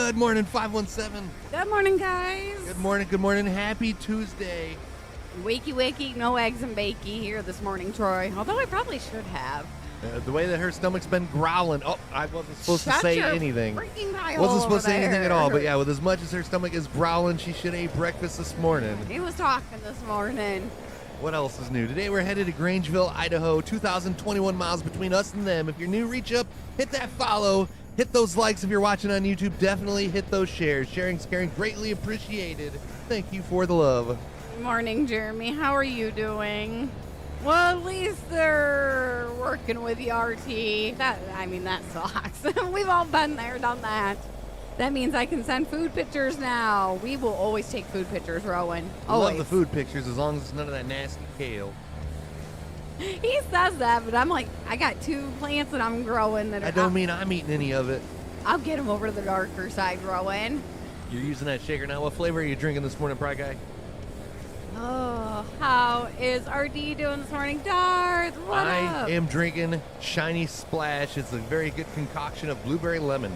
Good morning, 517. Good morning, guys. Good morning, good morning. Happy Tuesday. Wakey, no eggs and bakey here this morning, Troy. Although I probably should have. The way that her stomach's been growling. Oh, I wasn't supposed to say anything. Wasn't supposed to say anything at all. But yeah, with as much as her stomach is growling, she should have ate breakfast this morning. He was talking this morning. What else is new? Today we're headed to Grangeville, Idaho. 2,021 miles between us and them. If you're new, reach up, hit that follow, hit those likes if you're watching on YouTube. Definitely hit those shares. Sharing's caring, greatly appreciated. Thank you for the love. Good morning, Jeremy. How are you doing? Well, at least they're working with the RT. That sucks. We've all been there, done that. That means I can send food pictures now. We will always take food pictures, Rowan. Love Always. the food pictures as long as it's none of that nasty kale. He says that, but I'm like, I got 2 plants that I'm growing that are. I don't mean I'm eating any of it. I'll get them over to the darker side, Rowan. You're using that shaker now. What flavor are you drinking this morning, Pry Guy? Oh, how is RD doing this morning? Darth, what up? I am drinking Shiny Splash. It's a very good concoction of blueberry lemon.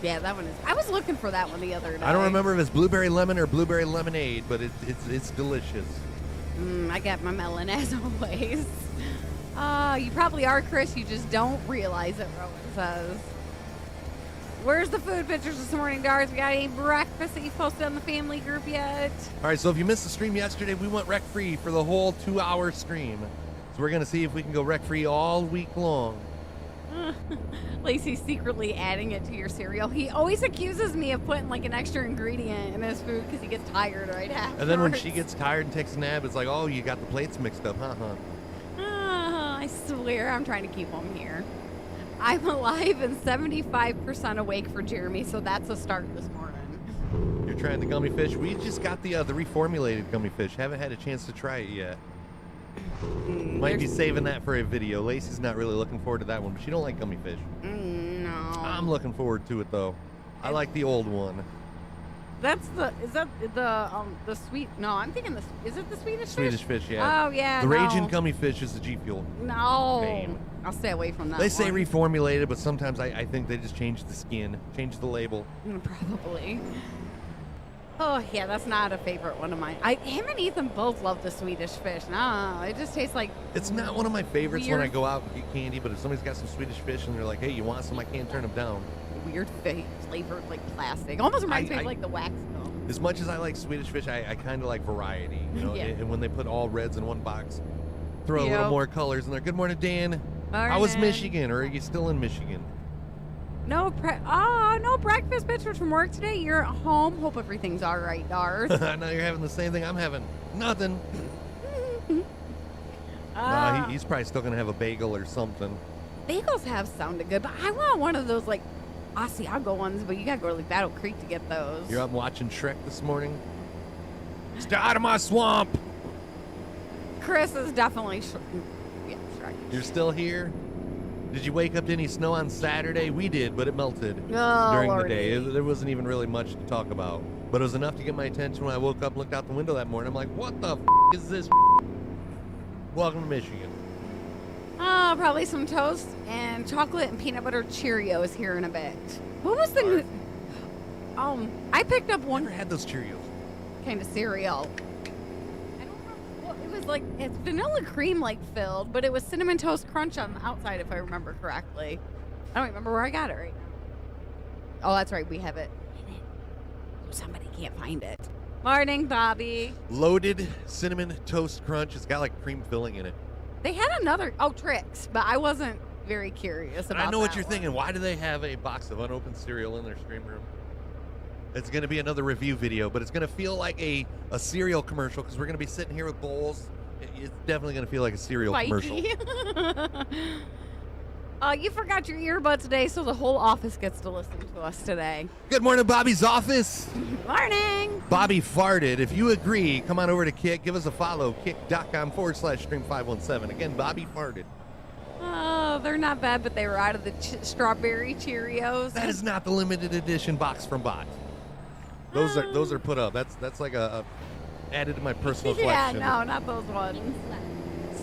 Yeah, that one is. I was looking for that one the other day. I don't remember if it's blueberry lemon or blueberry lemonade, but it's delicious. I got my melon as always. You probably are, Chris. You just don't realize it, Rowan says. Where's the food pictures this morning, Darth? We got any breakfast that you posted on the family group yet? All right, so if you missed the stream yesterday, we went wreck-free for the whole 2-hour stream. So we're going to see if we can go wreck-free all week long. Lacey's secretly adding it to your cereal. He always accuses me of putting like an extra ingredient in his food because he gets tired right after. And then when she gets tired and takes a nap, it's like, oh, you got the plates mixed up, huh? I swear I'm trying to keep him here. I'm alive and 75% awake for Jeremy, so that's a start this morning. You're trying the gummy fish? We just got the reformulated gummy fish. Haven't had a chance to try it yet. Might be saving that for a video. Lacey's not really looking forward to that one, but she don't like gummy fish. No. I'm looking forward to it though. I like the old one. Is that the sweet? No, I'm thinking is it the Swedish fish? Swedish fish, yeah. Oh yeah. The Raging gummy fish is the GFUEL. No. Name. I'll stay away from that. They say one. reformulated, but sometimes I think they just change the skin, change the label. Probably. Oh yeah, that's not a favorite one of mine. Him and Ethan both love the Swedish fish. No, it just tastes like. It's not one of my favorites weird. when I go out and get candy, but if somebody's got some Swedish fish and they're like, hey, you want some? I can't turn them down. Weird flavored like plastic. Almost reminds me of like the wax gum. As much as I like Swedish fish, I kind of like variety, you know. Yeah. And when they put all reds in one box, throw a little more colors in there. Good morning, Dan. Morning. How was Michigan, or are you still in Michigan? No breakfast pictures from work today. You're at home. Hope everything's all right, Darth. I know you're having the same thing I'm having. Nothing. He's probably still gonna have a bagel or something. Bagels have sounded good, but I want one of those like Asiago ones. But you gotta go to like Battle Creek to get those. You're up watching Shrek this morning. Stay out of my swamp. Chris is definitely Shrek. You're still here? Did you wake up to any snow on Saturday? We did, but it melted Oh, during Lordy. the day. There wasn't even really much to talk about. But it was enough to get my attention when I woke up and looked out the window that morning. I'm like, what the is this? Welcome to Michigan. Oh, probably some toast and chocolate and peanut butter Cheerios here in a bit. What was the new? I picked up one Never had those Cheerios. kind of cereal. I don't know. Well, it was like it's vanilla cream like filled, but it was cinnamon toast crunch on the outside, if I remember correctly. I don't remember where I got it right now. Oh, that's right. We have it in it. Somebody can't find it. Morning, Bobby. Loaded cinnamon toast crunch. It's got like cream filling in it. They had another Trix, but I wasn't very curious about. I know what you're one. thinking. Why do they have a box of unopened cereal in their stream room? It's going to be another review video, but it's going to feel like a cereal commercial because we're going to be sitting here with bowls. It's definitely going to feel like a cereal commercial. You forgot your earbuds today, so the whole office gets to listen to us today. Good morning, Bobby's office. Morning. Bobby farted. If you agree, come on over to Kick. Give us a follow. Kick.com/stream517. Again, Bobby farted. Oh, they're not bad, but they were out of the strawberry Cheerios. That is not the limited edition box from Bot. Those are put up. That's like a added to my personal yeah, collection. no, not those ones.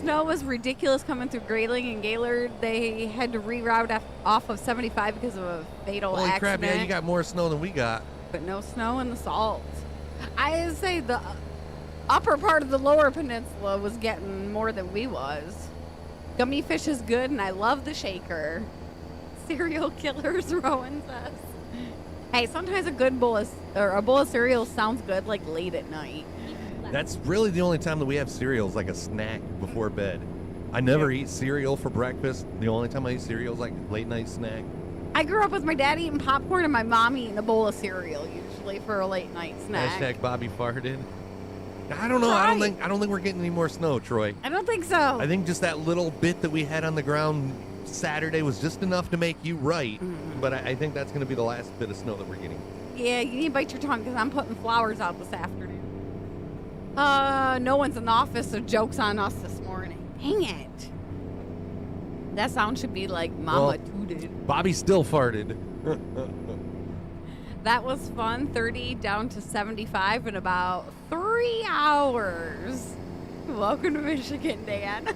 Snow was ridiculous coming through Grayling and Gaylord. They had to reroute off of 75 because of a fatal Holy accident. crap, yeah, you got more snow than we got. But no snow in the salt. I would say the upper part of the lower peninsula was getting more than we was. Gummy fish is good, and I love the shaker. Serial killers, Rowan says. Hey, sometimes a bowl of cereal sounds good, like late at night. That's really the only time that we have cereal is like a snack before bed. I never eat cereal for breakfast. The only time I eat cereal is like a late night snack. I grew up with my dad eating popcorn and my mom eating a bowl of cereal usually for a late night snack. Hashtag Bobby farted. I don't know. Right. I don't think we're getting any more snow, Troy. I don't think so. I think just that little bit that we had on the ground Saturday was just enough to make you right. But I think that's going to be the last bit of snow that we're getting. Yeah, you need to bite your tongue because I'm putting flowers out this afternoon. No one's in the office, so joke's on us this morning. Dang it. That sound should be like Mama tooted. Bobby still farted. That was fun. 30 down to 75 in about 3 hours. Welcome to Michigan, Dan.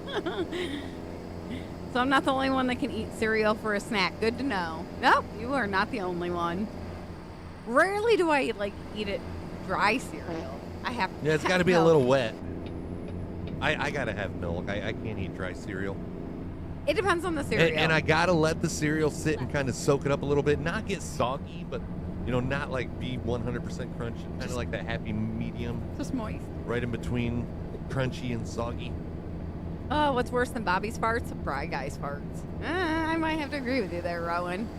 So I'm not the only one that can eat cereal for a snack. Good to know. Nope, you are not the only one. Rarely do I eat it dry cereal. I have to. Yeah, it's got to be a little wet. I got to have milk. I can't eat dry cereal. It depends on the cereal. And I got to let the cereal sit and kind of soak it up a little bit. Not get soggy, but, not like be 100% crunchy. Kind of like that happy medium. Just moist. Right in between crunchy and soggy. Oh, what's worse than Bobby's farts? Fry Guy's farts. I might have to agree with you there, Rowan.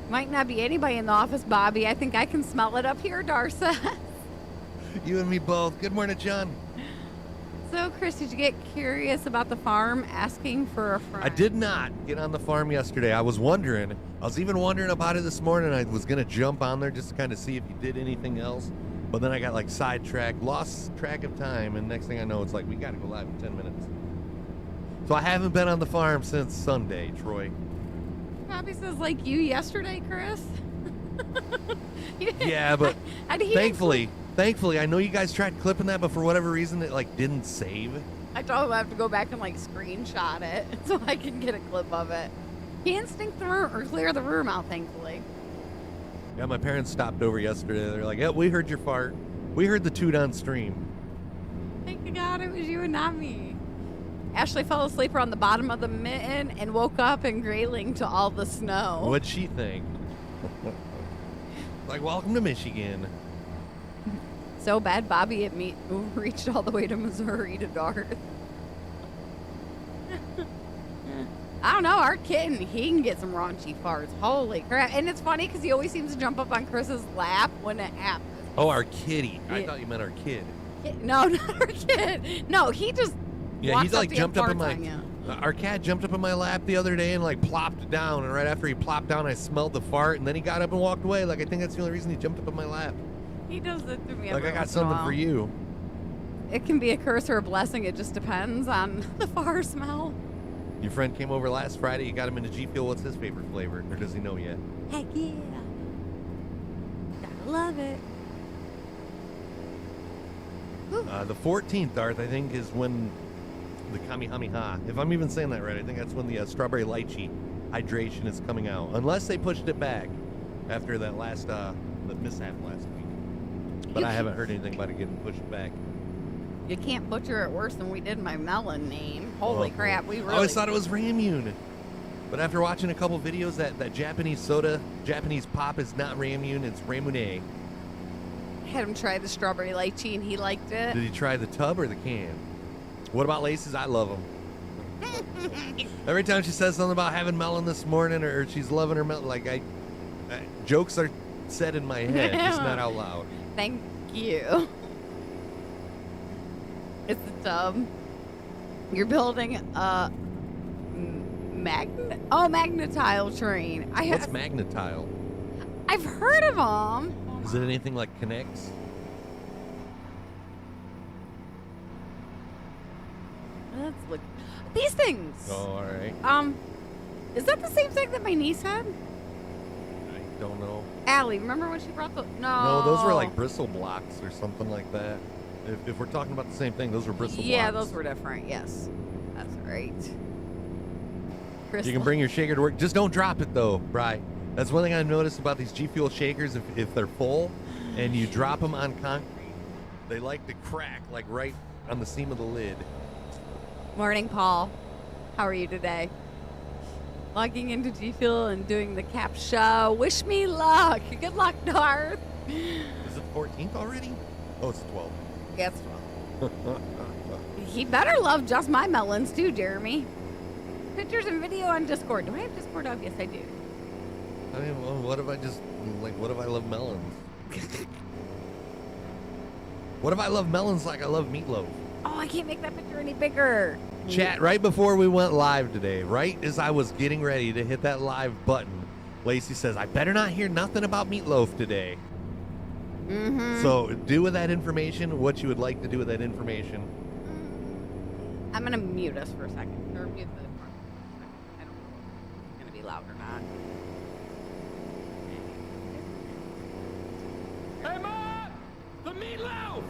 Might not be anybody in the office, Bobby. I think I can smell it up here, Darcy. You and me both. Good morning, John. So, Chris, did you get curious about the farm asking for a friend? I did not get on the farm yesterday. I was wondering. I was even wondering about it this morning. I was going to jump on there just to kind of see if you did anything else. But then I got sidetracked, lost track of time, and next thing I know, it's we got to go live in 10 minutes. So I haven't been on the farm since Sunday, Troy. Bobby says like you yesterday, Chris. Yeah, but thankfully, I know you guys tried clipping that, but for whatever reason, it didn't save. I told him I have to go back and screenshot it so I can get a clip of it. Can't stink the room or clear the room out, thankfully. Yeah, my parents stopped over yesterday. They're like, "Yeah, we heard your fart. We heard the toot on stream." Thank God it was you and not me. Ashley fell asleep on the bottom of the mitten and woke up in Grayling to all the snow. What'd she think? Welcome to Michigan. So bad Bobby at me reached all the way to Missouri to Darth. I don't know, our kitten, he can get some raunchy farts. Holy crap. And it's funny because he always seems to jump up on Chris's lap when it happens. Oh, our kitty. Yeah. I thought you meant our kid. No, not our kid. No, he just walks up jumped up in my... on you. Our cat jumped up in my lap the other day and plopped down, and right after he plopped down, I smelled the fart, and then he got up and walked away. I think that's the only reason he jumped up in my lap. He does it to me. I got something for you. It can be a curse or a blessing. It just depends on the fart smell. Your friend came over last Friday. You got him into GFUEL. What's his favorite flavor, or does he know yet? Heck yeah. Gotta love it. The 14th, Darth, I think, is when the Kamehameha, if I'm even saying that right, I think that's when the strawberry lychee hydration is coming out. Unless they pushed it back after that last the mishap last week. But I haven't heard anything about it getting pushed back. You can't butcher it worse than we did my melon name. Holy crap, we really... I always thought it was Ramune. But after watching a couple videos, that Japanese soda, Japanese pop is not Ramune, it's Ramune. Had him try the strawberry lychee and he liked it. Did he try the tub or the can? What about Laces? I love them. Every time she says something about having melon this morning or she's loving her melon, jokes are said in my head, just not out loud. Thank you. It's the tub. You're building a magnetile train. What's magnetile? I've heard of them. Is it anything like Connects? Let's look. These things. Oh, all right. Is that the same thing that my niece had? I don't know. Allie, remember when she brought the... No, those were like bristle blocks or something like that. If we're talking about the same thing, those were bristle Yeah, blocks. those were different. Yes, that's right. You can bring your shaker to work. Just don't drop it though, Bri. That's one thing I noticed about these G Fuel shakers. If they're full and you drop them on concrete, they like to crack like right on the seam of the lid. Morning, Paul. How are you today? Logging into G Fuel and doing the cap show. Wish me luck. Good luck, Darth. Is it the 14th already? Oh, it's the 12th. Yeah, it's 12. He better love Just My Melons too, Jeremy. Pictures and video on Discord. Do I have Discord up? Yes, I do. I mean, well, what if I love melons? What if I love melons like I love meatloaf? Oh, I can't make that picture any bigger. Chat, right before we went live today, right as I was getting ready to hit that live button, Lacey says, I better not hear nothing about meatloaf today. Mm-hmm. So do with that information what you would like to do with that information. I'm going to mute us for a second. Or mute the recording for a second. I don't know if it's going to be loud or not. Hey, Mom! The meatloaf!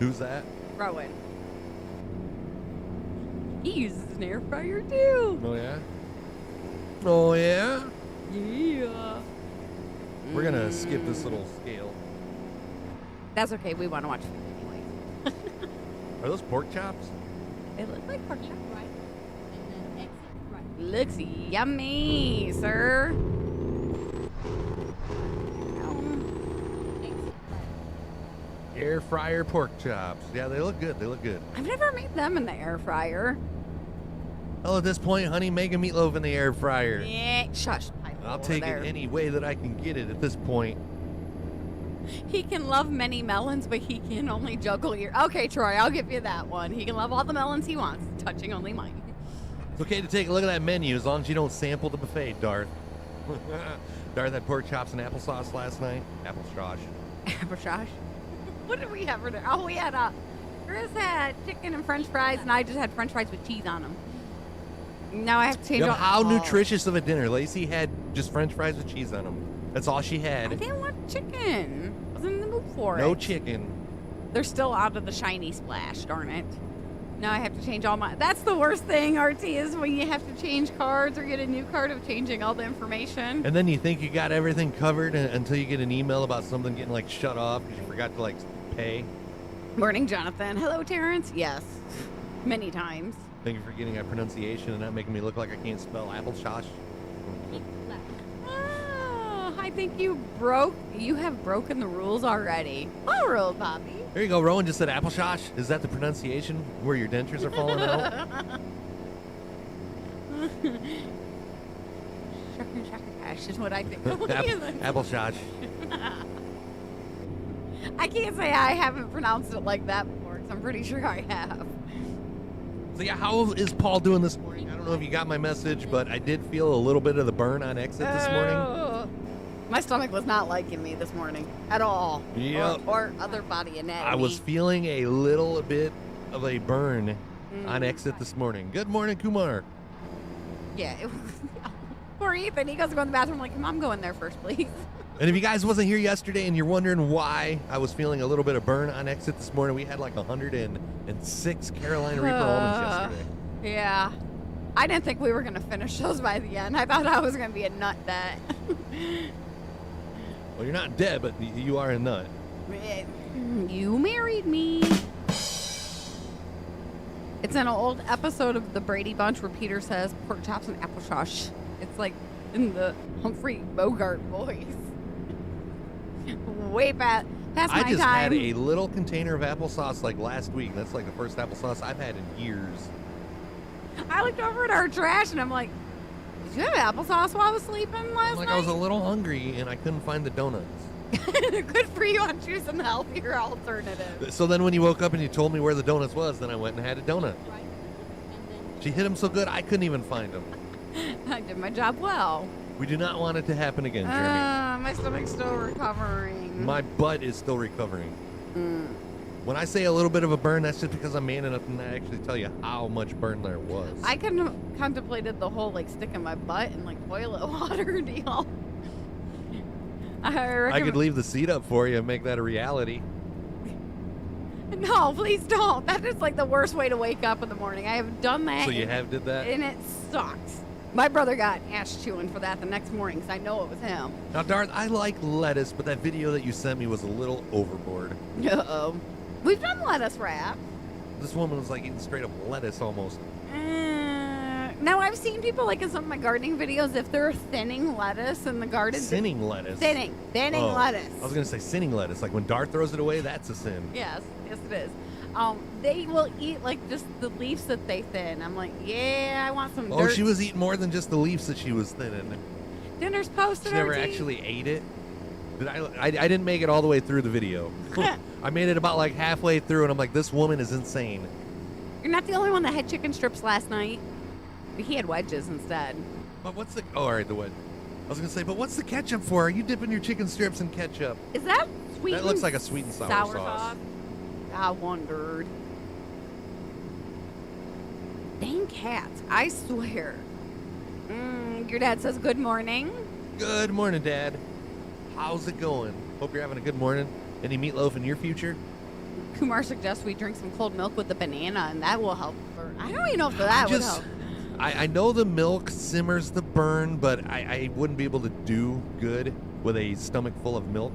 Who's that? Rowan. He uses an air fryer too. Oh, yeah? Oh, yeah? Yeah. We're going to skip this little scale. That's okay. We want to watch food anyway. Are those pork chops? They look like pork chops. Right. And then exit right. Looks yummy, sir. Exit right. Air fryer pork chops. Yeah, they look good. They look good. I've never made them in the air fryer. Well, at this point, honey, make a meatloaf in the air fryer. Yeah, shush. I'll take it any way that I can get it at this point. He can love many melons, but he can only juggle your. Okay, Troy, I'll give you that one. He can love all the melons he wants, touching only mine. It's okay to take a look at that menu as long as you don't sample the buffet, Darth. Darth had pork chops and applesauce last night. Applesauce. Applesauce. What did we have for dinner? Oh, we had Chris had chicken and French fries, and I just had French fries with cheese on them. Now I have to change. Yep, how Oh. nutritious of a dinner. Lacey had just French fries with cheese on them. That's all she I had. didn't want chicken. I was in the mood for it. No chicken. They're still out of the shiny splash, darn it. Now I have to change all my. That's the worst thing, RT, is when you have to change cards or get a new card of changing all the information. And then you think you got everything covered until you get an email about something getting like shut off because you forgot to like pay. Morning, Jonathan. Hello, Terrence. Yes, many times. Thank you for getting my pronunciation and not making me look like I can't spell applesauce. Exit left. Oh, I think you have broken the rules already. What rules, Bobby? There you go. Rowan just said applesauce. Is that the pronunciation where your dentures are falling out? Shaka cash is what I think. Applesauce. I can't say I haven't pronounced it like that before, because I'm pretty sure I have. So yeah, how is Paul doing this morning? I don't know if you got my message, but I did feel a little bit of the burn on exit this morning. Oh. My stomach was not liking me this morning at all. Yep. Or other body anatomy. I was feeling a little bit of a burn on exit this morning. Good morning, Kumar. Yeah, it was. Poor Ethan. He goes to go in the bathroom. I'm like, Mom, go in there first, please. And if you guys wasn't here yesterday and you're wondering why I was feeling a little bit of burn on exit this morning, we had like 106 Carolina Reaper almonds yesterday. Yeah. I didn't think we were going to finish those by the end. I thought I was going to be a nut that. Well, you're not dead, but you are a nut. You married me. It's an old episode of the Brady Bunch where Peter says pork chops and applesauce. It's like in the Humphrey Bogart voice. Way past my time. I just had a little container of applesauce like last week. That's like the first applesauce I've had in years. I looked over at our trash and I'm like, did you have applesauce while I was sleeping last Like night? I was a little hungry and I couldn't find the donuts. Good for you on choosing the healthier alternative. So then when you woke up and you told me where the donuts was, then I went and had a donut. Right. And then She hit them so good I couldn't even find them. I did my job well. We do not want it to happen again, Jeremy. My stomach's still recovering. My butt is still recovering. Mm. When I say a little bit of a burn, that's just because I'm man enough to not actually tell you how much burn there was. I contemplated the whole like stick in my butt and like toilet water deal. I could leave the seat up for you and make that a reality. No, please don't. That is like the worst way to wake up in the morning. I have done that. So you have did that? And it sucks. My brother got ass chewing for that the next morning because I know it was him. Now, Darth, I like lettuce, but that video that you sent me was a little overboard. Uh-oh. We've done lettuce wrap. This woman was like eating straight up lettuce almost. Now, I've seen people like in some of my gardening videos, if they're thinning lettuce in the garden. Sinning lettuce. Thinning Oh, lettuce. I was going to say sinning lettuce. Like when Darth throws it away, that's a sin. Yes, it is. They will eat like just the leaves that they thin. I'm like, yeah, I want some Oh, dirt. she was eating more than just the leaves that she was thinning. Dinner's posted. She never RT. actually ate it. I didn't make it all the way through the video. I made it about like halfway through, and I'm like, this woman is insane. You're not the only one that had chicken strips last night. He had wedges instead. But what's the... Oh, all right, the what? I was going to say, but what's the ketchup for? Are you dipping your chicken strips in ketchup? Is that sweet? That looks like a sweet and sour sauce. I wondered. Dang cats, I swear. Your dad says good morning. Good morning, Dad. How's it going? Hope you're having a good morning. Any meatloaf in your future? Kumar suggests we drink some cold milk with the banana, and that will help burn. I don't even know if that would help. I know the milk simmers the burn, but I wouldn't be able to do good with a stomach full of milk.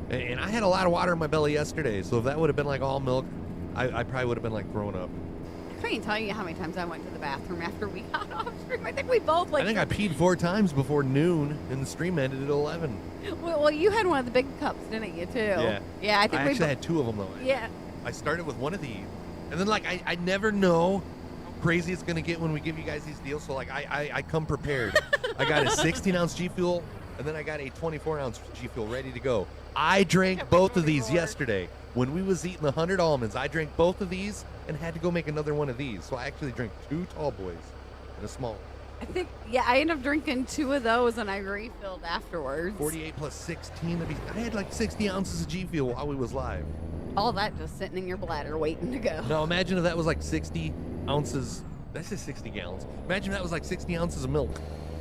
And I had a lot of water in my belly yesterday, so if that would have been like all milk, I probably would have been like throwing up. I can't tell you how many times I went to the bathroom after we got off stream. I think we both like. I think I peed 4 times before noon, and the stream ended at 11. Well, you had one of the big cups, didn't you, too? Yeah. Yeah, I think I we actually had 2 of them, though. Yeah. I started with one of these, and then like I never know how crazy it's gonna get when we give you guys these deals. So like I come prepared. I got a 16-ounce GFUEL, and then I got a 24-ounce GFUEL ready to go. I drank both of these yesterday when we was eating the 100 almonds. I drank both of these and had to go make another one of these. So I actually drank 2 tall boys and a small. I think, yeah, I ended up drinking 2 of those, and I refilled afterwards. 48 plus 16. I had like 60 ounces of GFUEL while we was live. All that just sitting in your bladder waiting to go. Now imagine if that was like 60 ounces. That's just 60 gallons. Imagine that was like 60 ounces of milk.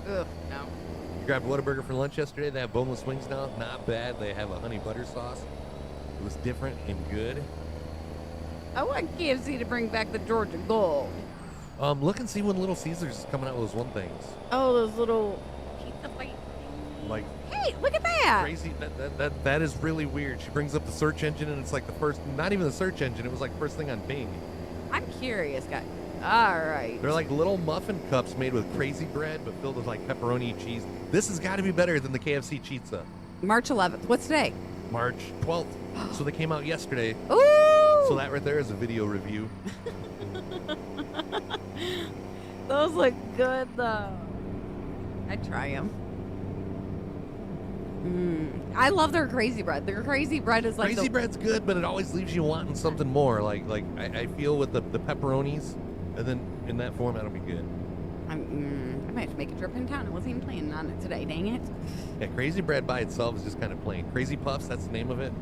Ugh, no. Grabbed Whataburger for lunch yesterday. They have boneless wings now. Not bad. They have a honey butter sauce. It was different and good. I want KFC to bring back the Georgia Gold. Look and see when Little Caesars is coming out with those one things. Oh, those little pizza bite. Like Hey, look at that. crazy. That is really weird. She brings up the search engine and it's like the first. Not even the search engine. It was like first thing on Bing. I'm curious, guys. All right. They're like little muffin cups made with crazy bread, but filled with like pepperoni cheese. This has got to be better than the KFC pizza. March 11th. What's today? March 12th. So they came out yesterday. Ooh. So that right there is a video review. Those look good, though. I'd try them. I love their crazy bread. Their crazy bread is like Crazy bread's good, but it always leaves you wanting something more. Like I feel with the pepperonis, and then in that form, that'll be good. I might have to make a trip in town. I wasn't even planning on it today. Dang it. Yeah, crazy bread by itself is just kind of plain. Crazy Puffs, that's the name of it.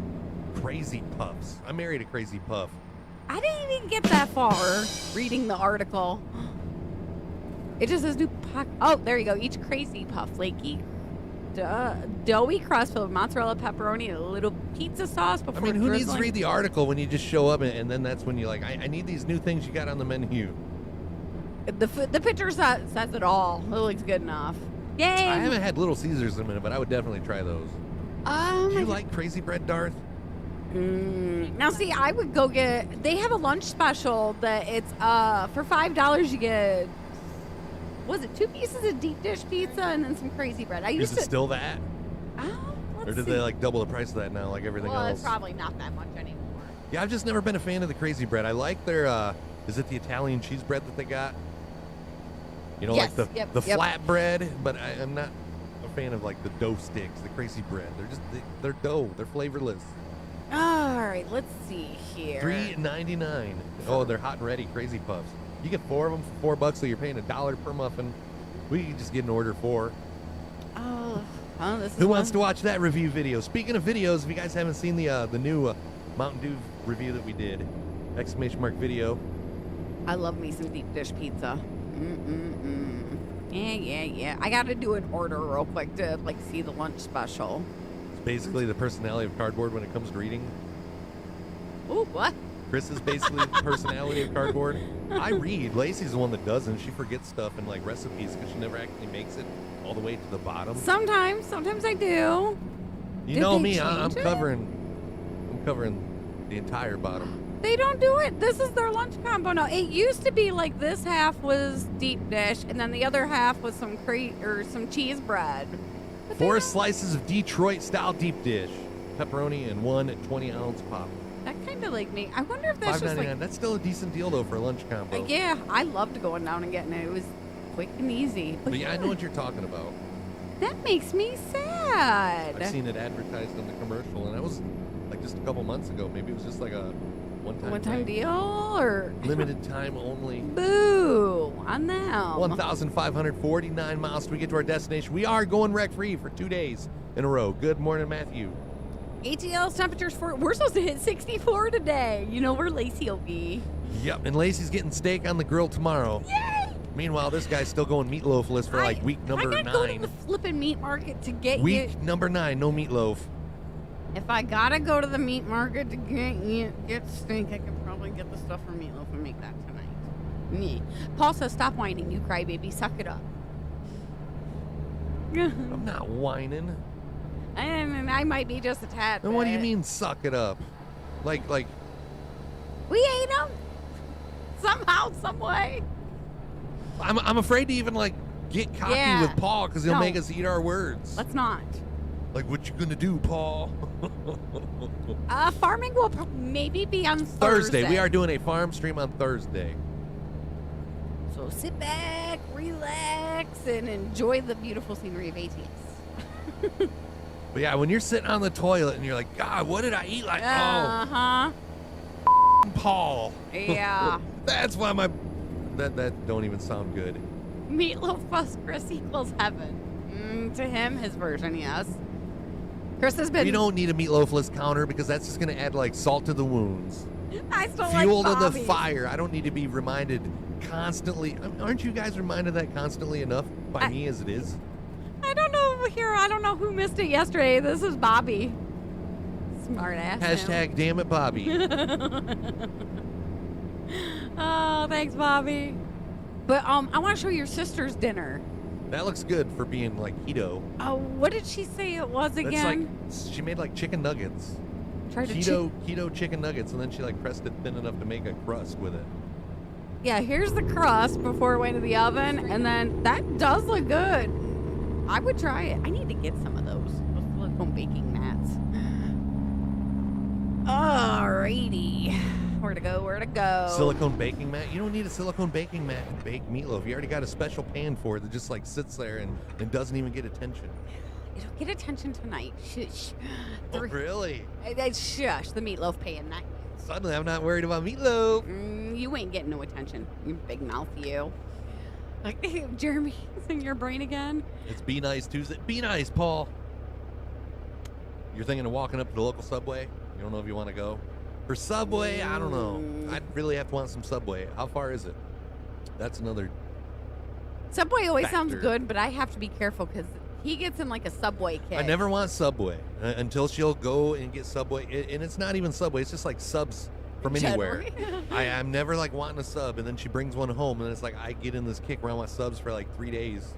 Crazy Puffs. I married a Crazy Puff. I didn't even get that far reading the article. It just says new oh, there you go. Each Crazy Puff, flaky, doughy crust filled with mozzarella, pepperoni, and a little pizza sauce before I mean, who needs to drizzling. read the article when you just show up and then that's when you're like, I need these new things you got on the menu. The picture says it all. It looks good enough. Yay! I haven't had Little Caesars in a minute, but I would definitely try those. Do you like Crazy Bread, Darth? Now, see, I would go get. They have a lunch special that it's for $5 you get. Was it 2 pieces of deep dish pizza and then some crazy bread? I used Is it still that? Let's Or did see. they like double the price of that now, like everything Well, else? it's probably not that much anymore. Yeah, I've just never been a fan of the Crazy Bread. I like their, is it the Italian cheese bread that they got? You know, Yes, like the yep. flat bread, but I'm not a fan of like the dough sticks, the Crazy Bread. They're just, they're dough. They're flavorless. All right, let's see here. $3.99. Oh, they're hot and ready Crazy Puffs. You get 4 of them for $4, so you're paying $1 per muffin. We can just get an order 4. Oh, this is Who wants to watch that review video? Speaking of videos, if you guys haven't seen the new Mountain Dew review that we did, ! video. I love me some deep dish pizza. Yeah. I got to do an order real quick to like see the lunch special. It's basically the personality of cardboard when it comes to reading. Ooh, what? Chris is basically the personality of cardboard. I read. Lacey's the one that doesn't. She forgets stuff and like recipes because she never actually makes it all the way to the bottom. Sometimes I do. You Did know they me. I'm change it? covering the entire bottom. They don't do it. This is their lunch combo now. It used to be like this half was deep dish, and then the other half was some some cheese bread. But they 4 don't- slices of Detroit style deep dish, pepperoni, and 1 20-ounce pop. That kind of like me. I wonder if that's just $5.99. like. That's still a decent deal though for a lunch combo. Yeah, I loved going down and getting it. It was quick and easy. But yeah, I know what you're talking about. That makes me sad. I've seen it advertised on the commercial, and that was like just a couple months ago. Maybe it was just like a one-time thing. deal or Limited time only. boo on them. 1,549 miles till we get to our destination. We are going wreck-free for 2 days in a row. Good morning, Matthew. ATL's temperatures we're supposed to hit 64 today. You know where Lacey will be. Yep, and Lacey's getting steak on the grill tomorrow. Yay! Meanwhile, this guy's still going meatloafless for like week number I gotta go to 9. the flipping meat market to get Week number 9, no meatloaf. If I gotta go to the meat market to get steak, I can probably get the stuff from Meatloaf and make that tonight. Me. Paul says, "Stop whining, you crybaby. Suck it up." I'm not whining. And I might be just a tad. And what do you bit. mean, suck it up? Like, We ate them somehow, some way. I'm afraid to even like get cocky Yeah. with Paul because he'll No. make us eat our words. Let's not. Like, what you gonna do, Paul? Farming will maybe be on Thursday. We are doing a farm stream on Thursday. So sit back, relax, and enjoy the beautiful scenery of ATS. But yeah, when you're sitting on the toilet and you're like, God, what did I eat? Like, Uh-huh. oh, Paul. Yeah. That's why that don't even sound good. Meatloaf plus Chris equals heaven. To him, his version, yes. Chris has been. We don't need a meatloafless counter because that's just gonna add like salt to the wounds. I still Fuel like to the Bobby's. fire. I don't need to be reminded constantly. Aren't you guys reminded of that constantly enough by me as it is? I don't know here. I don't know who missed it yesterday. This is Bobby. Smart ass. Hashtag damn it, Bobby. Oh, thanks, Bobby. But I want to show your sister's dinner. That looks good for being like keto. Oh, what did she say it was That's again? like she made like chicken nuggets. Tried to Keto chicken nuggets, and then she like pressed it thin enough to make a crust with it. Yeah, here's the crust before it went to the oven, and then that does look good. I would try it. I need to get some of those silicone baking mats. Alrighty. Where to go? Silicone baking mat? You don't need a silicone baking mat to bake meatloaf. You already got a special pan for it that just like sits there and doesn't even get attention. It'll get attention tonight. Shush. Oh, really? Shush. The meatloaf pan, not you. Suddenly I'm not worried about meatloaf. You ain't getting no attention. You big mouth, you. Like, Jeremy's in your brain again. It's Be Nice Tuesday. Be nice, Paul. You're thinking of walking up to the local Subway? You don't know if you want to go? For Subway, I don't know. I'd really have to want some Subway. How far is it? That's another. Subway always sounds Factor. good, but I have to be careful because he gets in like a Subway kick. I never want Subway until she'll go and get Subway. And it's not even Subway. It's just like subs from anywhere. I'm never like wanting a sub, and then she brings one home, and it's like I get in this kick around my subs for like 3 days.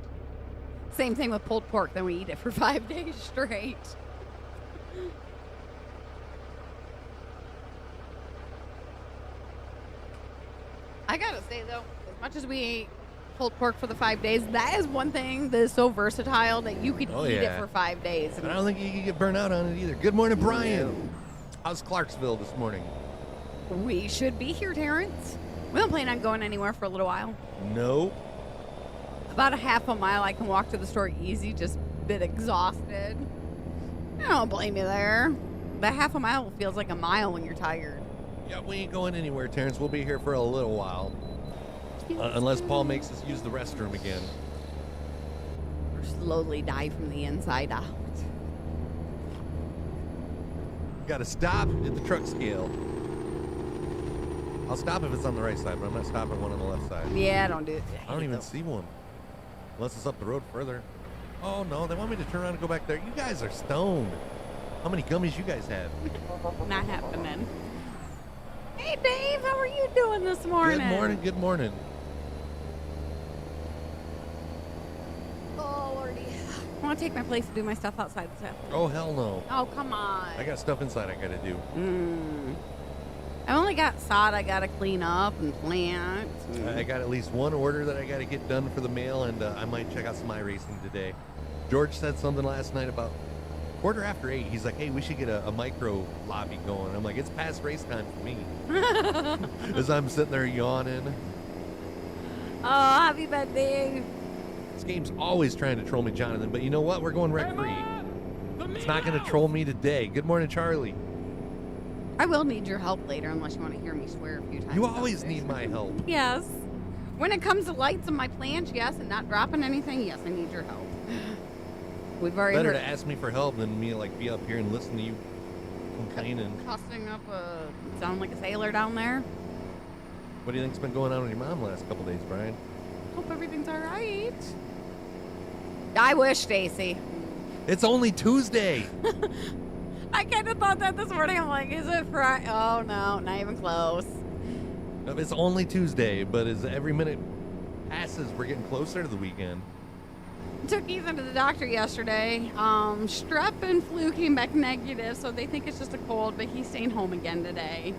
Same thing with pulled pork. Then we eat it for 5 days straight. I gotta say though, as much as we ate pulled pork for the 5 days, that is one thing that is so versatile that you could eat it for 5 days. And I don't think you can get burnt out on it either. Good morning, Brian. How's Clarksville this morning? We should be here, Terrence. We don't plan on going anywhere for a little while. No. About a half a mile I can walk to the store easy, just a bit exhausted. I don't blame you there. That half a mile feels like a mile when you're tired. Yeah, we ain't going anywhere, Terrence. We'll be here for a little while. Unless Paul makes us use the restroom again. Or slowly die from the inside out. Got to stop at the truck scale. I'll stop if it's on the right side, but I'm not stopping one on the left side. Yeah, don't do it. I don't even see one. Unless it's up the road further. Oh, no, they want me to turn around and go back there. You guys are stoned. How many gummies you guys have? Not happening. Hey, Dave, how are you doing this morning? Good morning. Good morning. Oh, Lordy. I want to take my place and do my stuff outside this afternoon. Oh, hell no. Oh, come on. I got stuff inside I got to do. I only got sod I got to clean up and plant. I got at least one order that I got to get done for the mail, and I might check out some iRacing today. George said something last night about 8:15. He's like, hey, we should get a micro lobby going. I'm like, it's past race time for me. As I'm sitting there yawning. Oh, happy birthday. This game's always trying to troll me, Jonathan, but you know what? We're going wreck-free. It's not going to troll me today. Good morning, Charlie. I will need your help later unless you want to hear me swear a few times. You always today. need my help. Yes. When it comes to lights on my plants, yes, and not dropping anything, yes, I need your help. We've already Better heard to ask me for help than me like be up here and listen to you complaining. cussing up sound like a sailor down there. What do you think's been going on with your mom the last couple days, Brian? Hope everything's all right. I wish, Stacy. It's only Tuesday. I kind of thought that this morning. I'm like, is it Friday? Oh, no, not even close. It's only Tuesday, but as every minute passes, we're getting closer to the weekend. Took Ethan to the doctor yesterday. Strep and flu came back negative, so they think it's just a cold, but he's staying home again today.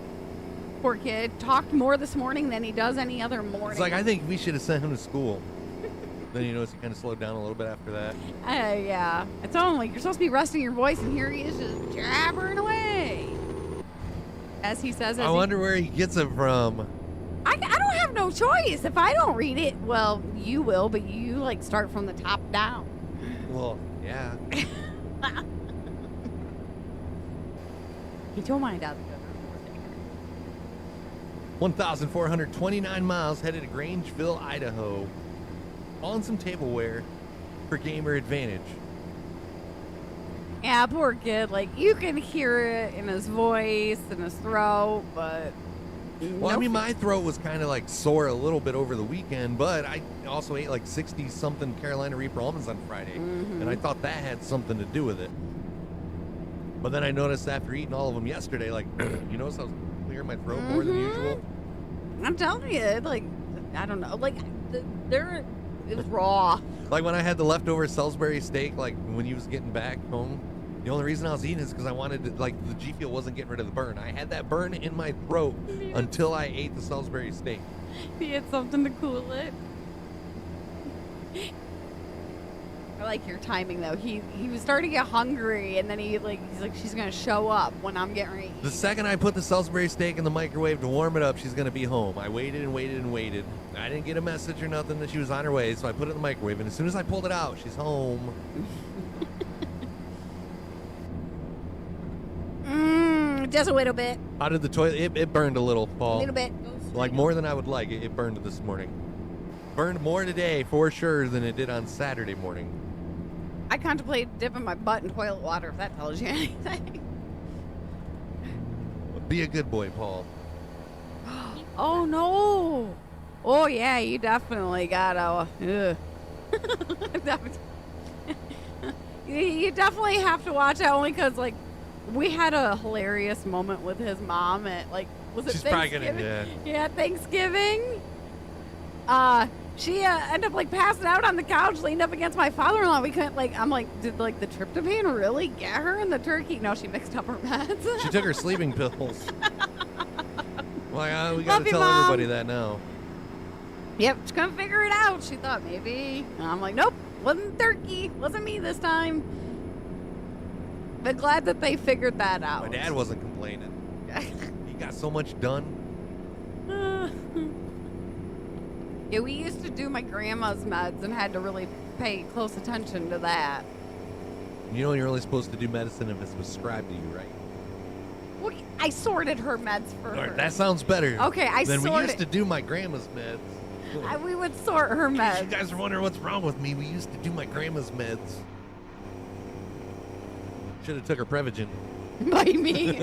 Poor kid. Talked more this morning than he does any other morning. It's like, I think we should have sent him to school. Then you notice he kind of slowed down a little bit after that. Yeah. It's only, you're supposed to be resting your voice, and here he is just jabbering away. As he says, I wonder where he gets it from. I don't have no choice. If I don't read it, well, you will, but you, like, start from the top down. Well, yeah. He told my dad. 1,429 miles headed to Grangeville, Idaho. On some tableware for gamer advantage. Yeah, poor kid. Like, you can hear it in his voice and his throat, but... Well, I mean, my throat was kind of like sore a little bit over the weekend, but I also ate like 60-something Carolina Reaper almonds on Friday, and I thought that had something to do with it. But then I noticed after eating all of them yesterday, like, you notice I was clearing my throat more than usual? I'm telling you, like, I don't know. Like, it was raw. Like when I had the leftover Salisbury steak, like when you was getting back home, the only reason I was eating is because I wanted to, like, the GFUEL wasn't getting rid of the burn. I had that burn in my throat until I ate the Salisbury steak. He had something to cool it. I like your timing though. He was starting to get hungry, and then he's like, she's gonna show up when I'm getting ready. The second I put the Salisbury steak in the microwave to warm it up, she's gonna be home. I waited and waited and waited. I didn't get a message or nothing that she was on her way, so I put it in the microwave, and as soon as I pulled it out, she's home. Just a little bit. How did the toilet? It burned a little, Paul. A little bit. Like more than I would like. It burned this morning. Burned more today for sure than it did on Saturday morning. I contemplated dipping my butt in toilet water, if that tells you anything. Be a good boy, Paul. Oh no! Oh yeah, you definitely gotta. You definitely have to watch out, only because, like, we had a hilarious moment with his mom at, like, was it She's probably Thanksgiving? gonna, Yeah, Thanksgiving. She ended up, like, passing out on the couch, leaned up against my father-in-law. We couldn't, like, I'm like, did, like, the tryptophan really get her in the turkey? No, she mixed up her meds. She took her sleeping pills. Well, we Love gotta you, tell Mom. everybody that now. Yep, she couldn't figure it out. She thought maybe. And I'm like, nope, wasn't turkey. Wasn't me this time. But glad that they figured that out. My dad wasn't complaining. He got so much done. Yeah, we used to do my grandma's meds and had to really pay close attention to that. You know you're only supposed to do medicine if it's prescribed to you, right? Well, I sorted her meds for All her. right, that sounds better. Okay, I Then we sorted. used to do my grandma's meds. We would sort her In case you meds. guys are wondering what's wrong with me, we used to do my grandma's meds. Should have took her Prevagen. By me.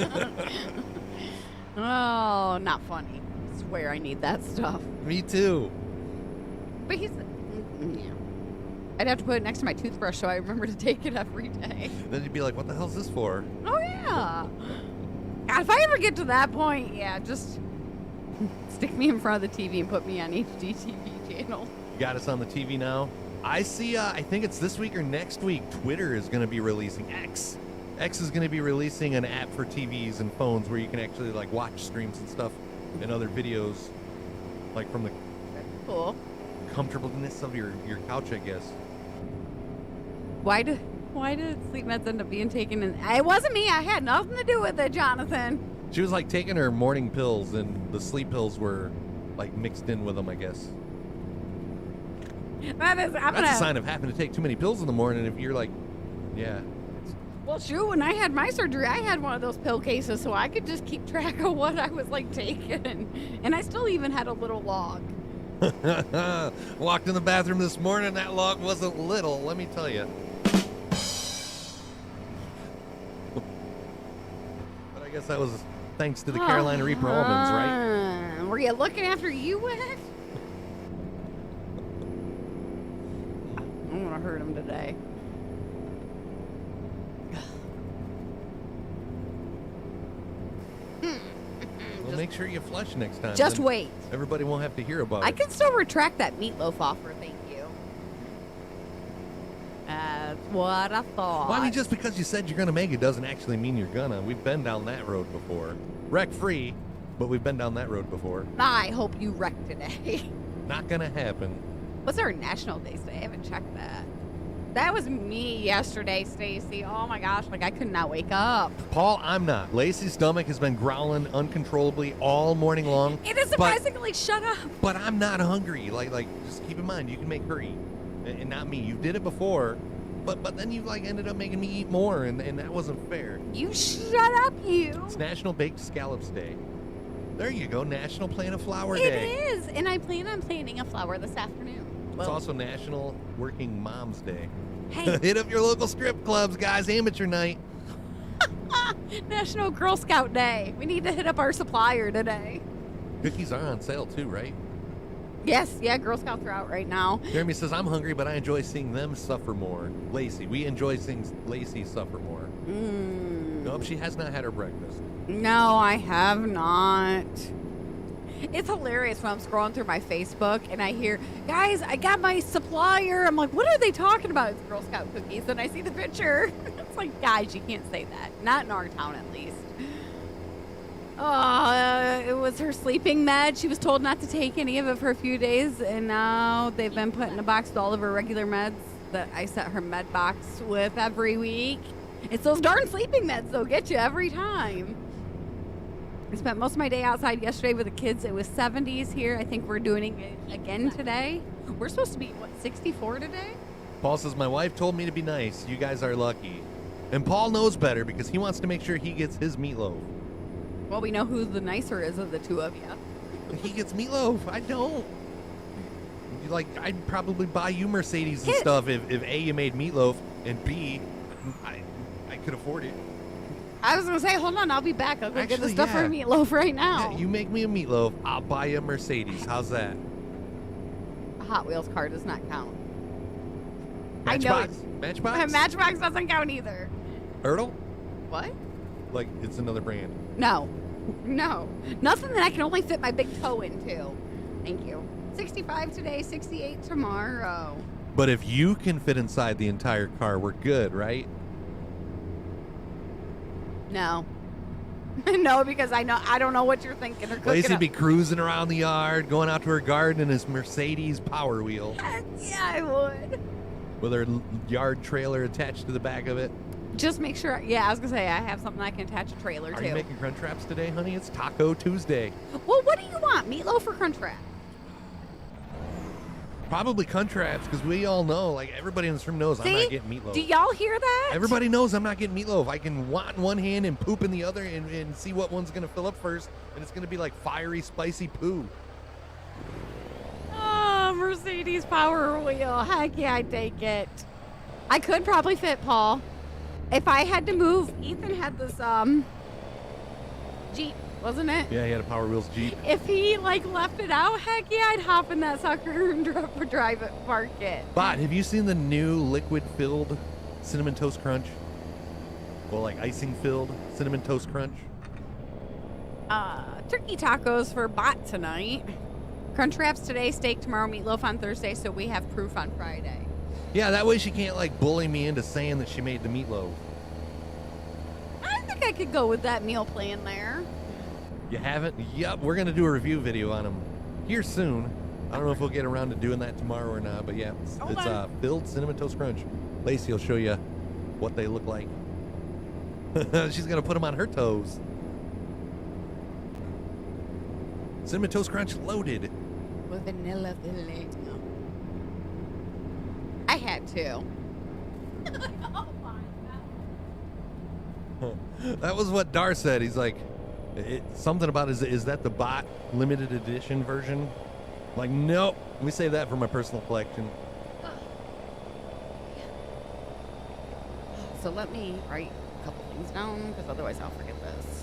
Oh, not funny. I swear I need that stuff. Me too. But yeah. I'd have to put it next to my toothbrush so I remember to take it every day. Then you'd be like, what the hell's this for? Oh, yeah. God, if I ever get to that point, yeah, just Stick me in front of the TV and put me on HDTV channel. You got us on the TV now. I see, I think it's this week or next week, Twitter is going to be releasing X. X is going to be releasing an app for TVs and phones where you can actually like watch streams and stuff and other videos, like from the Cool. comfortableness of your couch, I guess. Why did sleep meds end up being taken? It wasn't me. I had nothing to do with it, Jonathan. She was like taking her morning pills, and the sleep pills were like mixed in with them, I guess. That's a sign of having to take too many pills in the morning. If you're like, yeah. Well, shoot, when I had my surgery, I had one of those pill cases so I could just keep track of what I was like taking. And I still even had a little log. Walked in the bathroom this morning, that log wasn't little, let me tell you. But I guess that was thanks to the Carolina Reaper almonds, right? Were you looking after you went? I'm gonna hurt him today. Well, make sure you flush next time. Just then wait. Everybody won't have to hear about I it. can still retract that meatloaf offer, thank you. That's what I thought. Well, I mean, just because you said you're going to make it doesn't actually mean you're gonna. We've been down that road before. Wreck-free, but we've been down that road before. I hope you wreck today. Not going to happen. What's our National Day today? I haven't checked that. That was me yesterday, Stacy. Oh my gosh, like I could not wake up. Paul, I'm not. Lacey's stomach has been growling uncontrollably all morning long. It is surprisingly shut up. But I'm not hungry. Like, just keep in mind, you can make her eat, and not me. You did it before, but then you like ended up making me eat more, and that wasn't fair. You shut up, you. It's National Baked Scallops Day. There you go, National Plant a Flower It Day. is, and I plan on planting a flower this afternoon. It's also National Working Moms Day. Hey. Hit up your local strip clubs, guys. Amateur night. National Girl Scout Day. We need to hit up our supplier today. Cookies are on sale too, right? Yes, yeah, Girl Scouts are out right now. Jeremy says, I'm hungry, but I enjoy seeing them suffer more. Lacey, we enjoy seeing Lacey suffer more. Nope, she has not had her breakfast. No, I have not. It's hilarious when I'm scrolling through my Facebook and I hear, guys, I got my supplier. I'm like, what are they talking about? It's Girl Scout cookies. And I see the picture. It's like, guys, you can't say that. Not in our town, at least. It was her sleeping med. She was told not to take any of it for a few days. And now they've been put in a box with all of her regular meds that I set her med box with every week. It's those darn sleeping meds, they'll get you every time. I spent most of my day outside yesterday with the kids. It was 70s here. I think we're doing it again today. We're supposed to be, 64 today? Paul says, my wife told me to be nice. You guys are lucky. And Paul knows better because he wants to make sure he gets his meatloaf. Well, we know who the nicer is of the two of you. He gets meatloaf. I don't. Like, I'd probably buy you Mercedes and stuff if A, you made meatloaf, and B, I could afford it. I was going to say, hold on, I'll be back. I'll go get the Actually, stuff for meatloaf right now. Yeah, you make me a meatloaf, I'll buy you a Mercedes. How's that? A Hot Wheels car does not count. Matchbox? I know. Matchbox? Matchbox doesn't count either. Ertl? What? Like, it's another brand. No. No. Nothing that I can only fit my big toe into. Thank you. 65 today, 68 tomorrow. But if you can fit inside the entire car, we're good, right? No. No, because I don't know what you're thinking or cooking Lacey'd up. be cruising around the yard, going out to her garden in his Mercedes Power Wheel Yeah, I would. with her yard trailer attached to the back of it. Just make sure. Yeah, I was gonna say I have something I can attach a trailer Are to. you making crunch wraps today, honey? It's Taco Tuesday. Well, what do you want? Meatloaf or crunch wrap? Probably crunch wraps, because we all know, like everybody in this room knows I'm not getting meatloaf. Do y'all hear that? Everybody knows I'm not getting meatloaf. I can want in one hand and poop in the other and see what one's going to fill up first, and it's going to be like fiery, spicy poo. Oh, Mercedes Power Wheel. Heck yeah, I'd take it. I could probably fit Paul. If I had to move, Ethan had this Jeep, wasn't it? Yeah, he had a Power Wheels Jeep. If he left it out, heck yeah, I'd hop in that sucker and drive it, park it. But have you seen the new liquid-filled Cinnamon Toast Crunch? Well, like icing-filled Cinnamon Toast Crunch? Turkey tacos for bot tonight. Crunch wraps today, steak tomorrow, meatloaf on Thursday, so we have proof on Friday. Yeah, that way she can't like bully me into saying that she made the meatloaf. I think I could go with that meal plan there. You haven't? Yep, we're gonna do a review video on them here soon. I don't know if we'll get around to doing that tomorrow or not, but yeah, it's filled cinnamon toast crunch. Lacey will show you what they look like. She's gonna put them on her toes. Cinnamon toast crunch loaded. With vanilla filling. I had to. Oh my God. That was what Dar said. He's like, something about is that the bot limited edition version? I'm like, nope. Let me save that for my personal collection. So let me write a couple things down, because otherwise I'll forget this.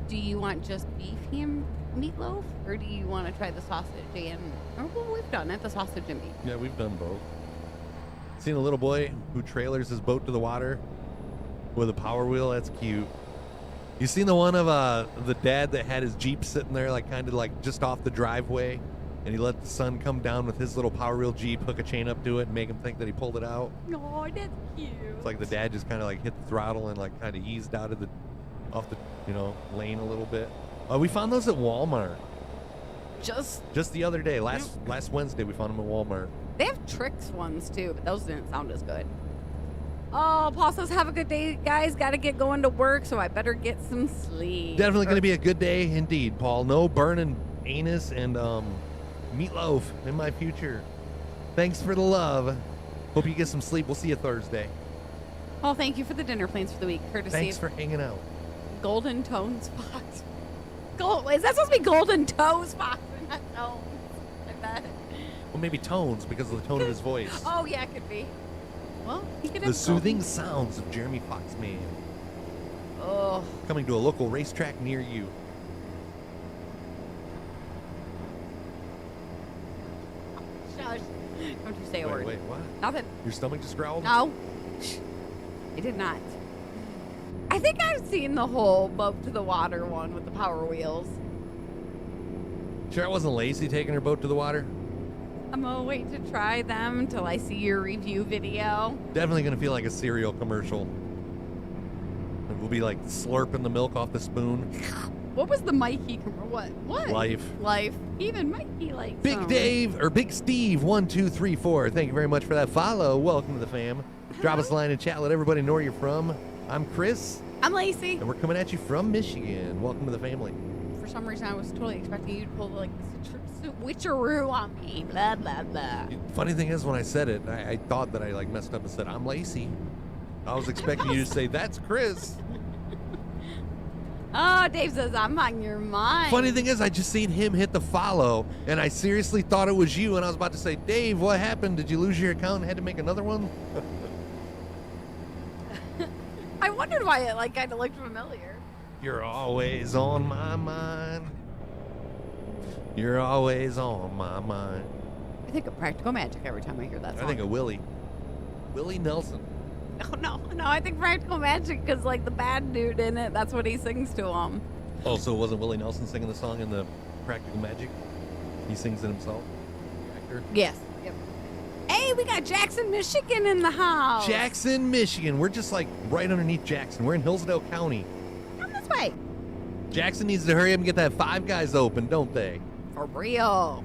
Do you want just beef ham meatloaf, or do you want to try the sausage and? Oh, well, we've done it, the sausage and beef. Yeah, we've done both. Seen a little boy who trailers his boat to the water with a power wheel. That's cute. You seen the one of the dad that had his Jeep sitting there, like kind of like just off the driveway, and he let the son come down with his little power wheel Jeep, hook a chain up to it, and make him think that he pulled it out. Oh, that's cute. It's like the dad just kind of like hit the throttle and like kind of eased out of the off the lane a little bit. We found those at Walmart just the other day. Last Wednesday we found them at Walmart. They have tricks ones too, but those didn't sound as good. Oh, Paul says, have a good day, guys. Got to get going to work, so I better get some sleep. Definitely going to be a good day indeed, Paul. No burning anus and meatloaf in my future. Thanks for the love. Hope you get some sleep. We'll see you Thursday. Well, thank you for the dinner plans for the week, courtesy Thanks of for hanging out. Golden Tones Fox. Is that supposed to be Golden Toes Fox and not Tones? I bet. Well, maybe tones because of the tone of his voice. Oh, yeah, it could be. Well, he could have The soothing sounds of Jeremy Foxman. Oh. Coming to a local racetrack near you. Shush. Don't you say a word. Wait, what? Nothing. Your stomach just growled? No. I did not. I think I've seen the whole boat to the water one with the power wheels. Sure it wasn't Lacey taking her boat to the water? I'm gonna wait to try them until I see your review video. Definitely going to feel like a cereal commercial. We'll be like slurping the milk off the spoon. What was the Mikey commercial? What? Life. Even Mikey likes Big them. Dave, or Big Steve, 1234. Thank you very much for that follow. Welcome to the fam. Drop us a line in chat. Let everybody know where you're from. I'm Chris. I'm Lacey. And we're coming at you from Michigan. Welcome to the family. For some reason, I was totally expecting you to pull like the switcheroo on me. Blah, blah, blah. Funny thing is, when I said it, I thought that I like messed up and said, I'm Lacey. I was expecting you to say, that's Chris. Oh, Dave says, I'm on your mind. Funny thing is, I just seen him hit the follow, and I seriously thought it was you, and I was about to say, Dave, what happened? Did you lose your account and had to make another one? I wondered why it like kind of looked familiar. You're always on my mind. You're always on my mind. I think of Practical Magic every time I hear that song. I think of Willie Nelson. No, I think Practical Magic because like the bad dude in it, that's what he sings to him. Oh, so it wasn't Willie Nelson singing the song in the Practical Magic? He sings it himself? The actor? Yes. Yep. Hey, we got Jackson, Michigan in the house. Jackson, Michigan. We're just like right underneath Jackson. We're in Hillsdale County. Come this way. Jackson needs to hurry up and get that Five Guys open, don't they? For real.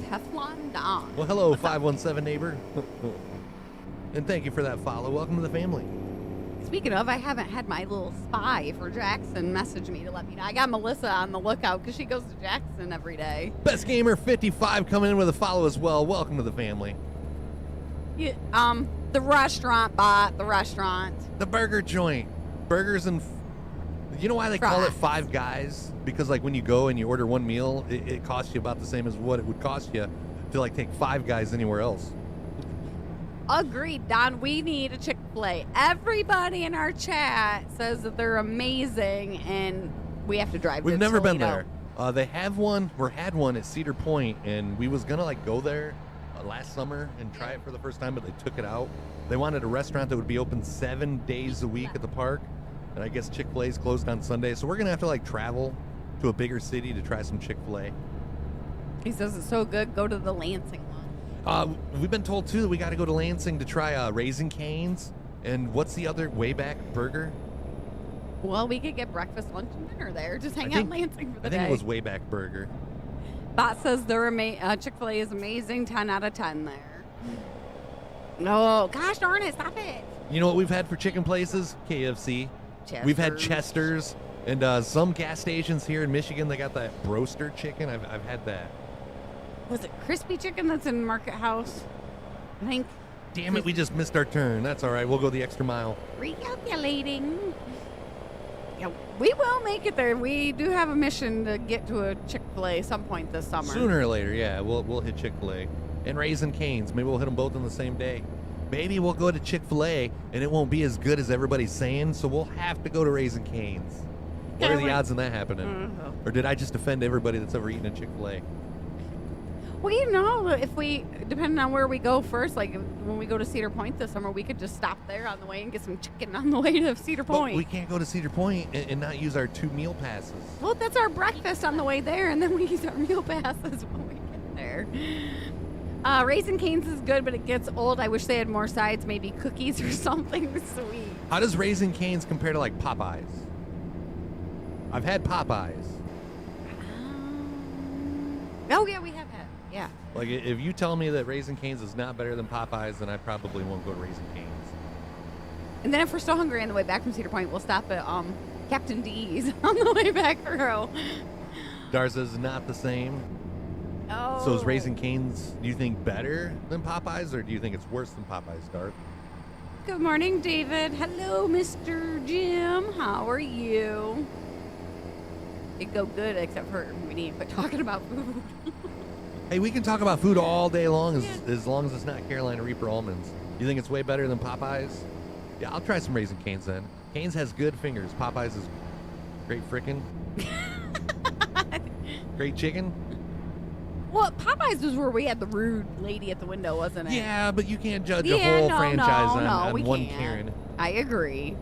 Teflon Don. Well, hello, 517 neighbor. And thank you for that follow. Welcome to the family. Speaking of, I haven't had my little spy for Jackson message me to let me know. I got Melissa on the lookout because she goes to Jackson every day. Best Gamer 55 coming in with a follow as well. Welcome to the family. Yeah, the restaurant bot, the restaurant. The burger joint. Burgers and... You know why they call it Five Guys? Because like when you go and you order one meal, it costs you about the same as what it would cost you to like take Five Guys anywhere else. Agreed, Don. We need a Chick-fil-A. Everybody in our chat says that they're amazing, and we have to drive. We've to never been Toledo. there. They have one, or had one at Cedar Point, and we was gonna like go there, last summer and try it for the first time, but they took it out. They wanted a restaurant that would be open 7 days a week at the park, and I guess Chick-fil-A's closed on Sunday, so we're gonna have to like travel to a bigger city to try some Chick-fil-A. He says it's so good. Go to the Lansing one. We've been told too that we got to go to Lansing to try Raising Cane's, and what's the other Wayback Burger? Well, we could get breakfast, lunch, and dinner there. Just hang out in Lansing for the I day. think it was Wayback Burger. Bot says their Chick-fil-A is amazing. 10 out of 10 there. Oh, gosh darn it. Stop it. You know what we've had for chicken places? KFC. We've had Chester's, and some gas stations here in Michigan, they got that broaster chicken. I've had that. Was it crispy chicken that's in Market House? I think. Damn it, we just missed our turn. That's all right. We'll go the extra mile. Recalculating. Yeah, we will make it there. We do have a mission to get to a Chick-fil-A some point this summer. Sooner or later, yeah. We'll hit Chick-fil-A. And Raising Cane's. Maybe we'll hit them both on the same day. Maybe we'll go to Chick-fil-A, and it won't be as good as everybody's saying, so we'll have to go to Raising Cane's. What are the odds on that happening? Or did I just offend everybody that's ever eaten at Chick-fil-A? Well, you know, if we, depending on where we go first, like when we go to Cedar Point this summer, we could just stop there on the way and get some chicken on the way to Cedar Point. But we can't go to Cedar Point and not use our 2 meal passes. Well, that's our breakfast on the way there, and then we use our meal passes when we get there. Raising Cane's is good, but it gets old. I wish they had more sides, maybe cookies or something sweet. How does Raising Cane's compare to like Popeyes? I've had Popeyes. Oh, yeah, we have had. Yeah. Like, if you tell me that Raising Cane's is not better than Popeyes, then I probably won't go to Raising Cane's. And then if we're still hungry on the way back from Cedar Point, we'll stop at Captain D's on the way back through. Darza's not the same. Oh. So is Raising Cane's, do you think, better than Popeyes, or do you think it's worse than Popeyes, Darth? Good morning, David. Hello, Mr. Jim. How are you? It'd go good, except for we need to quit talking about food. Hey, we can talk about food all day long as long as it's not Carolina Reaper almonds. You think it's way better than Popeyes? Yeah, I'll try some Raising Cane's then. Cane's has good fingers. Popeyes is great frickin'. Great chicken. Well, Popeyes was where we had the rude lady at the window, wasn't it? Yeah, but you can't judge a whole franchise on we one can't. Karen. I agree.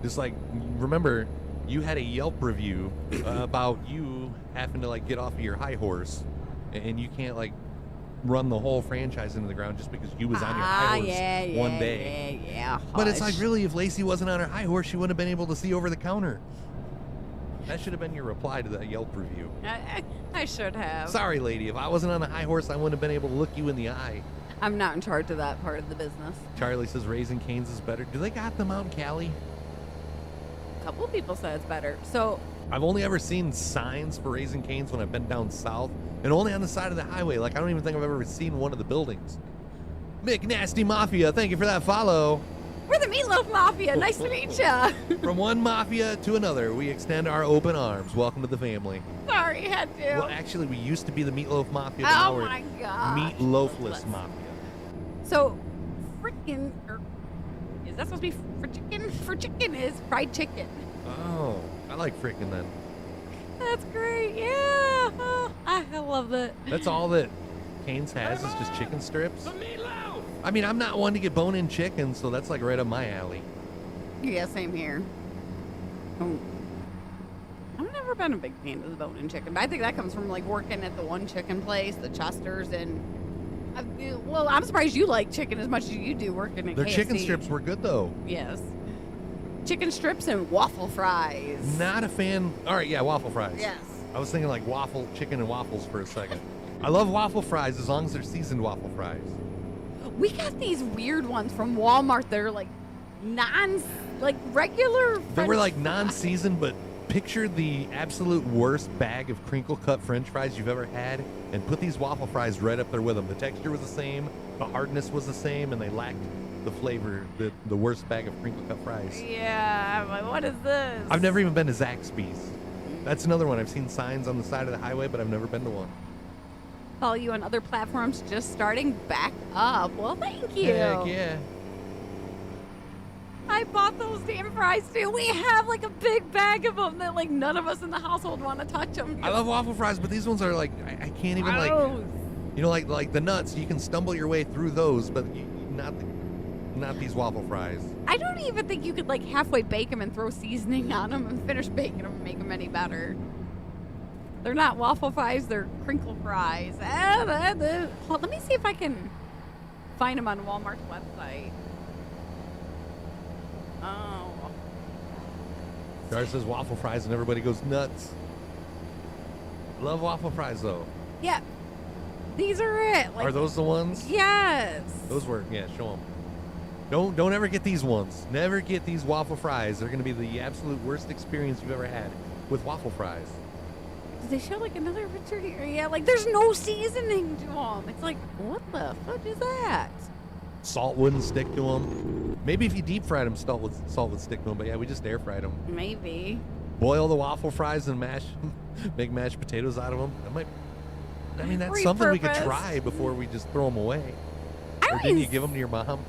Just like, remember, you had a Yelp review about you having to like get off of your high horse, and you can't like run the whole franchise into the ground just because you was on your high horse one day. Yeah. But it's like, really, if Lacey wasn't on her high horse, she wouldn't have been able to see over the counter. That should have been your reply to that Yelp review. I should have. Sorry, lady. If I wasn't on the high horse, I wouldn't have been able to look you in the eye. I'm not in charge of that part of the business. Charlie says Raising Cane's is better. Do they got them out in Cali? A couple of people said it's better. So I've only ever seen signs for Raising Cane's when I've been down south, and only on the side of the highway. Like, I don't even think I've ever seen one of the buildings. McNasty Mafia, thank you for that follow. we're the Meatloaf Mafia. Nice to meet ya. From one mafia to another, we extend our open arms. Welcome to the family. Sorry, had to. Well, actually, we used to be the Meatloaf Mafia, but now Oh we're my God. Meatloafless Mafia. So, freaking, is that supposed to be for chicken? For chicken is fried chicken. Oh, I like frickin' then. That's great. Yeah. Oh, I love that. That's all that Cane's has is just chicken strips. The meatloaf! I mean, I'm not one to get bone-in chicken, so that's like right up my alley. Yeah, same here. Oh. I've never been a big fan of the bone-in chicken, but I think that comes from like working at the one chicken place, the Chester's, and well, I'm surprised you like chicken as much as you do working at Their KFC. chicken strips were good, though. Yes. Chicken strips and waffle fries. Not a fan. All right, yeah, waffle fries. Yes. I was thinking like waffle, chicken and waffles for a second. I love waffle fries as long as they're seasoned waffle fries. We got these weird ones from Walmart. They're like regular. They were French like fries. non-seasoned, but picture the absolute worst bag of crinkle-cut French fries you've ever had, and put these waffle fries right up there with them. The texture was the same, the hardness was the same, and they lacked the flavor, the worst bag of crinkle-cut fries. Yeah, I'm like, what is this? I've never even been to Zaxby's. That's another one. I've seen signs on the side of the highway, but I've never been to one. Follow you on other platforms, just starting back up. Well, thank you. Heck yeah. I bought those damn fries too. We have like a big bag of them that like none of us in the household want to touch them. I love waffle fries, but these ones are like, I can't even like, Gross. You know, like the nuts, you can stumble your way through those, but not these waffle fries. I don't even think you could like halfway bake them and throw seasoning on them and finish baking them and make them any better. They're not waffle fries, they're crinkle fries. Hold, let me see if I can find them on Walmart's website. Oh. Jar says waffle fries and everybody goes nuts. Love waffle fries though. Yeah. These are it. Like, Are those the ones? Yes. Those were, yeah, show them. Don't ever get these ones. Never get these waffle fries. They're going to be the absolute worst experience you've ever had with waffle fries. Did they show like another picture here? Yeah, like there's no seasoning to them. It's like, what the fuck is that? Salt wouldn't stick to them. Maybe if you deep fried them, salt would stick to them. But yeah, we just air fried them. Maybe. Boil the waffle fries and make mashed potatoes out of them. That's something we could Repurpose. try before we just throw them away. I Or don't didn't you even- give them to your mom?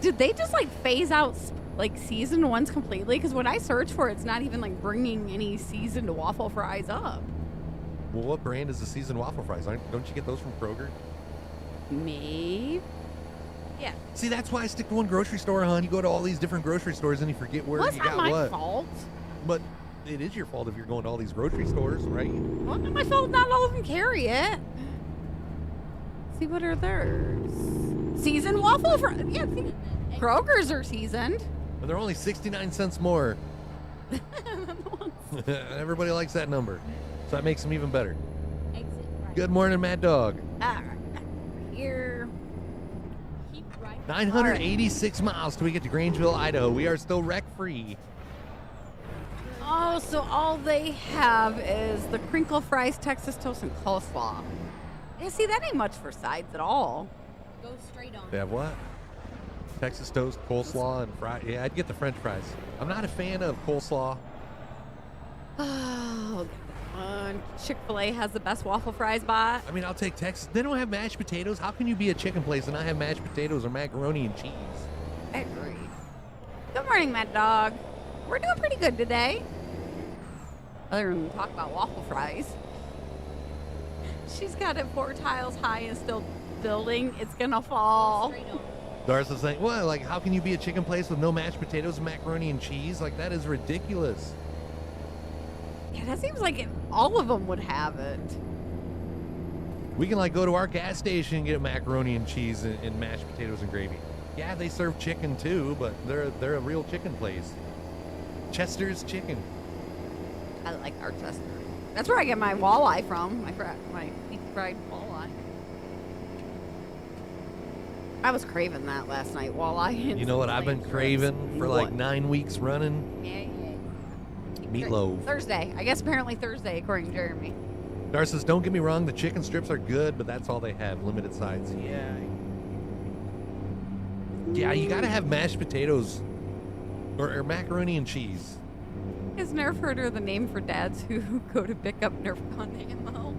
Did they just like phase out like seasoned ones completely? Because when I search for it, it's not even like bringing any seasoned waffle fries up. Well, what brand is the seasoned waffle fries? Don't you get those from Kroger? Maybe. Yeah. See, that's why I stick to one grocery store, hon. You go to all these different grocery stores and you forget where Well, it's you not got my what. fault. But it is your fault if you're going to all these grocery stores, right? Well, it's not my fault. Not all of them carry it. See, what are theirs? Seasoned waffle fries. Yeah, see, Kroger's are seasoned. And they're only 69 cents more. Everybody likes that number. So that makes them even better. Exit right. Good morning, Mad Dog. All right. Here. Keep right. 986 miles till we get to Grangeville, Idaho. We are still wreck-free. Oh, so all they have is the crinkle fries, Texas toast, and coleslaw. Yeah, see, that ain't much for sides at all. Go straight on. They have what? Texas toast, coleslaw, and fries. Yeah, I'd get the French fries. I'm not a fan of coleslaw. Oh, Chick-fil-A has the best waffle fries by. I mean, I'll take Texas. They don't have mashed potatoes. How can you be a chicken place and not have mashed potatoes or macaroni and cheese? I agree. Good morning, Mad Dog. We're doing pretty good today. Other than talk about waffle fries. She's got it 4 tiles high and still building. It's gonna fall. Straight on. Darcy's saying, well, like, how can you be a chicken place with no mashed potatoes and macaroni and cheese? Like, that is ridiculous. Yeah, that seems like all of them would have it. We can, like, go to our gas station and get macaroni and cheese and mashed potatoes and gravy. Yeah, they serve chicken, too, but they're a real chicken place. Chester's Chicken. I like our Chester. That's where I get my walleye from. My deep fried walleye. I was craving that last night, walleye. and You know what I've been lamb craving strips. for like What? 9 weeks running? Yeah. Meatloaf. Thursday. I guess apparently Thursday, according to Jeremy. Darcy says, don't get me wrong, the chicken strips are good, but that's all they have, limited sides. Yeah. Yeah, you gotta have mashed potatoes or macaroni and cheese. Is Nerf herder the name for dads who go to pick up Nerf gun ammo?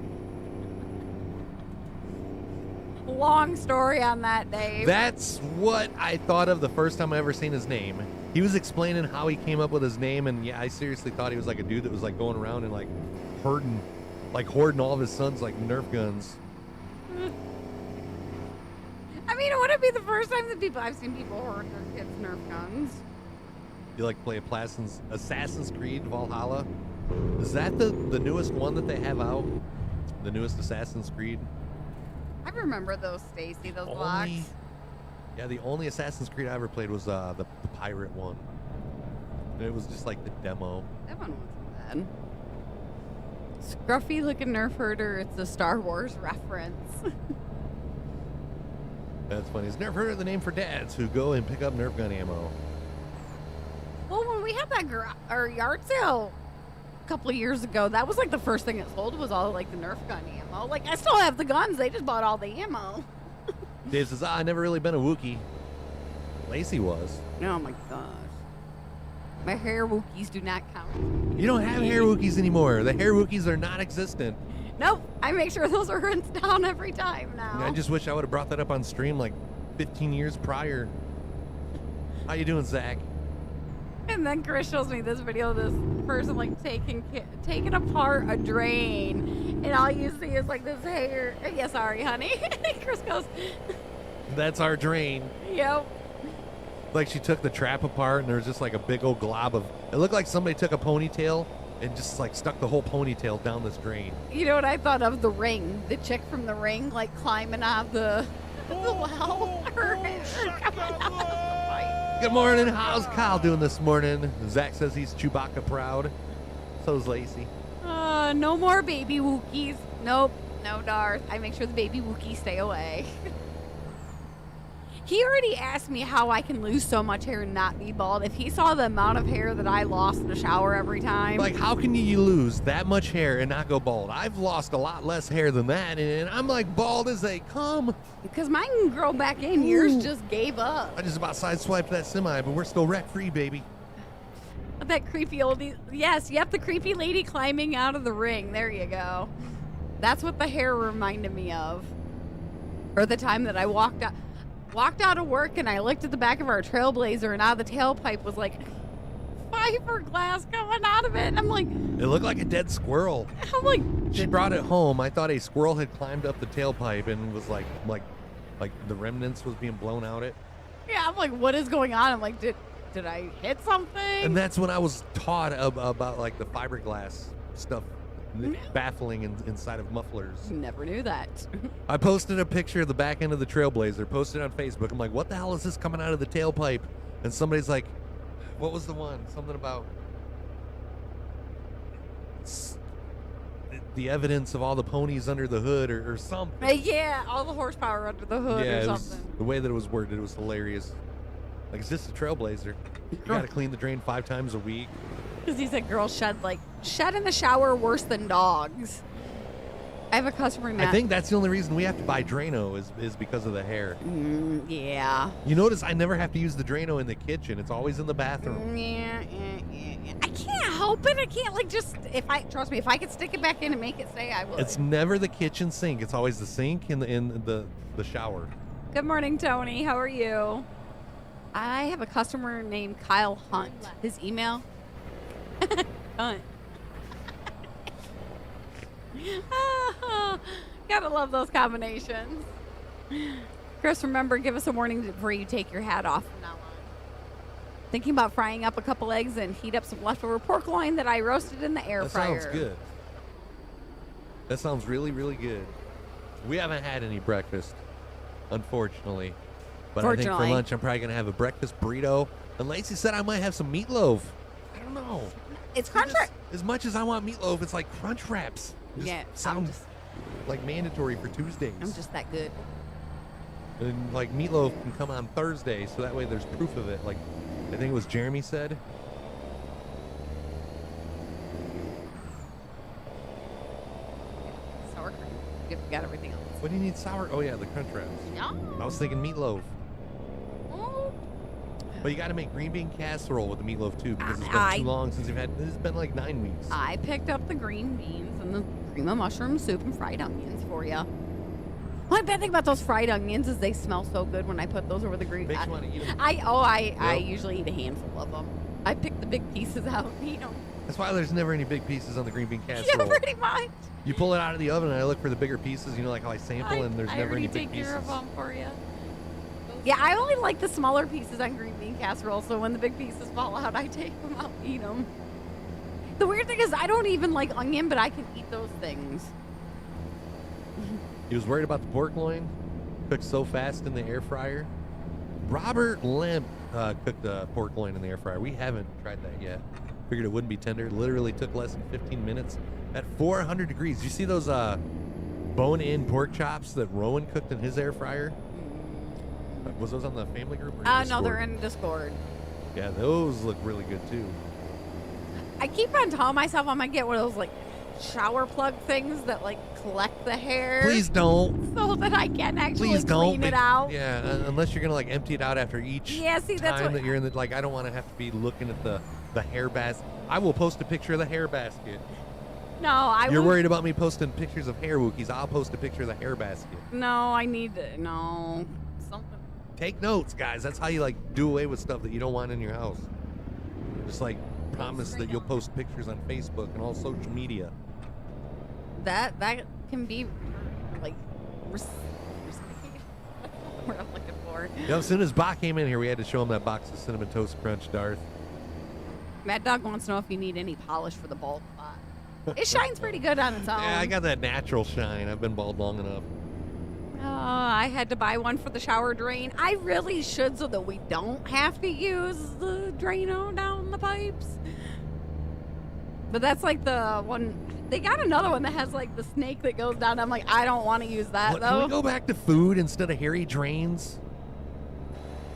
Long story on that, Dave. That's what I thought of the first time I ever seen his name. He was explaining how he came up with his name, and yeah, I seriously thought he was like a dude that was like going around and like hoarding all of his sons like Nerf guns. I mean, it wouldn't be the first time that I've seen people hoard their kids' Nerf guns. You like play Assassin's Creed Valhalla? Is that the newest one that they have out? The newest Assassin's Creed? I remember those, Stacy, those blocks. Yeah, the only Assassin's Creed I ever played was the pirate one. And it was just like the demo. That one wasn't bad. Scruffy looking Nerf herder. It's a Star Wars reference. That's funny. Is Nerf herder the name for dads who go and pick up Nerf gun ammo? Well, when we had that our yard sale a couple of years ago, that was like the first thing it sold was all like the Nerf gun ammo. Like, I still have the guns. They just bought all the ammo. Dave says, I never really been a Wookiee. Lacey was. Oh my gosh. My hair Wookiees do not count. You don't have hair Wookiees anymore. The hair Wookiees are not existent. Nope. I make sure those are rinsed down every time now. I just wish I would have brought that up on stream like 15 years prior. How you doing, Zach? And then Chris shows me this video of this person like taking apart a drain, and all you see is like this hair. Yeah, sorry, honey. And Chris goes, That's our drain. "Yep." Like she took the trap apart and there was just like a big old glob of, it looked like somebody took a ponytail and just like stuck the whole ponytail down this drain. You know what I thought of? The Ring, the chick from The Ring, like climbing out the well. Good morning. How's Kyle doing this morning? Zach says he's Chewbacca proud. So's Lacey. No more baby Wookiees. Nope, no Darth. I make sure the baby Wookiees stay away. He already asked me how I can lose so much hair and not be bald. If he saw the amount of hair that I lost in the shower every time. Like, how can you lose that much hair and not go bald? I've lost a lot less hair than that, and I'm like bald as they come. Because mine can grow back in. Yours just gave up. I just about sideswiped that semi, but we're still wreck-free, baby. That creepy oldie. Yes, yep, the creepy lady climbing out of the ring. There you go. That's what the hair reminded me of. Or the time that I walked out of work and I looked at the back of our Trailblazer, and out of the tailpipe was like fiberglass coming out of it. And I'm like, It looked like a dead squirrel. I'm like, She brought it home. I thought a squirrel had climbed up the tailpipe and was like the remnants was being blown out it. yeah, I'm like, what is going on? I'm like, did I hit something? And that's when I was taught about like the fiberglass stuff baffling inside of mufflers. Never knew that. I posted a picture of the back end of the Trailblazer, posted it on Facebook. I'm like, what the hell is this coming out of the tailpipe? And somebody's like, what was the one? Something about the evidence of all the ponies under the hood or something. Yeah, all the horsepower under the hood Yeah, or it was, something. the way that it was worded, it was hilarious. Like, it's just a Trailblazer. You got to clean the drain 5 times a week. Because he said girls shed in the shower worse than dogs. I have a customer now. I think that's the only reason we have to buy Drano is because of the hair. Yeah. You notice I never have to use the Drano in the kitchen. It's always in the bathroom. Yeah. I can't help it. I can't trust me, if I could stick it back in and make it stay, I would. It's never the kitchen sink. It's always the sink in the shower. Good morning, Tony. How are you? I have a customer named Kyle Hunt. His email? Hunt. Gotta love those combinations. Chris, remember, give us a warning before you take your hat off from now on. Thinking about frying up a couple eggs and heat up some leftover pork loin that I roasted in the air fryer. That sounds good. That sounds really, really good. We haven't had any breakfast, unfortunately. But I think for lunch, I'm probably going to have a breakfast burrito. And Lacey said I might have some meatloaf. I don't know. It's crunch wrap. As much as I want meatloaf, it's like crunch wraps. Yeah, sounds like mandatory for Tuesdays. I'm just that good. And like meatloaf can come on Thursday, so that way there's proof of it. Like I think it was Jeremy said. Sour cream. You got everything else. What do you need sour? Oh yeah, the crunch wraps. No. I was thinking meatloaf. Oh. But you got to make green bean casserole with the meatloaf too, because it's been too long since you've had. It's been like 9 weeks. I picked up the green beans and the cream of mushroom soup and fried onions for you. One bad thing about those fried onions is they smell so good when I put those over the green. Makes you want to eat them. I usually eat a handful of them. I pick the big pieces out and eat them. That's why there's never any big pieces on the green bean casserole. Yeah, pretty much. You pull it out of the oven and I look for the bigger pieces. You know, like how I sample, and there's never any big take pieces. care of them for you. Yeah, I only like the smaller pieces on green bean casserole, so when the big pieces fall out, I take them out and eat them. The weird thing is I don't even like onion, but I can eat those things. He was worried about the pork loin. Cooked so fast in the air fryer. Robert Lemp cooked the pork loin in the air fryer. We haven't tried that yet. Figured it wouldn't be tender. Literally took less than 15 minutes at 400 degrees. You see those bone-in pork chops that Rowan cooked in his air fryer? Was those on the family group? Or No, they're in Discord. Yeah, those look really good too. I keep on telling myself I'm gonna get one of those like shower plug things that like collect the hair. Please don't. So that I can actually Please don't. clean it out. Yeah, unless you're gonna like empty it out after each Yeah, see, that's time what that you're in the, like, I don't want to have to be looking at the hair basket. I will post a picture of the hair basket. No, You're worried about me posting pictures of hair Wookiees. I'll post a picture of the hair basket. No, I need to. No, something. Take notes, guys. That's how you like do away with stuff that you don't want in your house. Just like promise that you'll post pictures on Facebook and all social media. That can be like reciprocated. That's the word I'm looking for. You know, as soon as Bach came in here, we had to show him that box of Cinnamon Toast Crunch, Darth. Mad Dog wants to know if you need any polish for the bald spot. It shines pretty good on its own. Yeah, I got that natural shine. I've been bald long enough. Oh, I had to buy one for the shower drain. I really should so that we don't have to use the Drano down the pipes. But that's like the one. They got another one that has like the snake that goes down. I'm like, I don't want to use that What, though. can we go back to food instead of hairy drains?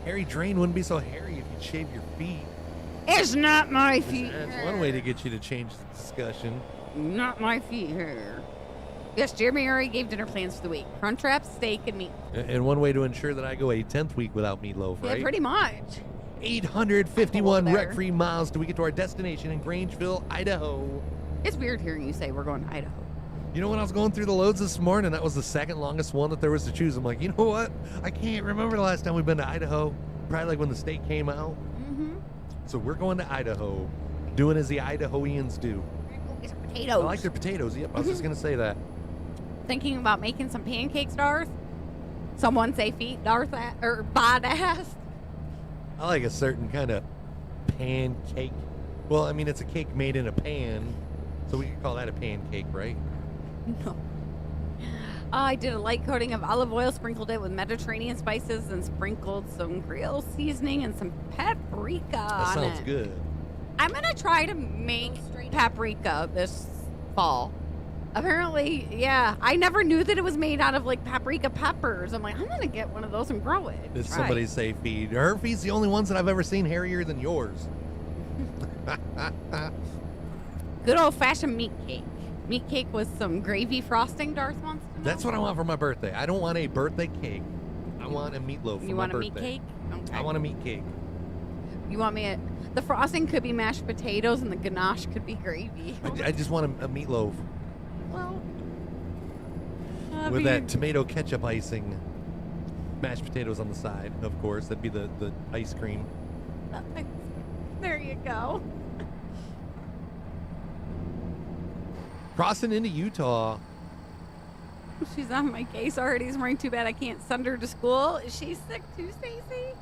Hairy drain wouldn't be so hairy if you'd shave your feet. It's not my feet. That's one way to get you to change the discussion. Not my feet hair. Yes, Jeremy already gave dinner plans for the week. Crunchwrap, steak, and meat. And one way to ensure that I go a 10th week without meatloaf, right? Yeah, pretty much. 851 There. wreck-free miles till we get to our destination in Grangeville, Idaho. It's weird hearing you say we're going to Idaho. You know, when I was going through the loads this morning, that was the second longest one that there was to choose. I'm like, you know what? I can't remember the last time we've been to Idaho. Probably like when the state came out. Mm-hmm. So we're going to Idaho, doing as the Idahoians do. It's I potatoes. like their potatoes. Yep, I was just going to say that. Thinking about making some pancakes, Darth. Someone say feet, Darth, or bod asked. I like a certain kind of pancake. Well, I mean, it's a cake made in a pan, so we could call that a pancake, right? No. I did a light coating of olive oil, sprinkled it with Mediterranean spices, and sprinkled some Creole seasoning and some paprika That on sounds it. good. I'm going to try to make paprika this fall. Apparently, yeah. I never knew that it was made out of, like, paprika peppers. I'm like, I'm going to get one of those and grow it. Did Try. somebody say feed? Her feet's the only ones that I've ever seen hairier than yours. Good old-fashioned meat cake. Meat cake with some gravy frosting, Darth wants to know. That's what I want for my birthday. I don't want a birthday cake. I want a meatloaf for You my want a birthday. meat cake? Okay. I want a meat cake. You want me the frosting could be mashed potatoes and the ganache could be gravy. I just want a meatloaf Well, with that tomato ketchup icing. Mashed potatoes on the side, of course. That'd be the ice cream. There you go. Crossing into Utah. She's on my case already this morning. Too bad I can't send her to school. Is she sick too, Stacy?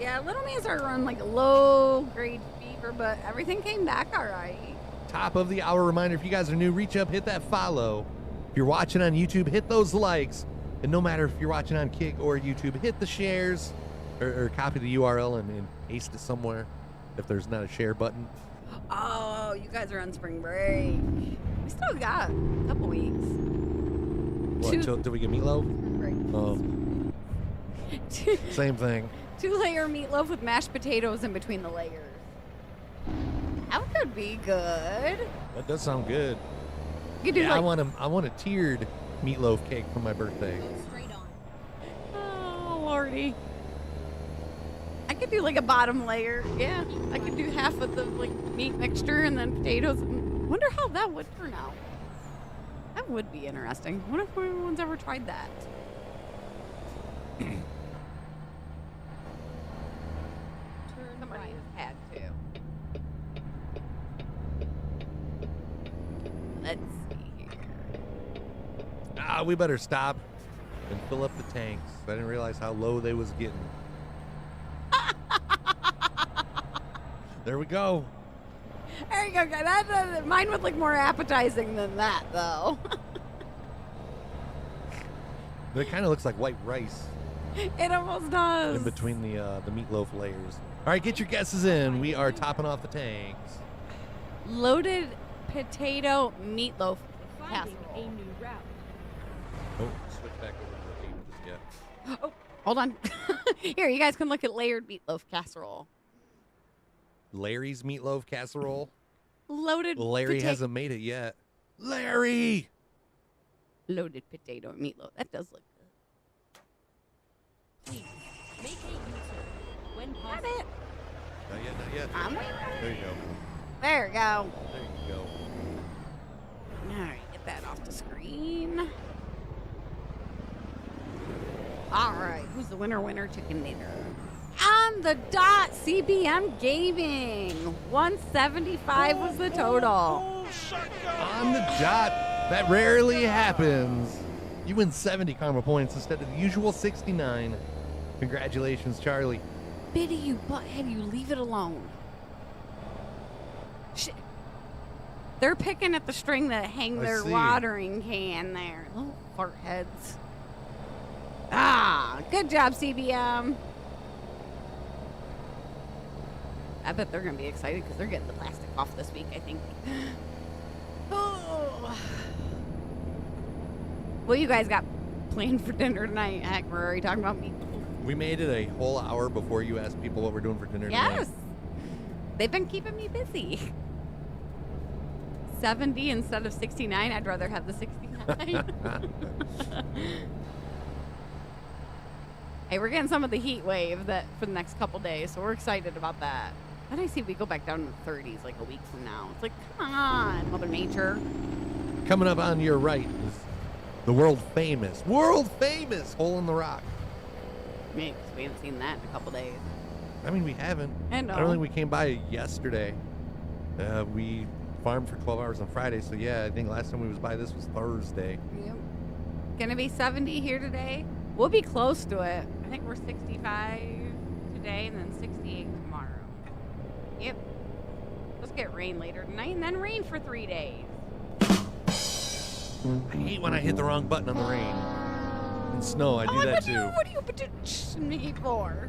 Yeah, little me's are on like a low-grade fever, but everything came back all right. Top of the hour reminder, if you guys are new, reach up, hit that follow. If you're watching on YouTube, hit those likes. And no matter if you're watching on Kick or YouTube, hit the shares or copy the URL and paste it somewhere if there's not a share button. Oh, you guys are on spring break. We still got a couple weeks. What, till we get meatloaf? Right. Same thing. 2-layer meatloaf with mashed potatoes in between the layers. That could be good. That does sound good. You could do Yeah, like, I want a tiered meatloaf cake for my birthday. Go straight on. oh lordy. I could do like a bottom layer. Yeah, I could do half of the like meat mixture and then potatoes. Wonder how that would turn out. That would be interesting. Wonder if anyone's ever tried that. Turn Somebody right. has had to. Let's see here. We better stop and fill up the tanks. I didn't realize how low they was getting. There we go. There you go, guys. Mine would look more appetizing than that, though. But it kind of looks like white rice It almost does. in between the meatloaf layers. All right, get your guesses in. We are topping off the tanks. Loaded potato meatloaf Finding a casserole. new route. Oh, switch back over to the table just yet. Oh, hold on. Here, you guys can look at layered meatloaf casserole. Larry's meatloaf casserole. Loaded Well, Larry pota- hasn't made it yet. Larry! Loaded potato meatloaf. That does look good. Please, make a U-turn when Got possible. it. Not yet, not yet. I'm waiting. There you go. There we go. There you go. All right, get that off the screen. All right, who's the winner chicken dinner? On the dot, CBM Gaming. 175 was the total. On the dot. That rarely happens. You win 70 karma points instead of the usual 69. Congratulations, Charlie. Biddy, you butthead, you leave it alone. Shit. They're picking at the string that hang I their see. watering can there. Little fart heads. Ah, good job, CBM. I bet they're going to be excited because they're getting the plastic off this week, I think. Oh. What you guys got planned for dinner tonight? Heck, we're already talking about meat. We made it a whole hour before you asked people what we're doing for dinner Yes. tonight. They've been keeping me busy. 70 instead of 69. I'd rather have the 69. Hey, we're getting some of the heat wave that for the next couple days, so we're excited about that. Then I see we go back down to the 30s like a week from now. It's like, come on, Mother Nature. Coming up on your right is the world famous Hole in the Rock. Yeah, 'cause we haven't seen that in a couple days. I mean, we haven't. I know. I don't think we came by yesterday. We farmed for 12 hours on Friday, so yeah, I think last time we was by this was Thursday. Yep. Gonna be 70 here today. We'll be close to it. I think we're 65 today and then 68 tomorrow. Yep. Let's get rain later tonight and then rain for 3 days. I hate when I hit the wrong button on the rain. And snow, I do that too. What do you petition me for?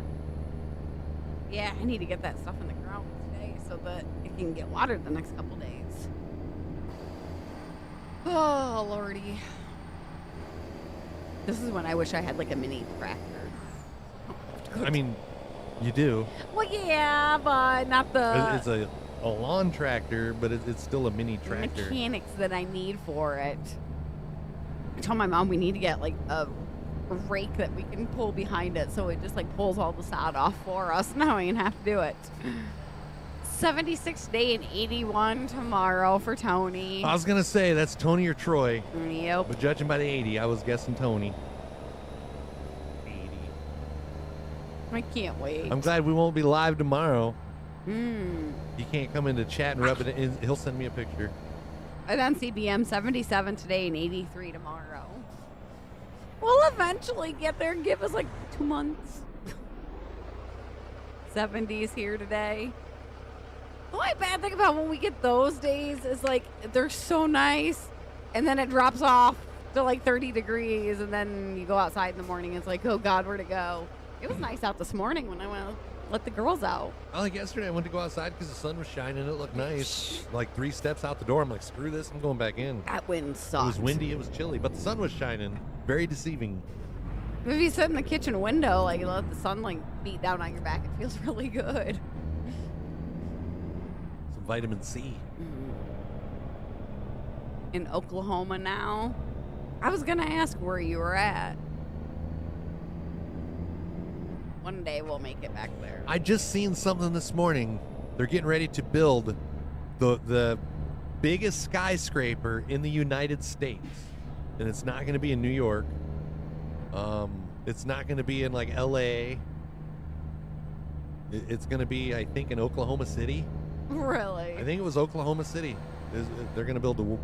Yeah, I need to get that stuff in the ground today so that it can get watered the next couple days. Oh, Lordy. This is when I wish I had like a mini tractor. I mean, you do. Well, yeah, but not the It's a lawn tractor, but it's still a mini tractor. mechanics that I need for it. I told my mom we need to get like a rake that we can pull behind it so it just like pulls all the sod off for us. Now I ain't have to do it. 76 today and 81 tomorrow for Tony. I was going to say, that's Tony or Troy. Yep. But judging by the 80, I was guessing Tony. 80. I can't wait. I'm glad we won't be live tomorrow. Mm. He can't come into chat and rub it in. He'll send me a picture. And on CBM, 77 today and 83 tomorrow. We'll eventually get there and give us like 2 months. 70s here today. The only bad thing about when we get those days is like they're so nice and then it drops off to like 30 degrees and then you go outside in the morning. It's like, oh God, where'd it go? It was nice out this morning when I went to let the girls out. Well, like yesterday, I went to go outside because the sun was shining. It looked nice. Like 3 steps out the door, I'm like, screw this. I'm going back in. That wind It sucked. was windy. It was chilly, but the sun was shining. Very deceiving. If you sit in the kitchen window, like you let the sun like beat down on your back, it feels really good. Some vitamin C. In Oklahoma now. I was gonna ask where you were at. One day we'll make it back there. I just seen something this morning. They're getting ready to build the biggest skyscraper in the United States. And it's not going to be in New York. It's not going to be in like LA. It's going to be, I think, in Oklahoma City. Really? I think it was Oklahoma City. They're going to build I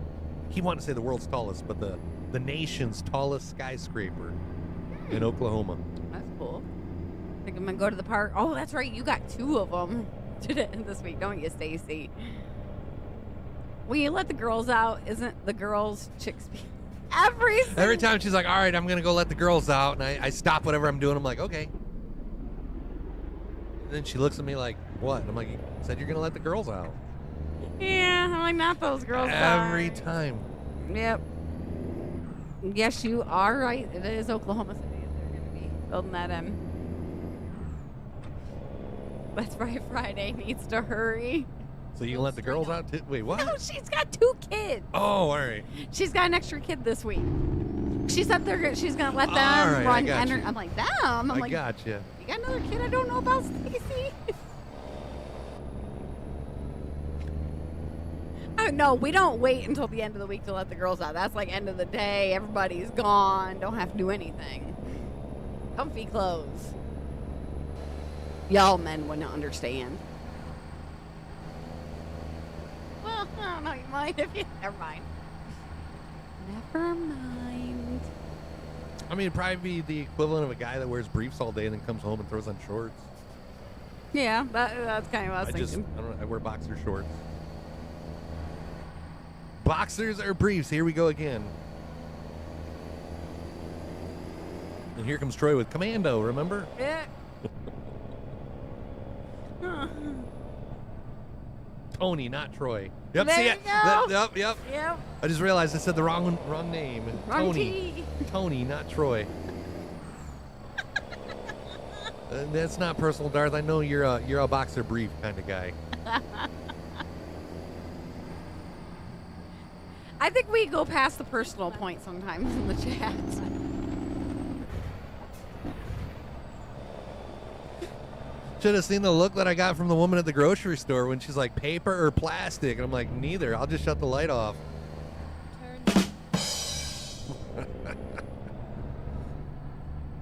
keep wanting to say the world's tallest, but the nation's tallest skyscraper in Oklahoma. That's cool. I think I'm gonna go to the park. Oh, that's right. You got 2 of them today this week, don't you, Stacy? When you let the girls out, isn't the girls chicks Every time she's like, all right, I'm going to go let the girls out. And I stop whatever I'm doing. I'm like, okay. And then she looks at me like, what? And I'm like, you said you're going to let the girls out. Yeah, I'm like, not those girls. Every sorry. time. Yep. Yes, you are right. It is Oklahoma City. They're going to be building that in. That's right. Friday needs to hurry. So you can let the girls out too? Wait, what? No, she's got 2 kids. Oh, all right. She's got an extra kid this week. She said she's going to let them All right, I run. got you. I'm like, them? I'm I like, gotcha. you got another kid I don't know about, Stacy? Oh, no, we don't wait until the end of the week to let the girls out. That's like end of the day. Everybody's gone. Don't have to do anything. Comfy clothes. Y'all men wouldn't understand. Well, I don't know. You might if you. Never mind. Never mind. I mean, it'd probably be the equivalent of a guy that wears briefs all day and then comes home and throws on shorts. Yeah, that's kind of what I was thinking. I don't know. I wear boxer shorts. Boxers or briefs? Here we go again. And here comes Troy with Commando. Remember? Yeah. Tony, not Troy. Yep. There See you it. go. Yep. Yep. I just realized I said the wrong name. Wrong Tony. T. Tony, not Troy. That's not personal, Darth. I know you're a boxer brief kind of guy. I think we go past the personal point sometimes in the chat. Should have seen the look that I got from the woman at the grocery store when she's like, paper or plastic? And I'm like, neither. I'll just shut the light off. Turn.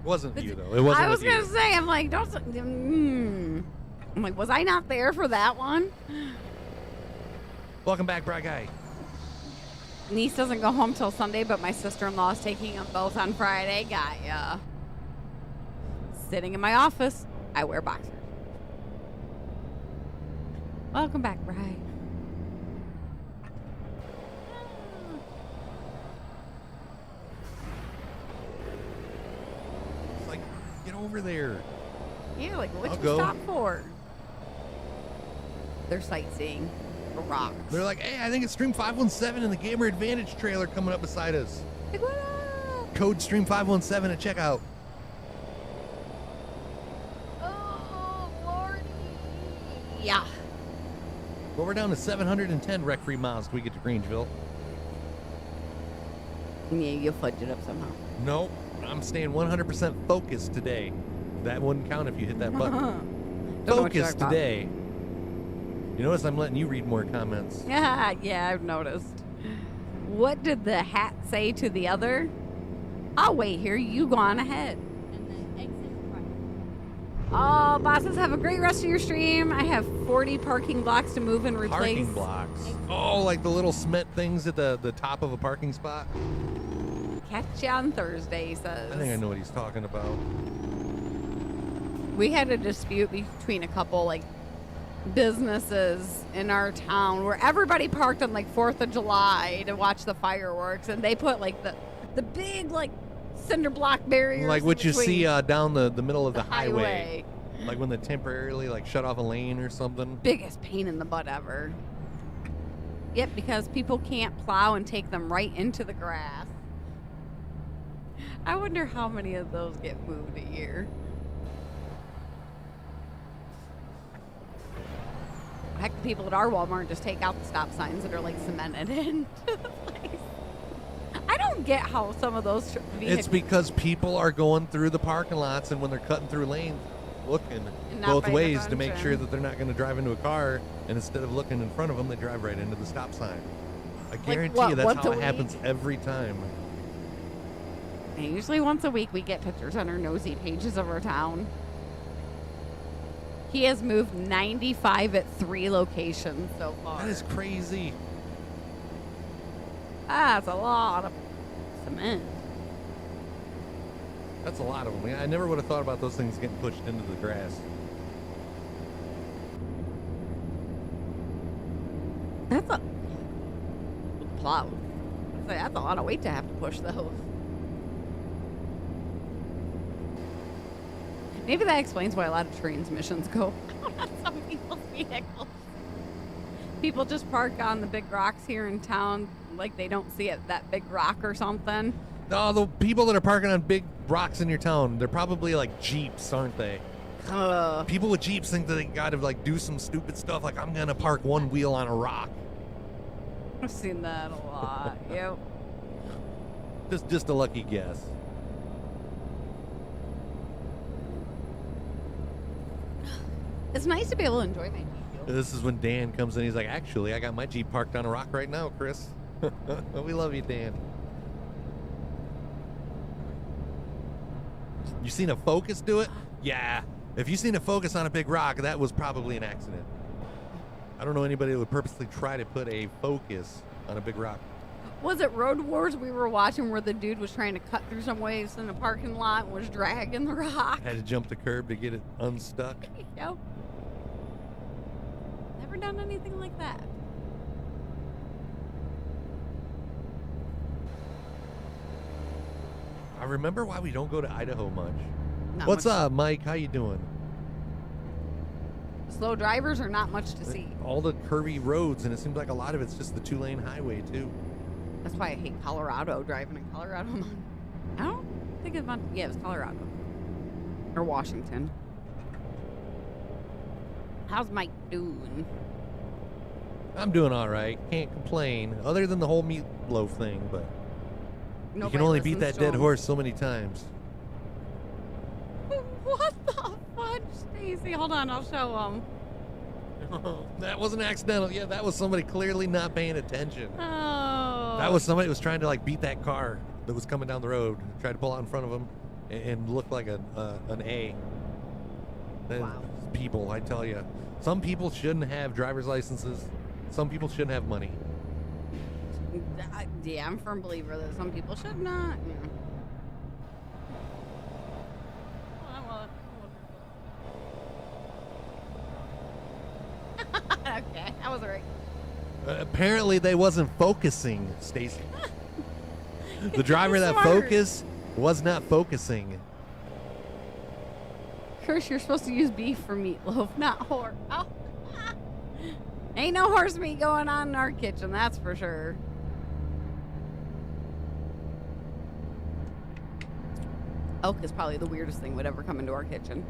Wasn't you, though. It wasn't I was with you. going to say, I'm like, don't. I'm like, was I not there for that one? Welcome back, Bry Guy. Niece doesn't go home till Sunday, but my sister-in-law is taking them both on Friday. Got ya. Sitting in my office, I wear boxers. Welcome back, Bry. It's like, get over there. Yeah, like, what I'll you go. stop for? They're sightseeing. The rocks. They're like, hey, I think it's Stream 517 in the Gamer Advantage trailer coming up beside us. Like, what up? Code Stream 517 at checkout. Oh, Lordy. Yeah. Well, we're down to 710 wreck-free miles till we get to Grangeville. Yeah, you'll fudge it up somehow. Nope, I'm staying 100% focused today. That wouldn't count if you hit that button. Don't know what you're Focused talking about. today. You notice I'm letting you read more comments. Yeah, I've noticed. What did the hat say to the other? I'll wait here. You go on ahead. And then exit right. Oh, bosses, have a great rest of your stream. I have 40 parking blocks to move and replace. Parking blocks. Oh, like the little cement things at the top of a parking spot? Catch you on Thursday, he says. I think I know what he's talking about. We had a dispute between a couple, like, businesses in our town where everybody parked on, like, 4th of July to watch the fireworks, and they put, like, the big, like, cinder block barriers Like in what you between see down the middle of the highway. Like when they temporarily like shut off a lane or something. Biggest pain in the butt ever. Yep, because people can't plow and take them right into the grass. I wonder how many of those get moved a year. Heck, the people at our Walmart just take out the stop signs that are like cemented into the place. I don't get how some of those vehicles. It's because people are going through the parking lots and when they're cutting through lanes, looking And not both paying ways to make attention. sure that they're not going to drive into a car, and instead of looking in front of them, they drive right into the stop sign. I guarantee what, you that's once how a it happens week? every time. And usually once a week we get pictures on our nosy pages of our town. He has moved 95 at 3 locations so far. That is crazy. That's a lot of cement. That's a lot of them. I never would have thought about those things getting pushed into the grass. That's a plow. That's a lot of weight to have to push those. Maybe that explains why a lot of transmissions go on some people's vehicles. People just park on the big rocks here in town like they don't see it, that big rock or something. Oh, the people that are parking on big rocks in your town, they're probably like Jeeps, aren't they? People with Jeeps think that they got to like do some stupid stuff like I'm going to park one wheel on a rock. I've seen that a lot. Yep. Just a lucky guess. It's nice to be able to enjoy my Jeep. This is when Dan comes in. He's like, actually, I got my Jeep parked on a rock right now, Chris. We love you, Dan. You seen a Focus do it? Yeah. If you seen a Focus on a big rock, that was probably an accident. I don't know anybody that would purposely try to put a Focus on a big rock. Was it Road Wars we were watching where the dude was trying to cut through some waves in the parking lot and was dragging the rock? Had to jump the curb to get it unstuck. Yep. Never done anything like that. I remember why we don't go to Idaho much. Not What's much. up, Mike? How you doing? Slow drivers are not much to see. All the curvy roads, and it seems like a lot of it's just the 2-lane highway too. That's why I hate Colorado, driving in Colorado. I don't think it's yeah, it was Colorado. Or Washington. How's Mike doing? I'm doing all right. Can't complain. Other than the whole meatloaf thing, but you Nobody can only beat listens that to dead him. horse so many times. What the fudge, Stacy? Hold on, I'll show him. That wasn't accidental. Yeah, that was somebody clearly not paying attention. Oh. That was somebody that was trying to like beat that car that was coming down the road, tried to pull out in front of him, and look like an A. Wow. People, I tell you, some people shouldn't have driver's licenses. Some people shouldn't have money. Yeah, I'm a firm believer that some people should not. Yeah. Okay, that was right. Apparently, they wasn't focusing, Stacy. The driver that Smart. focused was not focusing. Chris, you're supposed to use beef for meatloaf, not horse. Oh. Ain't no horse meat going on in our kitchen, that's for sure. Elk is probably the weirdest thing would ever come into our kitchen.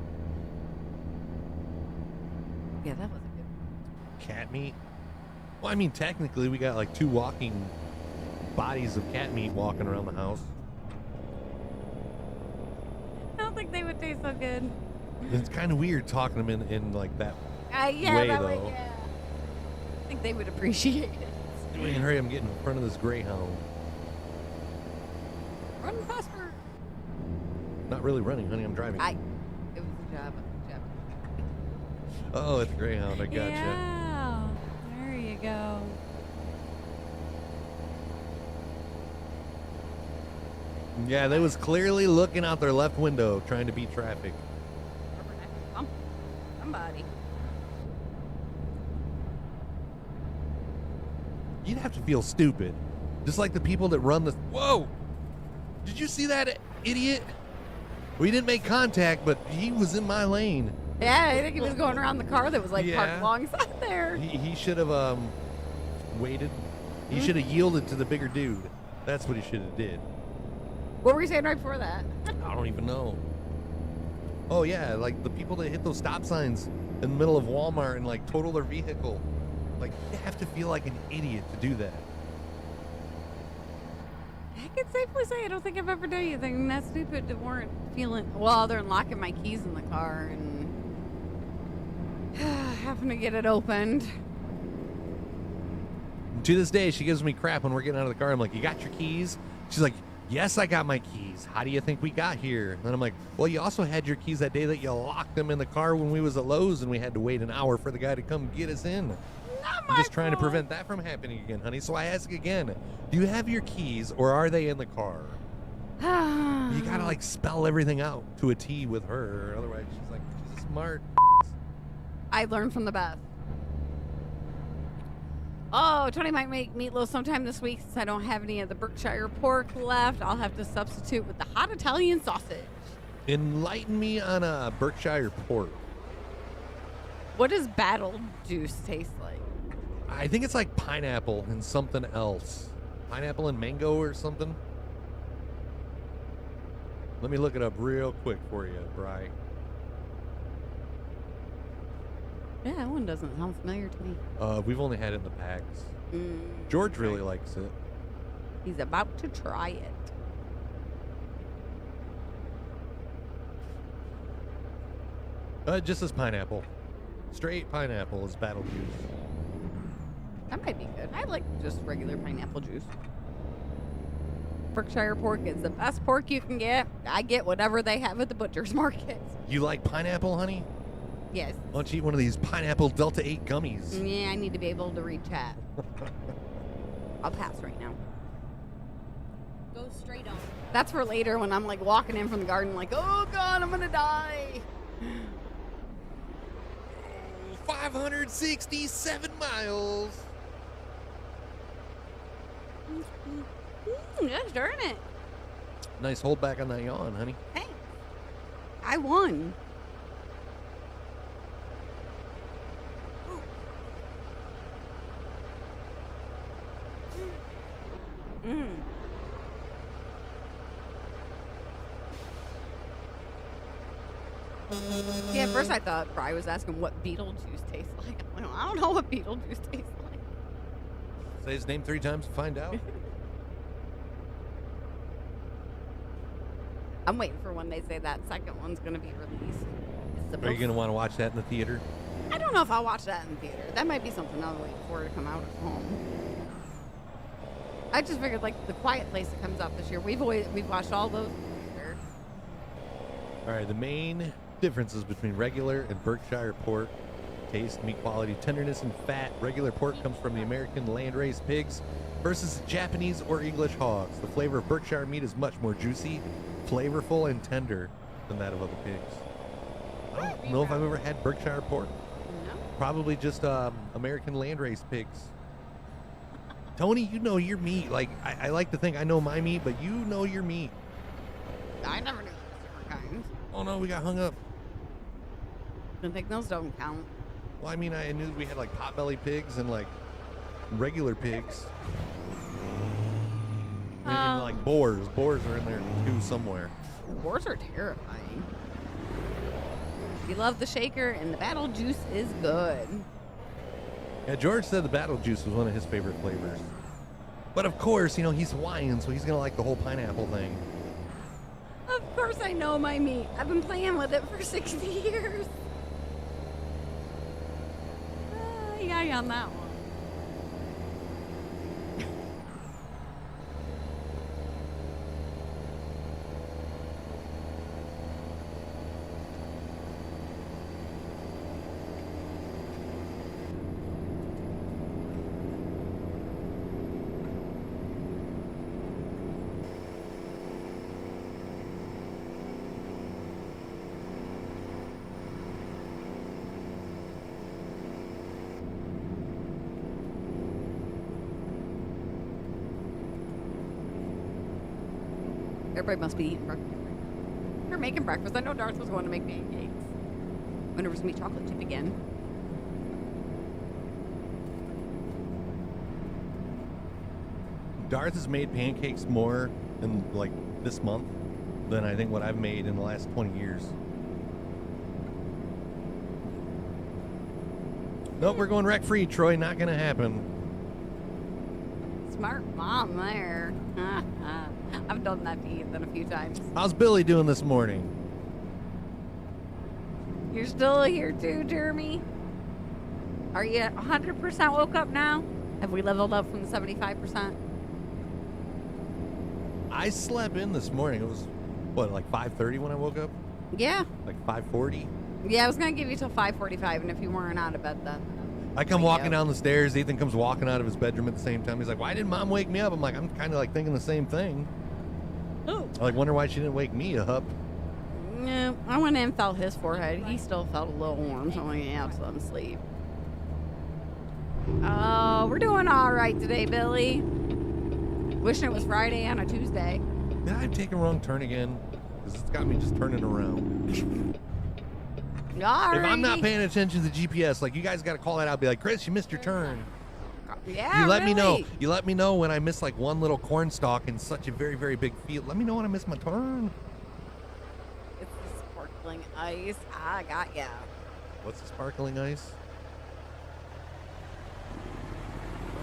Yeah, that was a good Cat meat? Well, I mean, technically, we got like 2 walking bodies of cat meat walking around the house. I don't think they would taste so good. It's kind of weird talking them in like that. Yeah, way, that though. way, yeah. I think they would appreciate it. Wait, hurry, I'm getting in front of this Greyhound. Run faster. Not really running, honey, I'm driving. It was a job. Oh, it's a Greyhound, I gotcha. Yeah, there you go. Yeah, they was clearly looking out their left window trying to beat traffic. Somebody. You'd have to feel stupid. Just like the people that run the... Whoa! Did you see that idiot? We didn't make contact, but he was in my lane. Yeah, I think he was going around the car that was like Yeah. parked alongside there. He should have waited. He should have yielded to the bigger dude. That's what he should have did. What were you saying right before that? I don't even know. Oh yeah, like the people that hit those stop signs in the middle of Walmart and like total their vehicle. Like you have to feel like an idiot to do that. I can safely say I don't think I've ever done anything that stupid to warrant feeling, well, other than locking my keys in the car and having to get it opened. To this day, she gives me crap when we're getting out of the car. I'm like, "You got your keys?" She's like, "Yes, I got my keys. How do you think we got here?" And I'm like, "Well, you also had your keys that day that you locked them in the car when we was at Lowe's and we had to wait an hour for the guy to come get us in." Not I'm my just trying to fault. prevent that from happening again, honey. So I ask again, do you have your keys or are they in the car? You gotta like spell everything out to a T with her. Otherwise, she's like, she's a smart. I learned from the best. Oh, Tony might make meatloaf sometime this week since I don't have any of the Berkshire pork left. I'll have to substitute with the hot Italian sausage. Enlighten me on a Berkshire pork. What does battle juice taste like? I think it's like pineapple and something else. Pineapple and mango or something. Let me look it up real quick for you, Bri. Yeah, that one doesn't sound familiar to me. We've only had it in the packs. George really likes it. He's about to try it. Just as pineapple. Straight pineapple is battle juice. That might be good. I like just regular pineapple juice. Berkshire pork is the best pork you can get. I get whatever they have at the butcher's market. You like pineapple, honey? Yes. Why don't you eat one of these pineapple Delta 8 gummies? Yeah, I need to be able to read chat. I'll pass right now. Go straight on. That's for later when I'm like walking in from the garden like, oh God, I'm gonna die. 567 miles. Gosh darn it. Nice hold back on that yawn, honey. Hey, I won. Mm. Yeah, at first I thought Bri was asking what Beetlejuice tastes like. I'm like, I don't know what Beetlejuice tastes like. Say his name 3 times to find out. I'm waiting for when they say that second one's going to be released. Are you going to want to watch that in the theater? I don't know if I'll watch that in theater. That might be something I'll wait for to come out at home. I just figured like The Quiet Place that comes out this year. We've watched all those together. All right, the main differences between regular and Berkshire pork: taste, meat quality, tenderness, and fat. Regular pork comes from the American land-raised pigs versus Japanese or English hogs. The flavor of Berkshire meat is much more juicy, flavorful, and tender than that of other pigs. I don't know if I've ever had Berkshire pork. No. Probably just American land-raised pigs. Tony, you know your meat. Like, I like to think I know my meat, but you know your meat. I never knew there were different kinds. Oh no, we got hung up. I think those don't count. Well, I mean, I knew we had like potbelly pigs and like regular pigs. And like boars. Boars are in there too somewhere. Boars are terrifying. You love the shaker, and the battle juice is good. Yeah, George said the battle juice was one of his favorite flavors. But of course, you know, he's Hawaiian, so he's gonna like the whole pineapple thing. Of course I know my meat. I've been playing with it for 60 years. Yeah, on that one. Everybody must be eating breakfast. You're making breakfast. I know Darth was going to make pancakes. When it was me chocolate chip again. Darth has made pancakes more in like this month than I think what I've made in the last 20 years. Nope, we're going wreck-free, Troy. Not gonna happen. Smart mom there. I've done that to Ethan a few times. How's Billy doing this morning? You're still here too, Jeremy? Are you 100% woke up now? Have we leveled up from the 75%? I slept in this morning. It was, what, like 5:30 when I woke up? Yeah. Like 5:40? Yeah, I was going to give you till 5:45, and if you weren't out of bed then. I come walking down the stairs. Ethan comes walking out of his bedroom at the same time. He's like, why didn't Mom wake me up? I'm like, I'm kind of like thinking the same thing. Oh. I like wonder why she didn't wake me up. Yeah, I went in and felt his forehead. He still felt a little warm, so I'm like, yeah, just let him sleep. Oh, we're doing all right today, Billy. Wishing it was Friday on a Tuesday. Did I take a wrong turn again? Because it's got me just turning around. If I'm not paying attention to the GPS, like, you guys got to call that out. Be like, Chris, you missed your turn. Yeah, you let me know. really. You let me know when I miss like one little corn stalk in such a very, very big field. Let me know when I miss my turn. It's the sparkling ice. I got ya. What's the sparkling ice?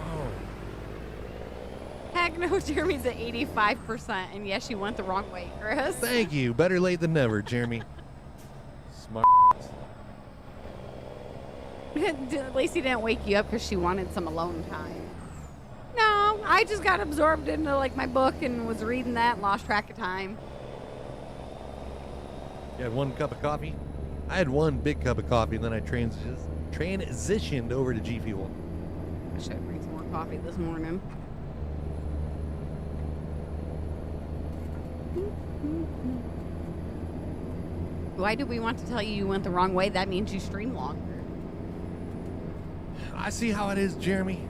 Oh. Heck no, Jeremy's at 85%, and yes, you went the wrong way, Chris. Thank you. Better late than never, Jeremy. Smart. Lacey didn't wake you up because she wanted some alone time. No, I just got absorbed into like my book and was reading that and lost track of time. You had one cup of coffee? I had one big cup of coffee, and then I transitioned over to G Fuel. I should drink some more coffee this morning. Why do we want to tell you you went the wrong way? That means you stream longer. I see how it is, Jeremy.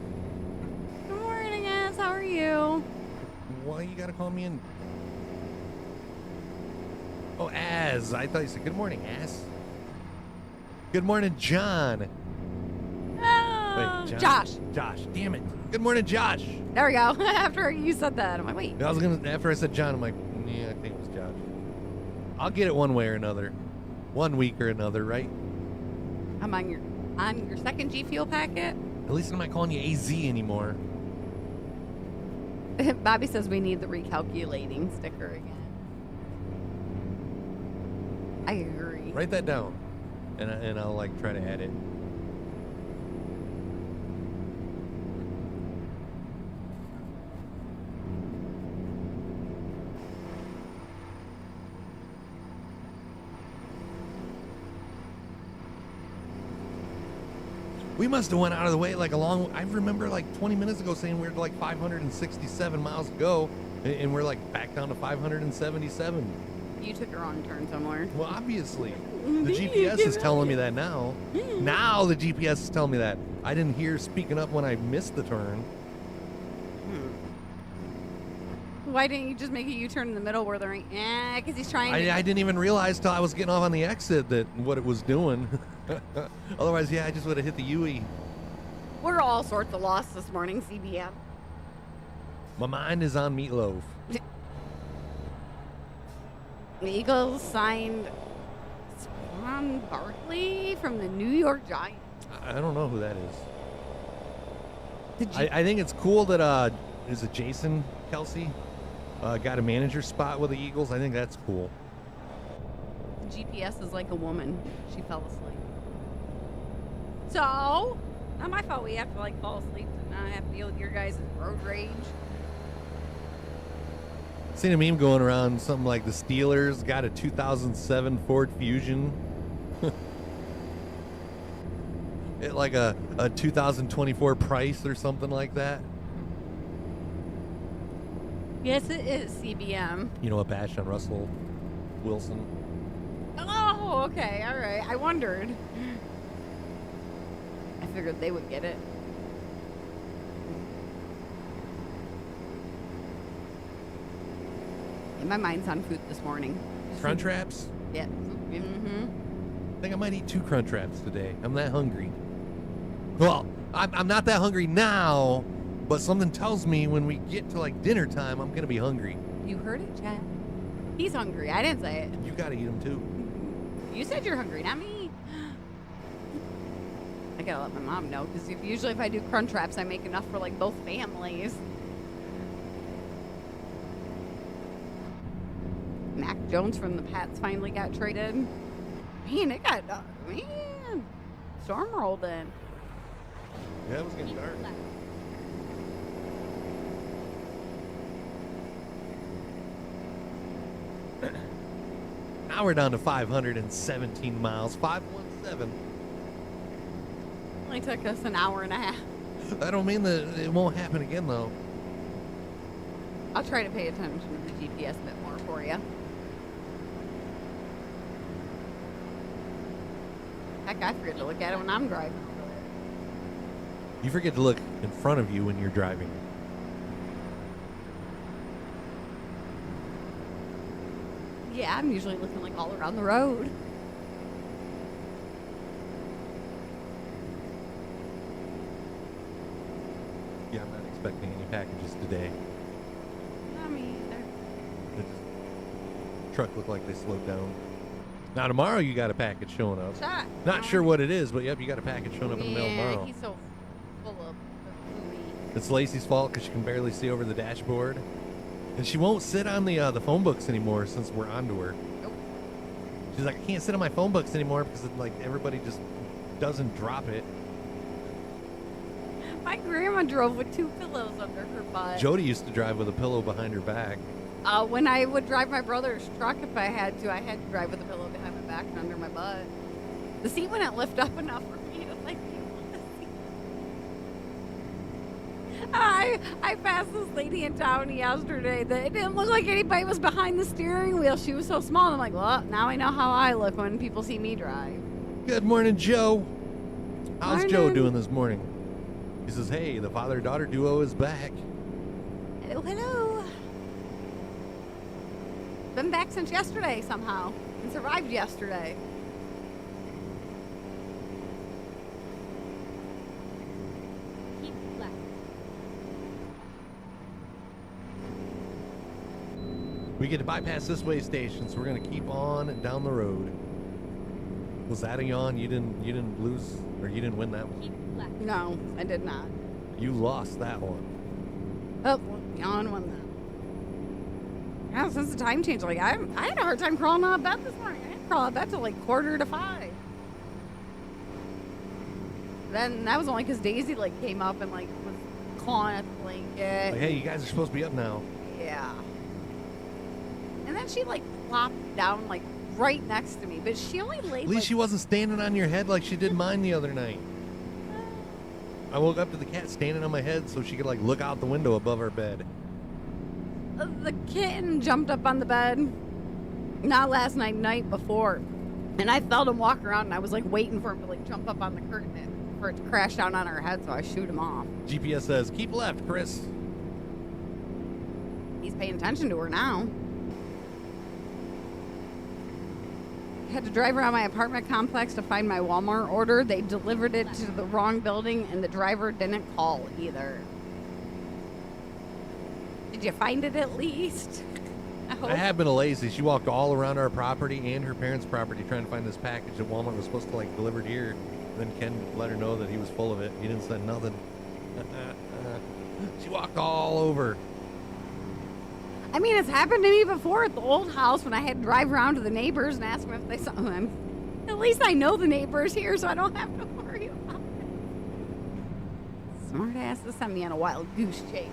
Good morning, ass. How are you? Why you gotta call me in? Oh, Az. I thought you said good morning, ass. Good morning, John. Oh, Wait, John? Josh. Josh. Damn it. Good morning, Josh. There we go. After you said that, I'm like, wait. I was gonna. After I said John, I'm like, yeah, I think it was Josh. I'll get it one way or another, one week or another, right? I'm on your second G Fuel packet. At least I'm not calling you AZ anymore. Bobby says we need the recalculating sticker again. I agree. Write that down, and I'll like try to add it. We must have went out of the way like a long. I remember like 20 minutes ago saying we were like 567 miles to go, and we're like back down to 577. You took a wrong turn somewhere. Well, obviously, the GPS is telling me that now. Now the GPS is telling me that. I didn't hear speaking up when I missed the turn. Why didn't you just make a U-turn in the middle where they're because he's trying to... I didn't even realize till I was getting off on the exit that what it was doing. Otherwise, yeah, I just would have hit the UE. We're all sorts of lost this morning, CBM. My mind is on Meatloaf. The Eagles signed Saquon Barkley from the New York Giants. I don't know who that is. Did you... I think it's cool that is it Jason Kelsey got a manager spot with the Eagles. I think that's cool. GPS is like a woman. She fell asleep. So, not my fault we have to like fall asleep and not have to deal with your guys' road rage. Seen a meme going around, something like the Steelers got a 2007 Ford Fusion. At like a 2024 price or something like that. Yes, it is CBM. You know, a bash on Russell Wilson. Oh, okay, all right. I wondered. I figured they would get it. And my mind's on food this morning. Crunchwraps? Yeah. Mm-hmm. I think I might eat 2 Crunchwraps today. I'm that hungry. Well, I'm not that hungry now, but something tells me when we get to like dinner time, I'm gonna be hungry. You heard it, Chad. He's hungry. I didn't say it. You gotta eat them too. You said you're hungry, not me. I gotta let my mom know because usually if I do Crunchwraps, I make enough for like both families. Mac Jones from the Pats finally got traded. Man, it got dark. Man, storm rolled in. Yeah, it was getting dark. Now we're down to 517 miles. 517. Only took us an hour and a half. I don't mean that it won't happen again, though. I'll try to pay attention to the GPS a bit more for you. Heck, I forget to look at it when I'm driving. You forget to look in front of you when you're driving. Yeah, I'm usually looking like all around the road. Yeah, I'm not expecting any packages today. Not me either. The truck looked like they slowed down. Now tomorrow you got a package showing up. Shot. Not sure what it is, but yep, you got a package showing up in the mail tomorrow. He's so full of booty. It's Lacey's fault because she can barely see over the dashboard. And she won't sit on the phone books anymore since we're onto her. Nope. She's like, I can't sit on my phone books anymore because like everybody just doesn't drop it. My grandma drove with 2 pillows under her butt. Jody used to drive with a pillow behind her back. When I would drive my brother's truck, if I had to drive with a pillow behind my back and under my butt. The seat wouldn't lift up enough for me to like be able to see. I passed this lady in town yesterday that it didn't look like anybody was behind the steering wheel. She was so small. And I'm like, well, now I know how I look when people see me drive. Good morning, Joe. How's Morning. Joe doing this morning? He says, hey, the father-daughter duo is back. Hello, hello. Been back since yesterday somehow and survived yesterday. Keep left. We get to bypass this way station, so we're gonna keep on down the road. Was that a yawn? You didn't lose, or you didn't win that one? Keep left. No, I did not. You lost that one. Oh, on one then. Yeah, since the time change, like I had a hard time crawling out of bed this morning. I didn't crawl out of bed till like 4:45. Then that was only because Daisy like came up and like was clawing at the blanket. Like, hey, you guys are supposed to be up now. Yeah. And then she like plopped down like right next to me, but she only laid. At least like, she wasn't standing on your head like she did mine the other night. I woke up to the cat standing on my head so she could like look out the window above our bed. The kitten jumped up on the bed, not last night, night before, and I felt him walk around, and I was like waiting for him to like jump up on the curtain and for it to crash down on her head, so I shoot him off. GPS says, keep left, Chris. He's paying attention to her now. Had to drive around my apartment complex to find my Walmart order. They delivered it to the wrong building, and the driver didn't call either. Did you find it at least? I hope. I have been a lazy. She walked all around our property and her parents' property trying to find this package that Walmart was supposed to like delivered here. Then Ken let her know that he was full of it. He didn't send nothing. She walked all over. I mean, it's happened to me before at the old house when I had to drive around to the neighbors and ask them if they saw them. At least I know the neighbors here, so I don't have to worry about it. Smart ass to send me on a wild goose chase.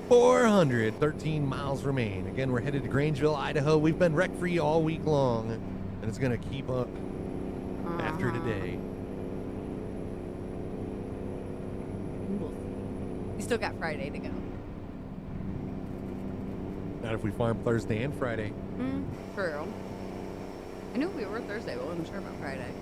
$413 miles remain. Again, we're headed to Grangeville, Idaho. We've been wreck-free all week long, and it's going to keep up after today. We still got Friday to go. Not if we farm Thursday and Friday. True. I knew we were Thursday, but I wasn't sure about Friday.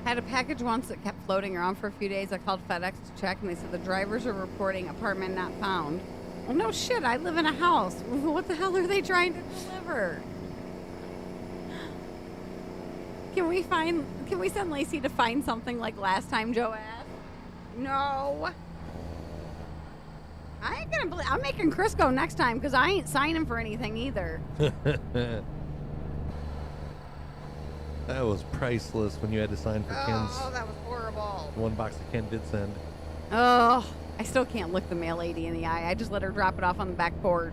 Had a package once that kept floating around for a few days. I called FedEx to check, and they said the drivers are reporting apartment not found. Well, no shit. I live in a house. What the hell are they trying to deliver? Can we send Lacey to find something like last time Joe asked? No. I ain't gonna believe. I'm making Chris go next time because I ain't signing for anything either. That was priceless when you had to sign for Ken's Oh, that was horrible. one box that Ken did send. Oh, I still can't look the mail lady in the eye. I just let her drop it off on the back porch.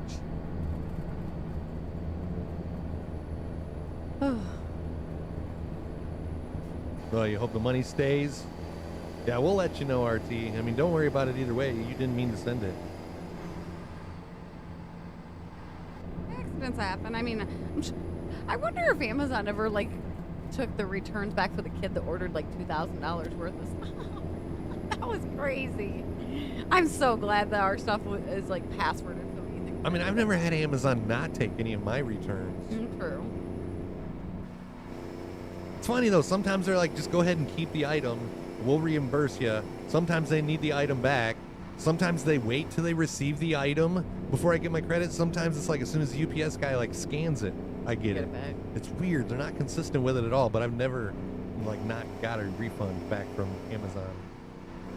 Well, you hope the money stays. Yeah, we'll let you know, RT. I mean, don't worry about it either way. You didn't mean to send it. Accidents happen. I mean, I wonder if Amazon ever like took the returns back for the kid that ordered like $2,000 worth of stuff. That was crazy. I'm so glad that our stuff is like passworded. So anything. I mean, I've never had Amazon not take any of my returns. True. It's funny though. Sometimes they're like, just go ahead and keep the item. We'll reimburse you. Sometimes they need the item back. Sometimes they wait till they receive the item before I get my credit. Sometimes it's like as soon as the UPS guy like scans it, I get it. Back. It's weird. They're not consistent with it at all. But I've never like not got a refund back from Amazon.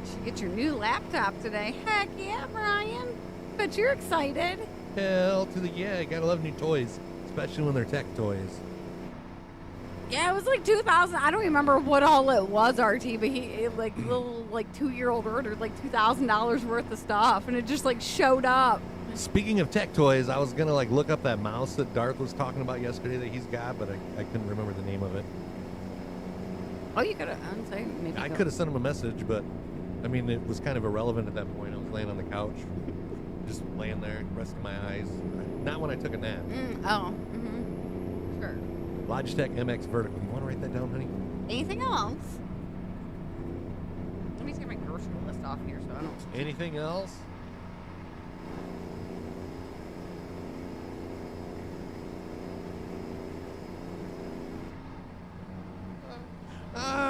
You should get your new laptop today. Heck yeah, Brian. Bet you're excited. Hell to the yeah. Gotta love new toys, especially when they're tech toys. Yeah, it was like 2,000. I don't remember what all it was, RT, but like little like 2-year-old ordered like $2,000 worth of stuff, and it just like showed up. Speaking of tech toys, I was gonna like look up that mouse that Darth was talking about yesterday that he's got, but I couldn't remember the name of it. Oh, you could have say maybe. I could have sent him a message, but I mean it was kind of irrelevant at that point. I was laying on the couch, just laying there, resting my eyes. Not when I took a nap. Sure. Logitech MX Vertical. You want to write that down, honey? Anything else? Let me take my grocery list off here so I don't. Anything else?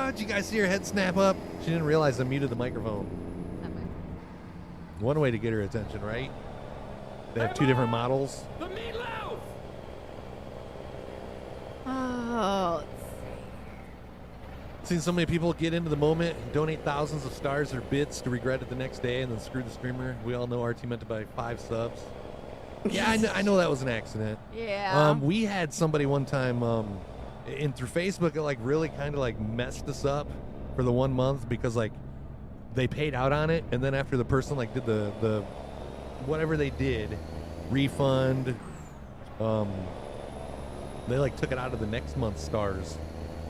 Did you guys see her head snap up? She didn't realize I muted the microphone. One way to get her attention, right? They have two different models. The meatloaf! Oh. Seen so many people get into the moment and donate thousands of stars or bits to regret it the next day and then screw the streamer. We all know RT meant to buy 5 subs. Yeah, I know that was an accident. Yeah. We had somebody one time in through Facebook it like really kind of like messed us up for the 1 month because like they paid out on it and then after the person like did the whatever they did refund they like took it out of the next month's stars.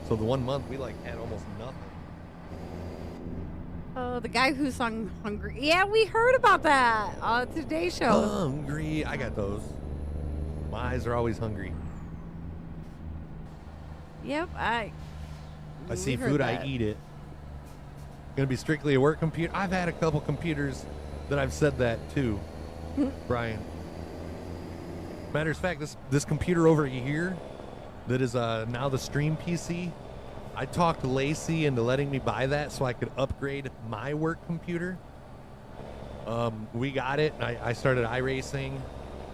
So the 1 month we like had almost nothing. Oh, the guy who sung "Hungry." Yeah, we heard about that on today's show. Hungry. I got those. My eyes are always hungry. Yep, I see heard food, that. I eat it. Gonna be strictly a work computer. I've had a couple computers that I've said that to, Brian. Matter of fact, this computer over here that is now the stream PC, I talked Lacey into letting me buy that so I could upgrade my work computer. We got it. I started iRacing,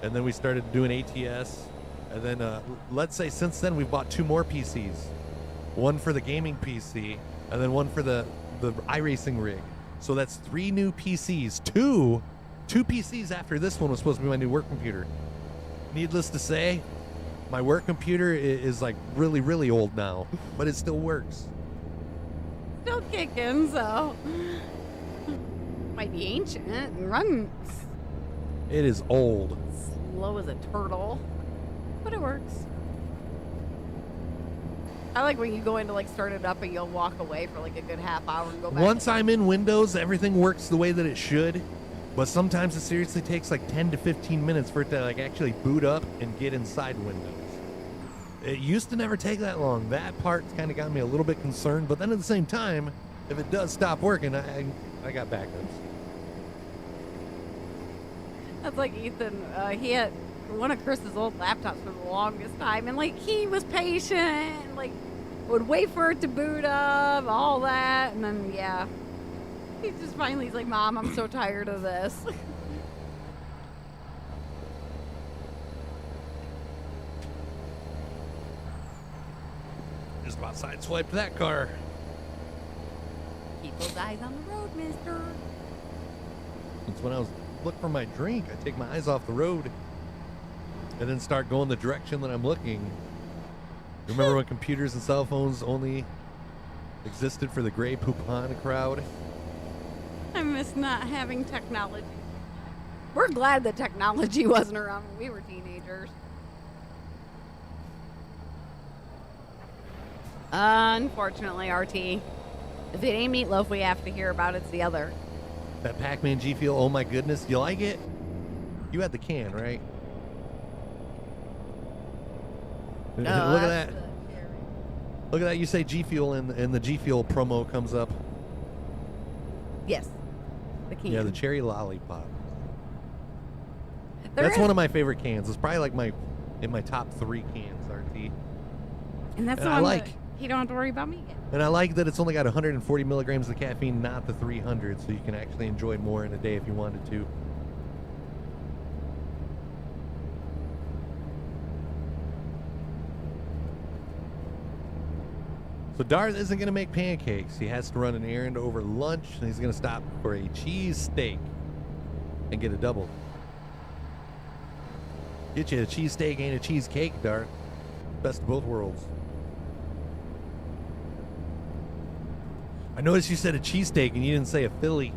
and then we started doing ATS. And then let's say since then we've bought 2 more PCs. One for the gaming PC, and then one for the iRacing rig. So that's 3 new PCs. Two PCs after this one was supposed to be my new work computer. Needless to say, my work computer is like really, really old now, but it still works. Still kicking, so might be ancient and runs It is old. slow as a turtle, but it works. I like when you go in to like start it up and you'll walk away for like a good half hour and go back. Once I'm in Windows, everything works the way that it should, but sometimes it seriously takes like 10 to 15 minutes for it to like actually boot up and get inside Windows. It used to never take that long. That part kind of got me a little bit concerned, but then at the same time, if it does stop working, I got backups. That's like Ethan. He had one of Chris's old laptops for the longest time, and like he was patient, and, like would wait for it to boot up, all that, and then yeah, he just finally he's like, "Mom, I'm so tired of this." Just about sideswiped that car. Keep those eyes on the road, mister. It's when I was looking for my drink, I take my eyes off the road and then start going the direction that I'm looking. Remember when computers and cell phones only existed for the gray poupon crowd? I miss not having technology. We're glad that technology wasn't around when we were teenagers. Unfortunately, RT, if it ain't meatloaf we have to hear about, it's the other. That Pac-Man GFUEL, oh my goodness, you like it? You had the can, right? Look at that. Look at that, you say GFUEL and the GFUEL promo comes up. Yes, the can. Yeah, the cherry lollipop. There That's is- one of my favorite cans. It's probably like in my top 3 cans, RT. And that's and the I one like- that you don't have to worry about me getting. And I like that it's only got 140 milligrams of caffeine, not the 300, so you can actually enjoy more in a day if you wanted to. So Darth isn't going to make pancakes. He has to run an errand over lunch, and he's going to stop for a cheese steak and get a double. Get you a cheesesteak and a cheesecake, Darth. Best of both worlds. I noticed you said a cheesesteak and you didn't say a Philly.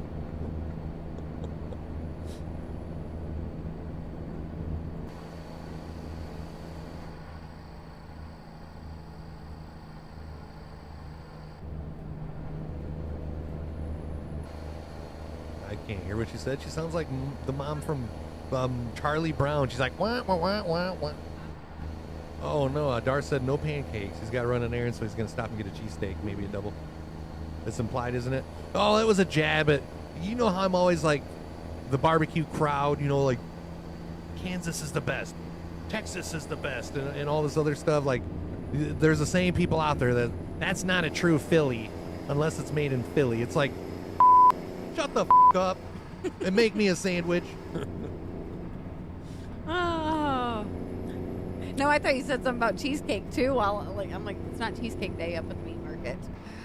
I can't hear what she said. She sounds like the mom from Charlie Brown. She's like, wah, wah, wah, wah, wah. Oh, no. Dar said no pancakes. He's got to run an errand, so he's going to stop and get a cheesesteak, maybe a double. It's implied, isn't it? Oh, it was a jab at, you know how I'm always like the barbecue crowd, you know, like Kansas is the best, Texas is the best, and all this other stuff. Like, there's the same people out there that's not a true Philly unless it's made in Philly. It's like, shut the up and make me a sandwich. Oh. No, I thought you said something about cheesecake too. While I'm like, it's not cheesecake day up at the meat market.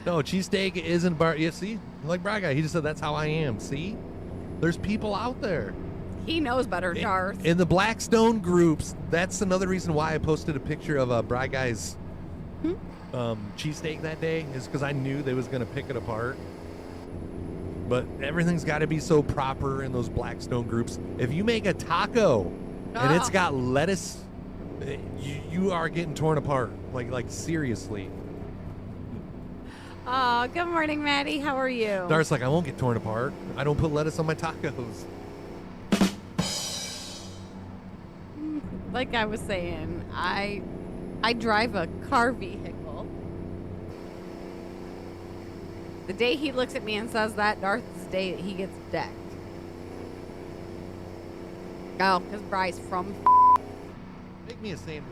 No, cheesesteak isn't bar. Yeah, see, like Bry Guy, he just said that's how I am. See, there's people out there. He knows better, Darth. In the Blackstone groups, that's another reason why I posted a picture of Bry Guy's cheesesteak that day, is because I knew they was gonna pick it apart. But everything's got to be so proper in those Blackstone groups. If you make a taco and it's got lettuce, you are getting torn apart. Like seriously. Oh, good morning, Maddie. How are you? Darth's like, I won't get torn apart. I don't put lettuce on my tacos. Like I was saying, I drive a car vehicle. The day he looks at me and says that, Darth is the day that he gets decked. Oh, because Bry's from. Make me a sandwich.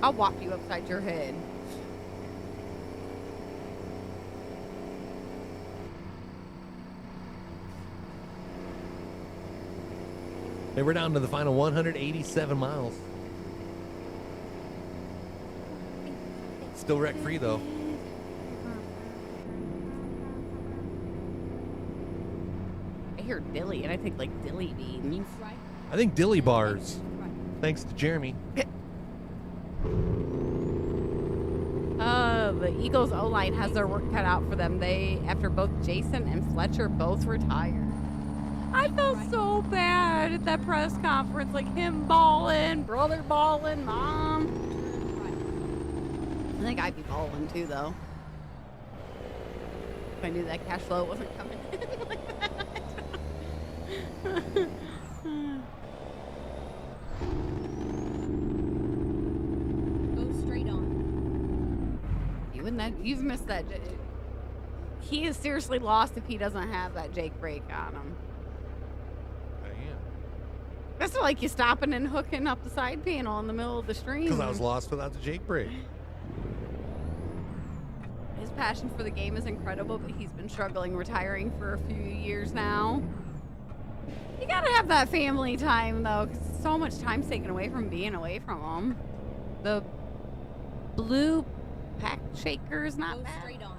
I'll whop you upside your head. And we're down to the final 187 miles. Still wreck free though. I hear dilly, and I think like dilly beans. I think dilly bars. Thanks to Jeremy. The Eagles O-line has their work cut out for them. After both Jason and Fletcher both retired. I felt so bad at that press conference, like him balling, brother balling, mom. I think I'd be balling too, though. If I knew that cash flow wasn't coming in like that. Go straight on. You've missed that. He is seriously lost if he doesn't have that Jake brake on him. I am. That's not like you stopping and hooking up the side panel in the middle of the stream. Because I was lost without the Jake brake. His passion for the game is incredible, but he's been struggling retiring for a few years now. You gotta have that family time, though, because so much time's taken away from being away from them. The blue pack shaker is not Go bad. straight on.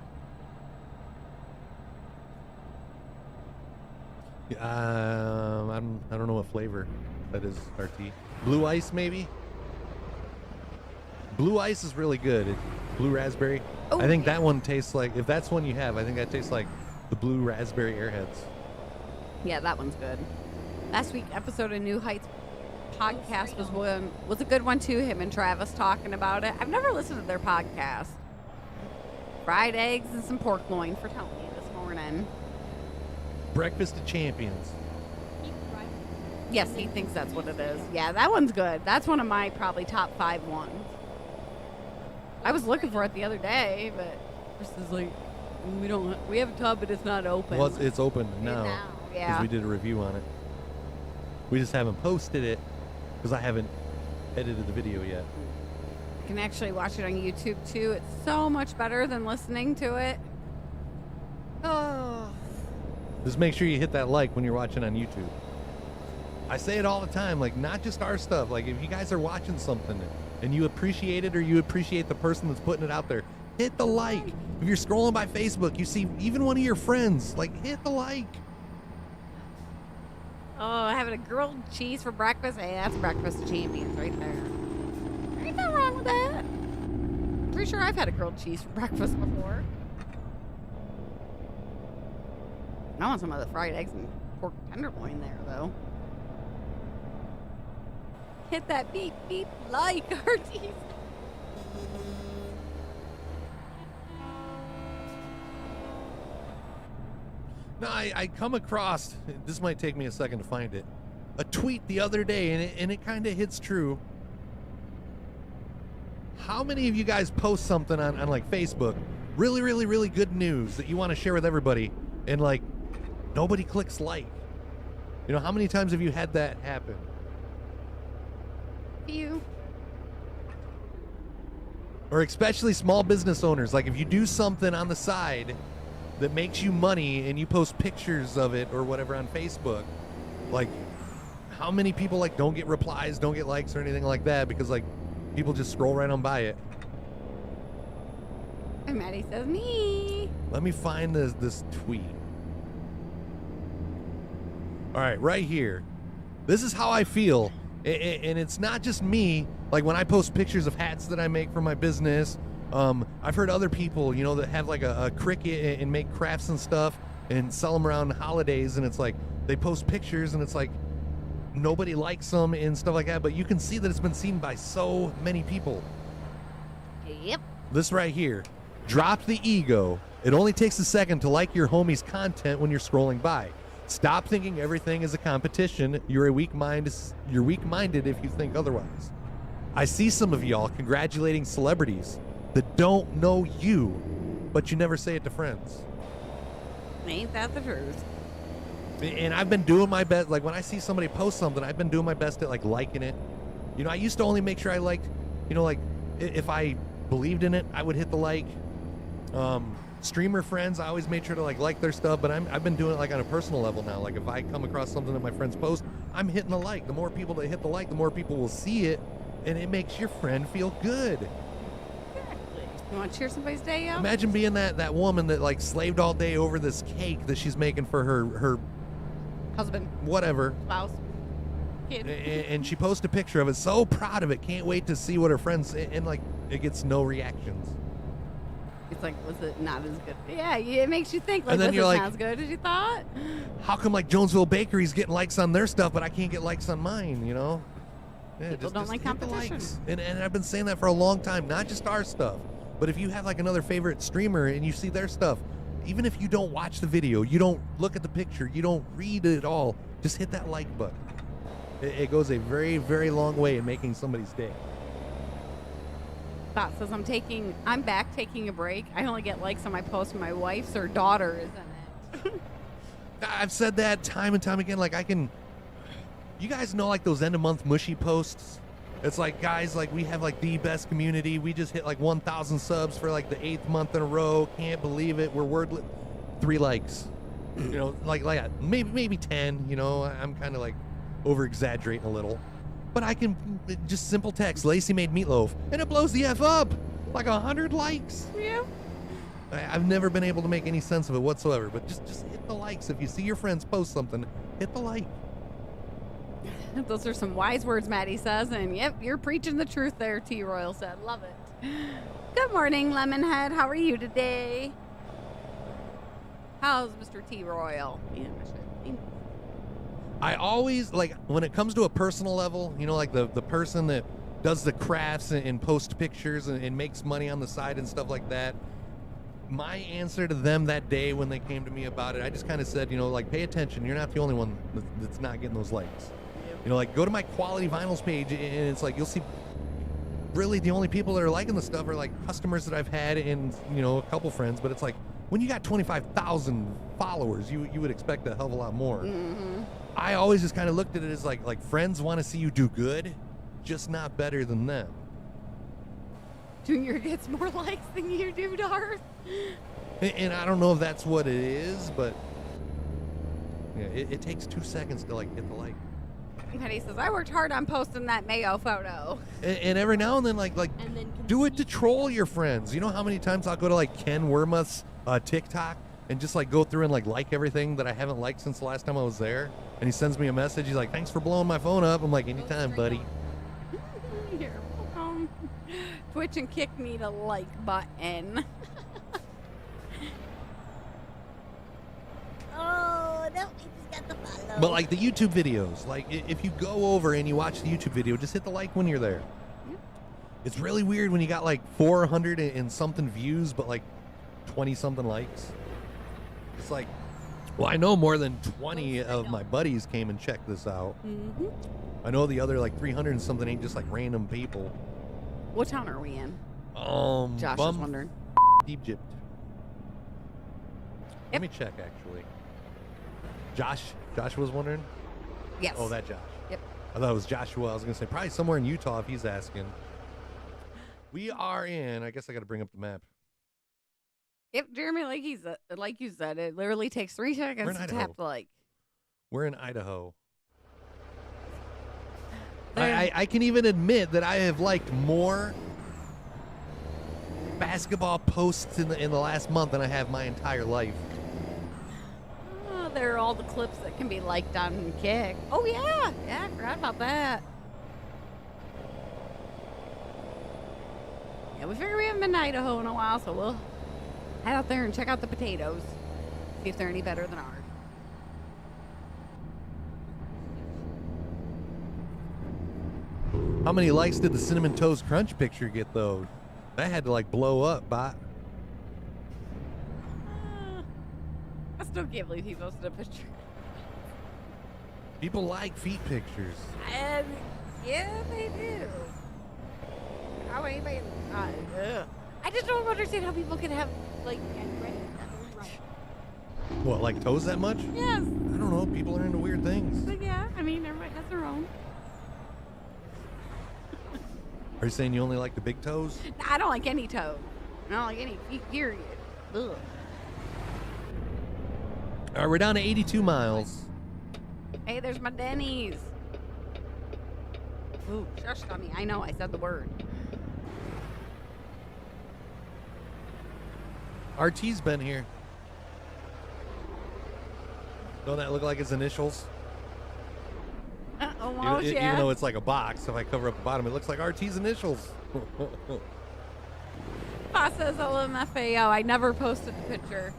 I don't know what flavor that is, RT. Blue ice, maybe? Blue ice is really good. Blue raspberry. Oh, I think yeah. that one tastes like, if that's one you have, I think that tastes like the blue raspberry Airheads. Yeah, that one's good. Last week's episode of New Heights podcast was a good one too. Him and Travis talking about it. I've never listened to their podcast. Fried eggs and some pork loin for Tony this morning. Breakfast of Champions. Keep right. Yes, he thinks that's what it is. Yeah, that one's good. That's one of my probably top 5 ones. I was looking for it the other day, but Chris is like, we have a tub, but it's not open. Well, it's open now. Because Yeah. we did a review on it. We just haven't posted it because I haven't edited the video yet. You can actually watch it on YouTube too. It's so much better than listening to it. Oh. Just make sure you hit that like when you're watching on YouTube. I say it all the time, like not just our stuff. Like if you guys are watching something and you appreciate it or you appreciate the person that's putting it out there, hit the like. If you're scrolling by Facebook, you see even one of your friends, like hit the like. Oh, having a grilled cheese for breakfast. Hey, that's breakfast of champions right there. Ain't nothing wrong with that. pretty sure I've had a grilled cheese for breakfast before. I want some of the fried eggs and pork tenderloin there, though. Hit that beep, beep, like, Artie. No, I come across, this might take me a second to find it, a tweet the other day, and it kind of hits true. How many of you guys post something on like Facebook, really, really, really good news that you want to share with everybody, and like nobody clicks like? You know, how many times have you had that happen? You. Or especially small business owners, like if you do something on the side that makes you money and you post pictures of it or whatever on Facebook, like how many people like don't get replies, don't get likes or anything like that because like people just scroll right on by it. And Maddie says me. Let me find this tweet. All right, right here. This is how I feel. And it's not just me. Like when I post pictures of hats that I make for my business, I've heard other people, you know, that have like a Cricut and make crafts and stuff and sell them around holidays. And it's like they post pictures and it's like nobody likes them and stuff like that. But you can see that it's been seen by so many people. Yep. This right here. Drop the ego. It only takes a second to like your homie's content when you're scrolling by. Stop thinking everything is a competition. You're weak-minded if you think otherwise. I see some of y'all congratulating celebrities that don't know you, but you never say it to friends. Ain't that the truth? And I've been doing my best. Like when I see somebody post something, I've been doing my best at like liking it. You know, I used to only make sure I liked, you know, like if I believed in it, I would hit the like. Streamer friends, I always made sure to like their stuff, but I've been doing it like on a personal level now. Like if I come across something that my friends post, I'm hitting the like. The more people that hit the like, the more people will see it, and it makes your friend feel good. Exactly. You want to cheer somebody's day out? Imagine being that woman that like slaved all day over this cake that she's making for her husband, whatever, spouse, kid, and she posts a picture of it, so proud of it, can't wait to see what her friends, and like it gets no reactions. It's like, was it not as good? Yeah, it makes you think, like, And then was you're it like, not as good as you thought? How come like Jonesville Bakery's getting likes on their stuff, but I can't get likes on mine, you know? Yeah, People don't like hit the competition. likes. And I've been saying that for a long time, not just our stuff, but if you have like another favorite streamer and you see their stuff, even if you don't watch the video, you don't look at the picture, you don't read it at all, just hit that like button. It goes a very, very long way in making somebody's day. Thought says I'm back taking a break. I only get likes on my post when my wife's or daughter is in it. I've said that time and time again. Like you guys know like those end of month mushy posts? It's like, guys, like we have like the best community. We just hit like 1,000 subs for like the 8th month in a row. Can't believe it. We're wordless. 3 likes. You know, like maybe 10, you know, I'm kind of like over exaggerating a little. But I can just simple text, Lacey made meatloaf, and it blows the F up. Like 100 likes. Yeah. I've never been able to make any sense of it whatsoever, but just hit the likes. If you see your friends post something, hit the like. Those are some wise words, Maddie says, and yep, you're preaching the truth there, T. Royal said. Love it. Good morning, Lemonhead. How are you today? How's Mr. T. Royal? Yeah, I always, like, when it comes to a personal level, you know, like the person that does the crafts and posts pictures and makes money on the side and stuff like that, my answer to them that day when they came to me about it, I just kind of said, you know, like, pay attention. You're not the only one that's not getting those likes. You know, like, go to my quality vinyls page, and it's like, you'll see really the only people that are liking the stuff are, like, customers that I've had and, you know, a couple friends, but it's like, when you got 25,000 followers, you would expect a hell of a lot more. Mm-hmm. I always just kind of looked at it as like friends want to see you do good, just not better than them. Junior gets more likes than you do, Darth. And I don't know if that's what it is, but yeah, it takes 2 seconds to like hit the like. Maddie says, I worked hard on posting that Mayo photo. And every now and then, like And then do it to troll your friends. You know how many times I'll go to like Ken Wormuth's TikTok and just like go through and like everything that I haven't liked since the last time I was there. And he sends me a message. He's like, thanks for blowing my phone up. I'm like, anytime, buddy. You're welcome. Twitch and Kick need a like button. Oh, no, we just got the follow. But like the YouTube videos, like if you go over and you watch the YouTube video, just hit the like when you're there. Yep. It's really weird when you got like 400 and something views, but like 20 something likes. It's like, well, I know more than 20 of my buddies came and checked this out. Mm-hmm. I know the other like 300 and something ain't just like random people. What town are we in? Josh was wondering. Egypt. Let me check actually. Josh was wondering? Yes. Oh, that Josh. Yep. I thought it was Joshua. I was going to say probably somewhere in Utah if he's asking. We are in, I guess I got to bring up the map. Yep, Jeremy, like you said, it literally takes 3 seconds to tap the like. We're in Idaho. I can even admit that I have liked more basketball posts in the last month than I have my entire life. Oh, there are all the clips that can be liked on Kick. Oh yeah, I forgot about that. Yeah, we figured we haven't been to Idaho in a while, so we'll head out there and check out the potatoes, see if they're any better than ours. How many likes did the Cinnamon Toast Crunch picture get, though? That had to, like, blow up, bot. I still can't believe he posted a picture. People like feet pictures. And yeah, they do. How anybody? I just don't understand how people can have like What, like toes that much? Yes. I don't know. People are into weird things. But yeah, I mean, everybody has their own. Are you saying you only like the big toes? I don't like any toe. I don't like any feet, period. Ugh. All right, we're down to 82 miles. Hey, there's my Denny's. Ooh, shush on me. I know, I said the word. RT's been here. Don't that look like his initials? Almost, yeah. Even though it's like a box, if I cover up the bottom, it looks like RT's initials. Pa says LMFAO. I never posted the picture.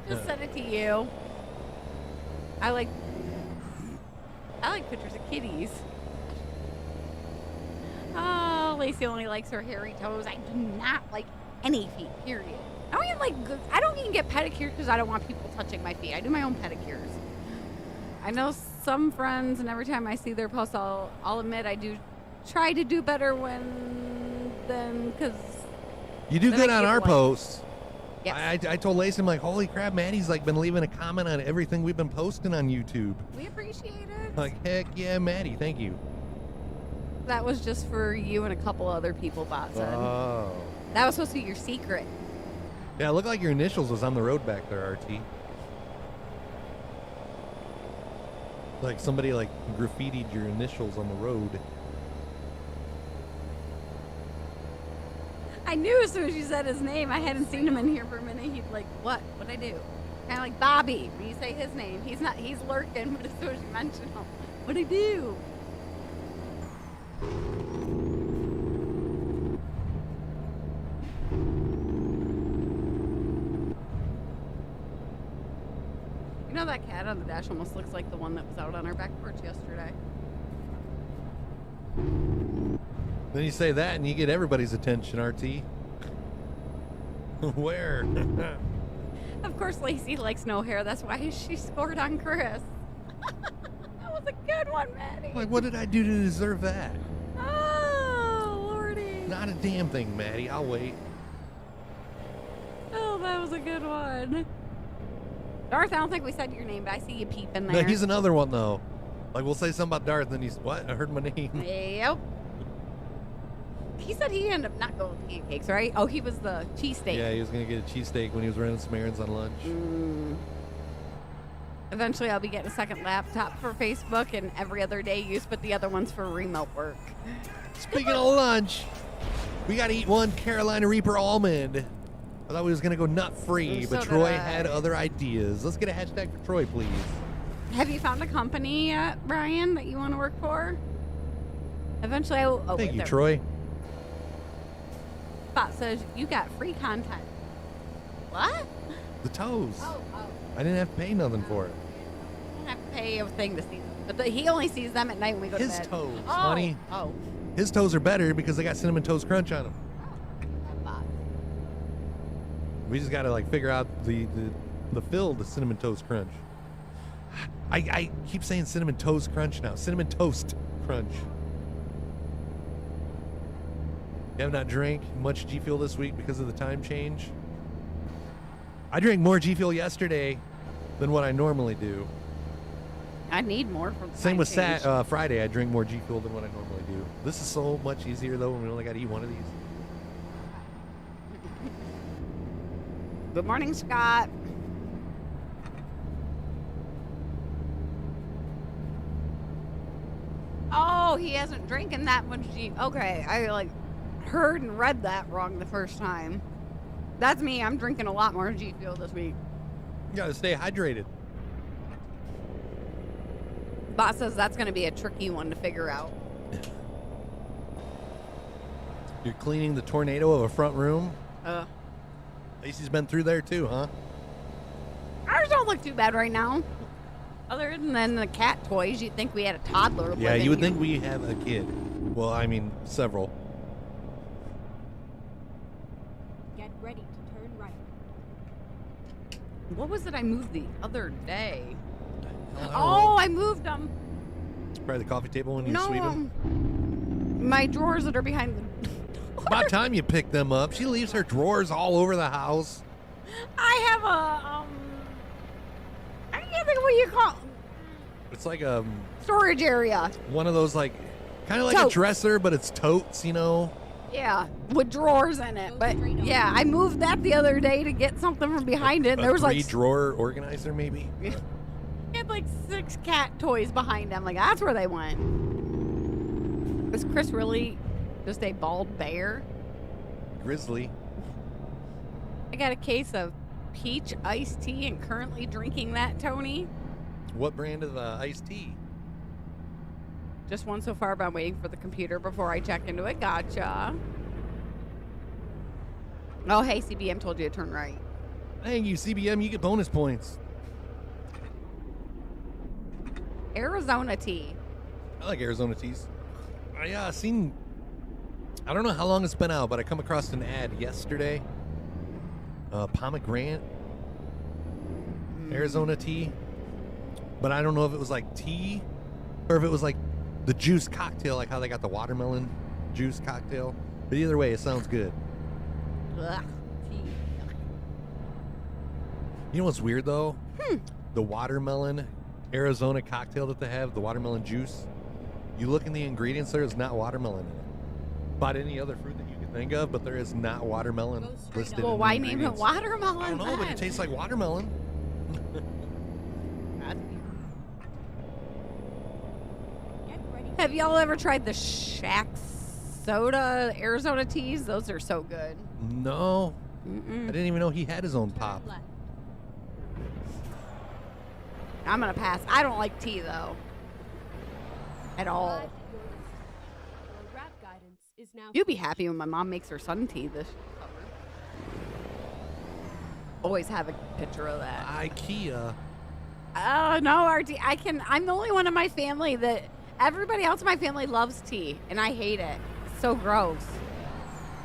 Just sent it to you. I like pictures of kitties. Oh, Lacey only likes her hairy toes. I do not like any feet, period. I don't even get pedicures because I don't want people touching my feet. I do my own pedicures. I know some friends, and every time I see their posts, I'll admit I do try to do better because you do good on our posts. Yes. I told Lacey, I'm like, holy crap, Maddie's like been leaving a comment on everything we've been posting on YouTube. We appreciate it. Like, heck yeah, Maddie, thank you. That was just for you and a couple other people, Bot said. Oh. That was supposed to be your secret. Yeah, it looked like your initials was on the road back there, RT. Like somebody like graffitied your initials on the road. I knew as soon as you said his name, I hadn't seen him in here for a minute. He'd like, what'd I do? Kind of like Bobby. When you say his name, he's lurking, but as soon as you mention him, what'd I do? You know that cat on the dash almost looks like the one that was out on our back porch yesterday. Then you say that and you get everybody's attention, RT. Where? Of course, Lacey likes no hair. That's why she scored on Chris. That was a good one, Maddie. Like, what did I do to deserve that? Oh, Lordy. Not a damn thing, Maddie. I'll wait. Oh, that was a good one. Darth, I don't think we said your name, but I see you peeping No, there. he's another one, though. Like, we'll say something about Darth, and then he's, what? I heard my name. Yep. He said he ended up not going with pancakes, right? Oh, he was the cheesesteak. Yeah, he was going to get a cheesesteak when he was running some errands on lunch. Eventually, I'll be getting a second laptop for Facebook and every other day use, but the other one's for remote work. Speaking of lunch, we got to eat one Carolina Reaper almond. I thought we was going to go nut-free, So but did Troy I. had other ideas. Let's get a hashtag for Troy, please. Have you found a company yet, Brian, that you want to work for? Eventually, I will. Oh, Thank wait, you, there. Troy. Spot says you got free content. What? The toes. Oh. I didn't have to pay nothing for it. I don't have to pay a thing to see them. But he only sees them at night when we go to His bed. toes, Oh. honey. Oh. His toes are better because they got Cinnamon Toast Crunch on them. We just got to like figure out the fill to Cinnamon Toast Crunch. I keep saying Cinnamon Toast Crunch now. Cinnamon Toast Crunch. You have not drank much G Fuel this week because of the time change? I drank more G Fuel yesterday than what I normally do. I need more from the Same time with change. Friday. I drink more G Fuel than what I normally do. This is so much easier though when we only got to eat one of these. Good morning, Scott. Oh, he hasn't drinking that much G. Okay, I like heard and read that wrong the first time. That's me. I'm drinking a lot more G Fuel this week. You got to stay hydrated. Boss says that's going to be a tricky one to figure out. You're cleaning the tornado of a front room. Lacey's been through there too, huh? Ours don't look too bad right now. Other than the cat toys, you'd think we had a toddler. Yeah, living you would here. think we have a kid. Well, I mean, several. Get ready to turn right. What was it I moved the other day? I don't Oh, know. I moved them. It's probably the coffee table when you No, sweep them. my drawers that are behind the. About time you pick them up. She leaves her drawers all over the house. I have I can't think of what you call It's like storage area. one of those like kind of like Totes. a dresser, but it's totes, you know. Yeah, with drawers in it. But yeah, I moved that the other day to get something from behind it. And there was like drawer organizer, maybe. it had like 6 cat toys behind them. Like that's where they went. Is Chris really just a bald bear? Grizzly. I got a case of peach iced tea and currently drinking that, Tony. What brand of iced tea? Just one so far, but I'm waiting for the computer before I check into it. Gotcha. Oh, hey, CBM told you to turn right. Thank you, CBM. You get bonus points. Arizona tea. I like Arizona teas. I seen. I don't know how long it's been out, but I come across an ad yesterday. Pomegranate Arizona tea, but I don't know if it was like tea or if it was like the juice cocktail, like how they got the watermelon juice cocktail. But either way, it sounds good. Ugh, tea. You know what's weird though? The watermelon Arizona cocktail that they have, the watermelon juice. You look in the ingredients, there is not watermelon in it. About any other fruit that you can think of, but there is not watermelon Go straight listed. Well, in the why name it ingredients. watermelon? I don't know, but then? it tastes like watermelon. Get ready. Have y'all ever tried the Shack soda Arizona teas? Those are so good. No, I Mm-mm. didn't even know he had his own pop. Turn left. I'm gonna pass. I don't like tea though. At all. Arrived at your destination. Your route guidance is now. You'd be happy when my mom makes her sun tea this summer. Always have a picture of that. IKEA. Oh no, RT. I'm the only one in my family that everybody else in my family loves tea, and I hate it. It's so gross.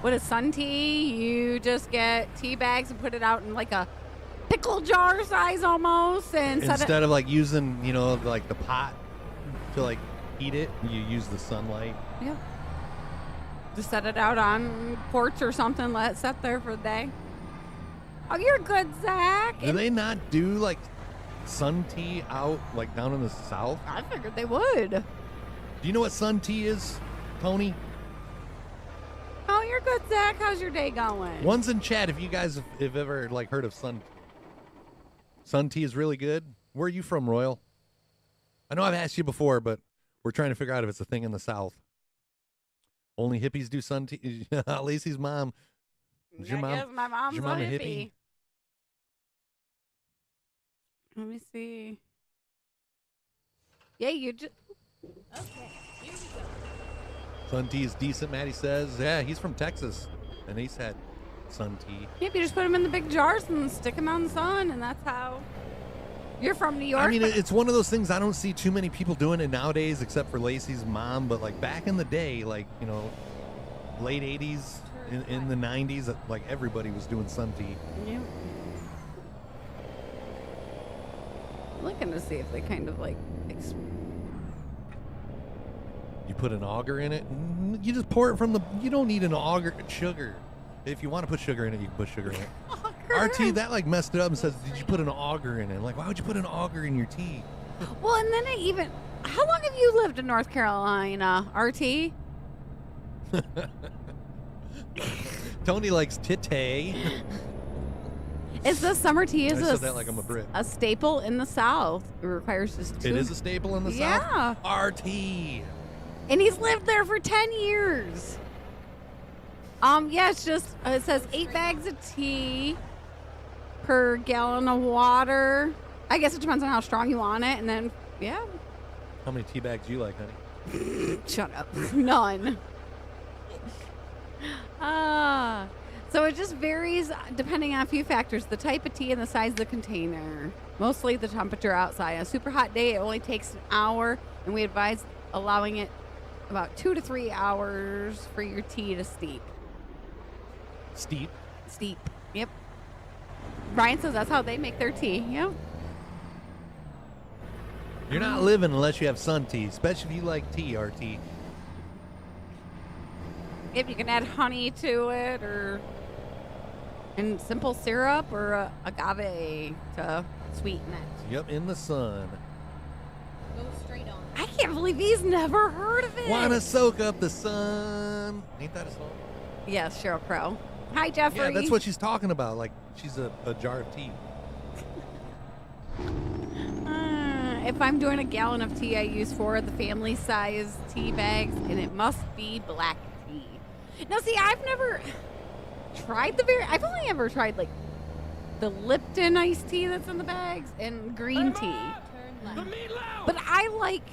What is sun tea? You just get tea bags and put it out in like a pickle jar size almost, and Instead of like using, you know, like the pot to like heat it, you use the sunlight. yeah, just set it out on porch or something. Let it sit there for the day. Oh, you're good, Zach. Do they not do like sun tea out like down in the south? I figured they would. Do you know what sun tea is, Tony? Oh, you're good, Zach. How's your day going? One's in chat if you guys have ever like heard of sun tea. Sun tea is really good. Where are you from, Royal? I know I've asked you before, but we're trying to figure out if it's a thing in the south. Only hippies do sun tea. Lacey's mom. Is your I mom? guess my mom's your mom a a hippie. hippie? Let me see. Yeah, you just. Okay, here we go. Sun tea is decent, Maddie says. Yeah, he's from Texas. and he's had sun tea. Yep, you just put them in the big jars and stick them out in the sun, and that's how. You're from New York. I mean, it's one of those things I don't see too many people doing it nowadays, except for Lacey's mom. But like back in the day, like late '80s, in the '90s, like everybody was doing sun tea. Yep. Looking to see if they kind of like. You put an auger in it. You just pour it from the. You don't need an auger sugar. If you want to put sugar in it, you can put sugar in it. RT, that like messed it up and says, did you put an auger in it? I'm like, why would you put an auger in your tea? Well, and then how long have you lived in North Carolina, RT? Tony likes titty. It's the summer tea I said that like I'm a Brit. A staple in the South. It requires just two. It is a staple in the South? Yeah. RT. And he's lived there for 10 years. Yeah, it's just, it says 8 bags of tea per gallon of water. I guess it depends on how strong you want it. And then, yeah. How many tea bags do you like, honey? Shut up. None. So it just varies depending on a few factors. The type of tea and the size of the container. Mostly the temperature outside. On a super hot day, it only takes an hour. And we advise allowing it about 2 to 3 hours for your tea to steep. Steep. Yep. Brian says that's how they make their tea. Yep. You're not living unless you have sun tea, especially if you like tea, RT. If you can add honey to it and simple syrup or agave to sweeten it. Yep, in the sun. Go straight on. I can't believe he's never heard of it. Wanna soak up the sun. Ain't that a song? Yes, Sheryl Crow. Hi, Jeffrey. Yeah, that's what she's talking about. Like, she's a jar of tea. If I'm doing a gallon of tea, I use 4 of the family size tea bags, and it must be black tea. Now, see, I've never tried I've only ever tried, like, the Lipton iced tea that's in the bags and green tea. Turn left. The meatloaf! But I like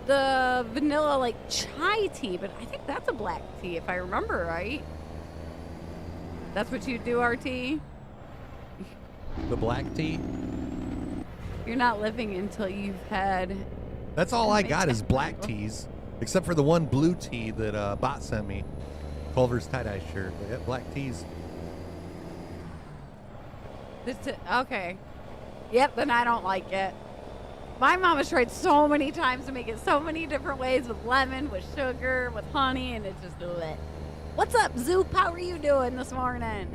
the vanilla, like, chai tea, but I think that's a black tea, if I remember right. That's what you do, RT? The black tea? You're not living until you've had... That's all I got is black teas, except for the one blue tea that Bot sent me. Culver's tie-dye shirt. But yeah, black teas. Okay. Yep, then I don't like it. My mom has tried so many times to make it so many different ways with lemon, with sugar, with honey, and it's just lit. What's up, Zoop? How are you doing this morning?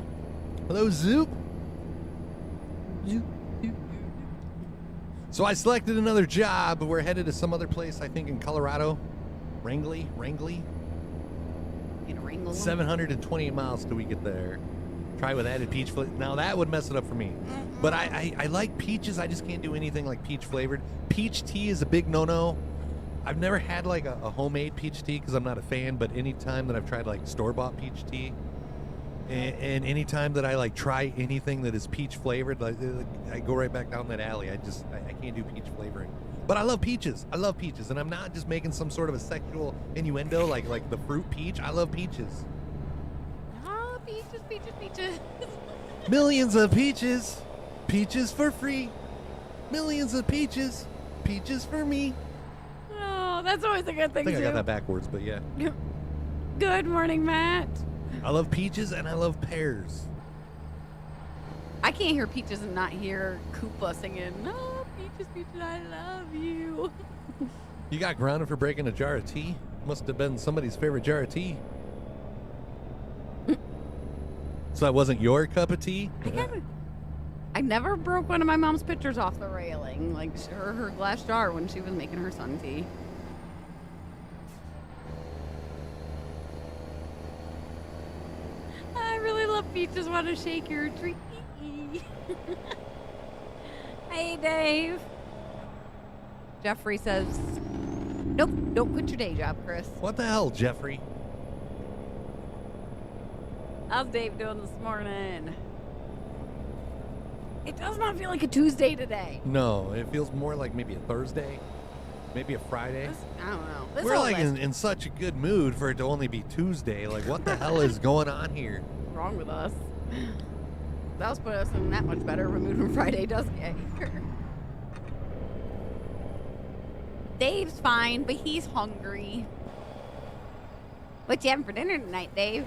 Hello, Zoop. So I selected another job. We're headed to some other place, I think in Colorado. Wrangley? In a Wrangler. 728 miles till we get there. Try with added peach flavor. Now that would mess it up for me. But I like peaches. I just can't do anything like peach flavored. Peach tea is a big no-no. I've never had like a homemade peach tea because I'm not a fan. But any time that I've tried like store-bought peach tea, and any time that I like try anything that is peach flavored, like I go right back down that alley. I can't do peach flavoring. But I love peaches. And I'm not just making some sort of a sexual innuendo like the fruit peach. I love peaches. Oh, peaches. Millions of peaches. Peaches for free. Millions of peaches. Peaches for me. Oh, that's always a good thing, I think I got too. that backwards, but yeah. Good morning, Matt. I love peaches and I love pears. I can't hear peaches and not hear Koopa singing, "No, peaches, I love you." You got grounded for breaking a jar of tea? Must have been somebody's favorite jar of tea. So that wasn't your cup of tea? I never broke one of my mom's pitchers off the railing, like her glass jar when she was making her sun tea. I really love peaches. Want to shake your tree? Hey, Dave. Jeffrey says, "Nope, don't quit your day job, Chris." What the hell, Jeffrey? How's Dave doing this morning? It does not feel like a Tuesday today. No, it feels more like maybe a Thursday. Maybe a Friday. I don't know. This We're whole like list in such a good mood for it to only be Tuesday. Like, what the hell is going on here? is wrong with us. That'll put us in that much better of a mood when Friday does get here. Dave's fine, but he's hungry. What you having for dinner tonight, Dave?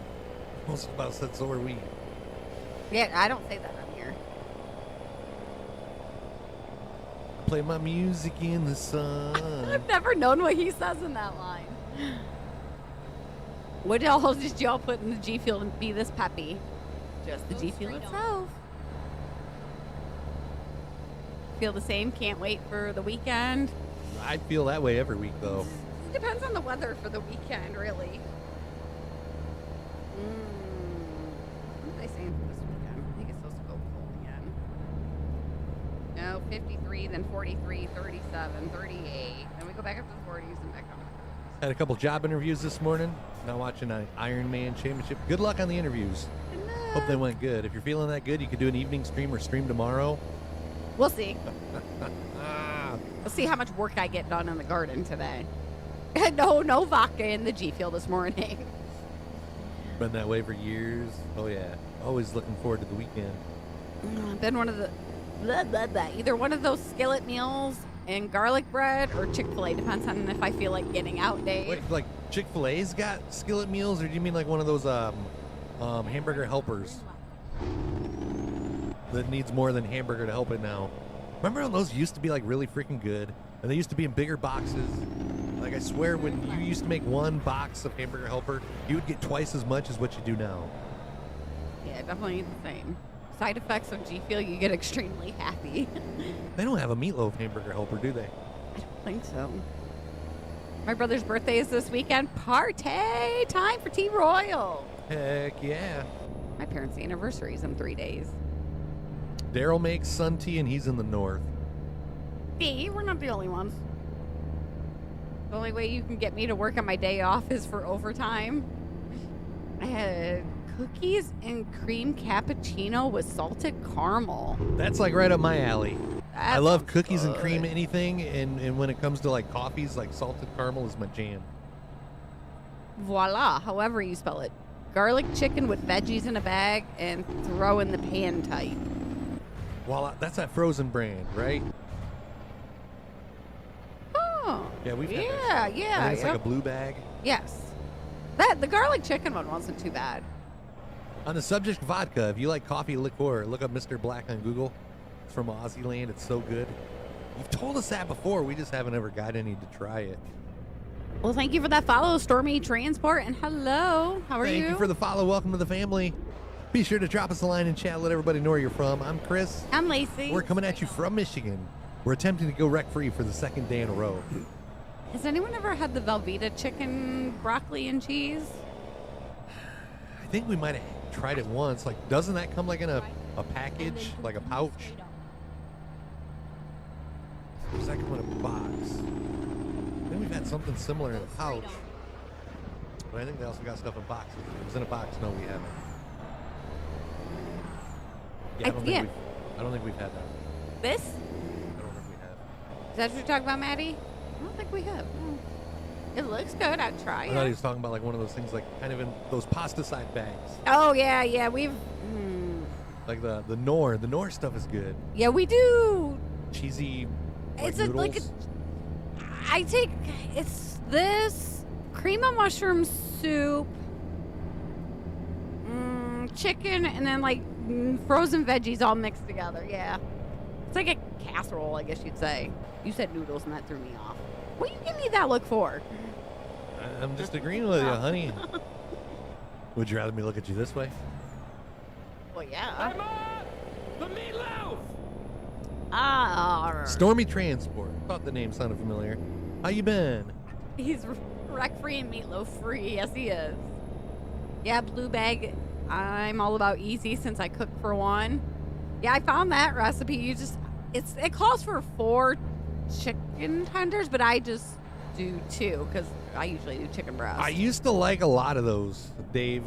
Most about said so are we. Yeah, I don't say that on here. Play my music in the sun. I've never known what he says in that line. What all did y'all put in the G Fuel and be this peppy? Just the G Fuel itself. Feel the same? Can't wait for the weekend? I feel that way every week, though. It depends on the weather for the weekend, really. What are they saying for this weekend? I think it's supposed to go cold again. No, 53, then 43, 37, 38. Then we go back up to the 40s and back down to the 30s. Had a couple job interviews this morning. Now watching an Ironman Championship. Good luck on the interviews. Hope they went good. If you're feeling that good, you could do an evening stream or stream tomorrow. We'll see. We'll see how much work I get done in the garden today. No vodka in the G Fuel this morning. Been that way for years. Oh, yeah. Always looking forward to the weekend. Been one of the either one of those skillet meals and garlic bread or Chick-fil-A. Depends on if I feel like getting out, Dave. Wait, like Chick-fil-A's got skillet meals, or do you mean like one of those hamburger helpers that needs more than hamburger to help it now? Remember when those used to be like really freaking good, and they used to be in bigger boxes? Like, I swear, when you used to make one box of hamburger helper, you would get twice as much as what you do now. Yeah, definitely the same. Side effects of G Fuel, you get extremely happy. They don't have a meatloaf hamburger helper, do they? I don't think so. My brother's birthday is this weekend. Party time for Tea Royal. Heck yeah. My parents' anniversary is in 3 days. Daryl makes sun tea, and he's in the north. See, we're not the only ones. The only way you can get me to work on my day off is for overtime. I had cookies and cream cappuccino with salted caramel. That's like right up my alley. That I love sounds cookies and good. cream anything, and when it comes to like coffees, like salted caramel is my jam. Voila, however you spell it. Garlic chicken with veggies in a bag and throw in the pan type. Voila, that's that frozen brand, right? Oh. Yeah, we've had Yeah, that. yeah. I think it's like yep. a blue bag. Yes. The garlic chicken one wasn't too bad. On the subject of vodka, if you like coffee liqueur, look up Mr. Black on Google. It's from Aussie land. It's so good. You've told us that before. We just haven't ever got any to try it. Well, thank you for that follow, Stormy Transport, and hello. How are you? Thank you for the follow. Welcome to the family. Be sure to drop us a line in chat. Let everybody know where you're from. I'm Chris. I'm Lacey. We're coming at you from Michigan. We're attempting to go wreck-free for the second day in a row. Has anyone ever had the Velveeta chicken, broccoli, and cheese? I think we might have tried it once. Like, doesn't that come like in a package, like a pouch? Or does that come in a box? I think we've had something similar in a pouch. But I think they also got stuff in boxes. If it was in a box, no, we haven't. Yeah, I don't think we've had that. This? I don't think we have. Is that what you're talking about, Maddie? I don't think we have. No. It looks good. I'd try I thought he it. was talking about like one of those things, like kind of in those pasta side bags. Oh, yeah. We've... Like the Knorr. The Knorr stuff is good. Yeah, we do. Cheesy, like It's noodles. I take... It's this cream of mushroom soup, chicken, and then like frozen veggies all mixed together. Yeah. It's like a casserole, I guess you'd say. You said noodles, and that threw me off. What you give me that look for? I'm just agreeing with you, honey. Would you rather me look at you this way? Well, yeah. I'm on the meatloaf. Stormy Transport. Thought the name sounded familiar. How you been? He's wreck-free and meatloaf-free. Yes, he is. Yeah, blue bag. I'm all about easy since I cook for one. Yeah, I found that recipe. It calls for 4 chicken tenders, but I just do 2 because I usually do chicken breast. I used to like a lot of those, Dave.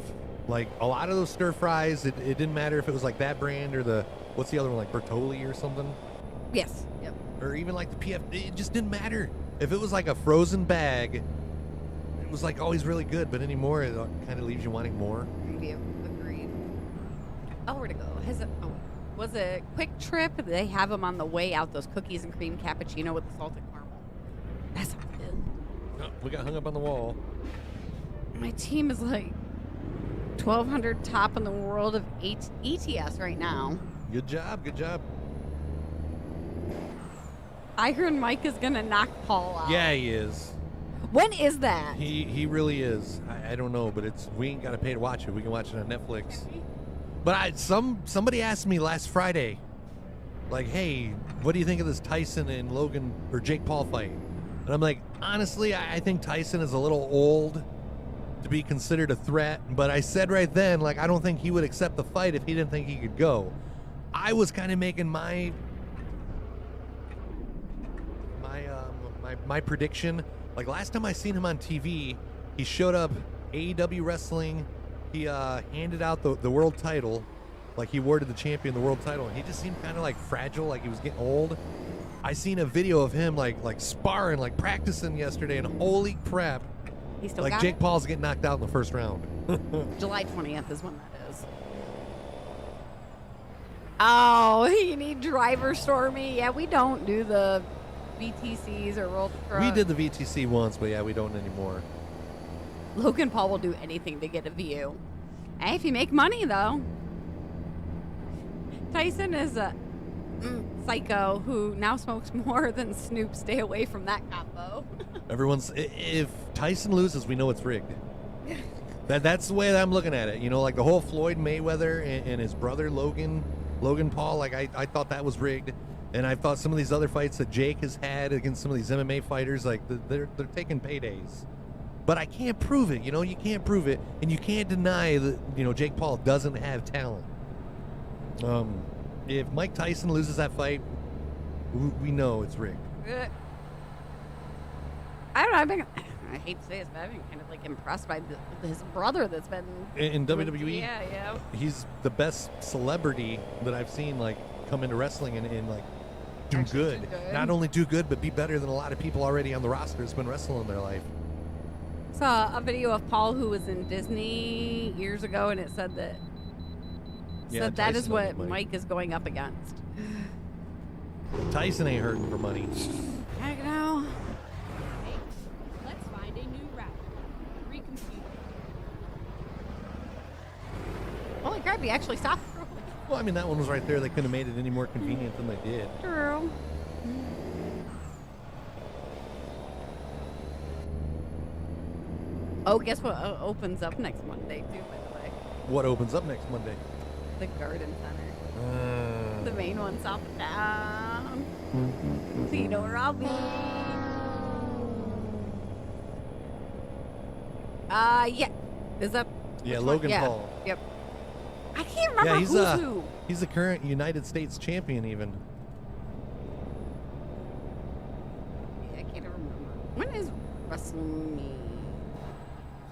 Like a lot of those stir fries. It didn't matter if it was like that brand or what's the other one, like Bertolli or something, Yes. Yep. or even like the PF. It just didn't matter. If it was like a frozen bag, it was like always really good, but anymore it kind of leaves you wanting more. Maybe agreed. Oh, where to go? Was it Quick Trip? They have them on the way out. Those cookies and cream cappuccino with the salted caramel. That sounds good. Oh, we got hung up on the wall. My team is like 1,200 top in the world of ATS right now. Good job, good job. I heard Mike is gonna knock Paul out. Yeah, he is. When is that? He really is. I don't know, but we ain't got to pay to watch it. We can watch it on Netflix. But somebody asked me last Friday, like, hey, what do you think of this Tyson and Logan or Jake Paul fight? And I'm like, honestly, I think Tyson is a little old to be considered a threat. But I said right then, like, I don't think he would accept the fight if he didn't think he could go. I was kind of making my prediction. Like, last time I seen him on TV, he showed up AEW wrestling. He handed out the world title, like he awarded the champion the world title, and he just seemed kind of like fragile, like he was getting old. I seen a video of him like sparring, like practicing yesterday, and holy crap, He still like got Jake it? Paul's getting knocked out in the first round. July 20th is when that is. Oh, you need driver Stormy. Yeah, we don't do the VTCs or World Truck. We did the VTC once, but yeah, we don't anymore. Logan Paul will do anything to get a view. Hey, if you make money, though. Tyson is a psycho who now smokes more than Snoop. Stay away from that combo. If Tyson loses, we know it's rigged. That's the way that I'm looking at it. You know, like the whole Floyd Mayweather and his brother Logan Paul, like I thought that was rigged. And I thought some of these other fights that Jake has had against some of these MMA fighters, like they're taking paydays. But I can't prove it. You know, you can't prove it, and you can't deny that, you know, Jake Paul doesn't have talent. If Mike Tyson loses that fight, we know it's rigged. I don't know. I hate to say this, but I've been kind of like impressed by his brother that's been In WWE, Yeah. he's the best celebrity that I've seen, like, come into wrestling and like do Actually good. do good. Not only do good, but be better than a lot of people already on the roster that's been wrestling their life. Saw a video of Paul who was in Disney years ago, and it said that that Tyson is don't what get money. Mike is going up against. Tyson ain't hurting for money. I know. Hey, let's find a new route. Recompute. Holy crap! He actually stopped. Well, I mean, that one was right there. They couldn't have made it any more convenient than they did. True. Oh, guess what opens up next Monday too? By the way, What opens up next Monday? the Garden Center, the main one south of town. So you know where I'll be. Yeah. Is that? Yeah, which one? Logan Yeah. Paul. Yep. I can't remember Yeah, he's who's who. he's the current United States champion even. Yeah, I can't remember. When is WrestleMania?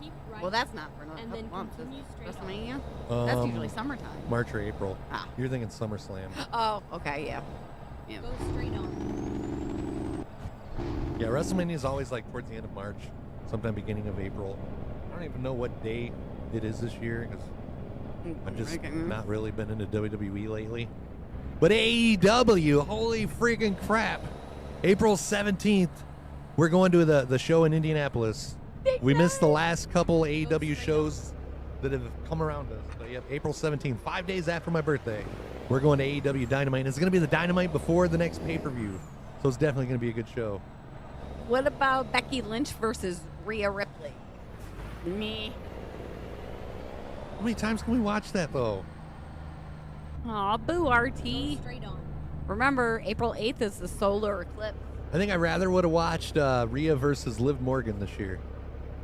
Keep right. Well, that's not for another And couple then months. continue Is straight WrestleMania? That's Um, usually summertime. March or April. Ah. You're thinking SummerSlam. Oh, okay, yeah. Yeah. Go straight on. Yeah, WrestleMania is always like towards the end of March, sometime beginning of April. I don't even know what day it is this year because I've just Okay. not really been into WWE lately. But AEW, holy freaking crap. April 17th, we're going to the show in Indianapolis. We missed the last couple AEW shows that have come around us. So, yep, April 17th, 5 days after my birthday, we're going to AEW Dynamite. And it's going to be the Dynamite before the next pay-per-view. So it's definitely going to be a good show. What about Becky Lynch versus Rhea Ripley? Me. How many times can we watch that, though? Aw, boo, Go RT. straight on. Remember, April 8th is the solar eclipse. I think I rather would have watched Rhea versus Liv Morgan this year.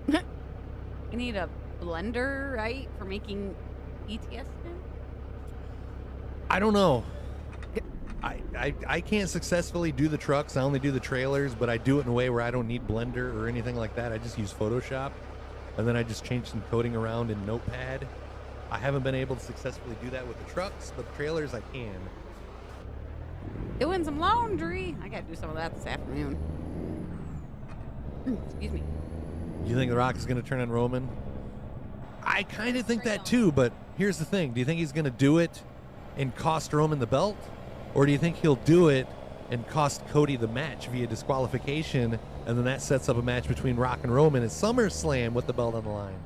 You need a blender, right, for making ETS now? I don't know. I can't successfully do the trucks. I only do the trailers, but I do it in a way where I don't need Blender or anything like that. I just use Photoshop, and then I just change some coding around in Notepad. I haven't been able to successfully do that with the trucks, but the trailers I can. Doing some laundry. I gotta do some of that this afternoon. Excuse me. You think The Rock is going to turn on Roman? I kind of think that too, but here's the thing. Do you think he's going to do it and cost Roman the belt? Or do you think he'll do it and cost Cody the match via disqualification, and then that sets up a match between Rock and Roman at SummerSlam with the belt on the line?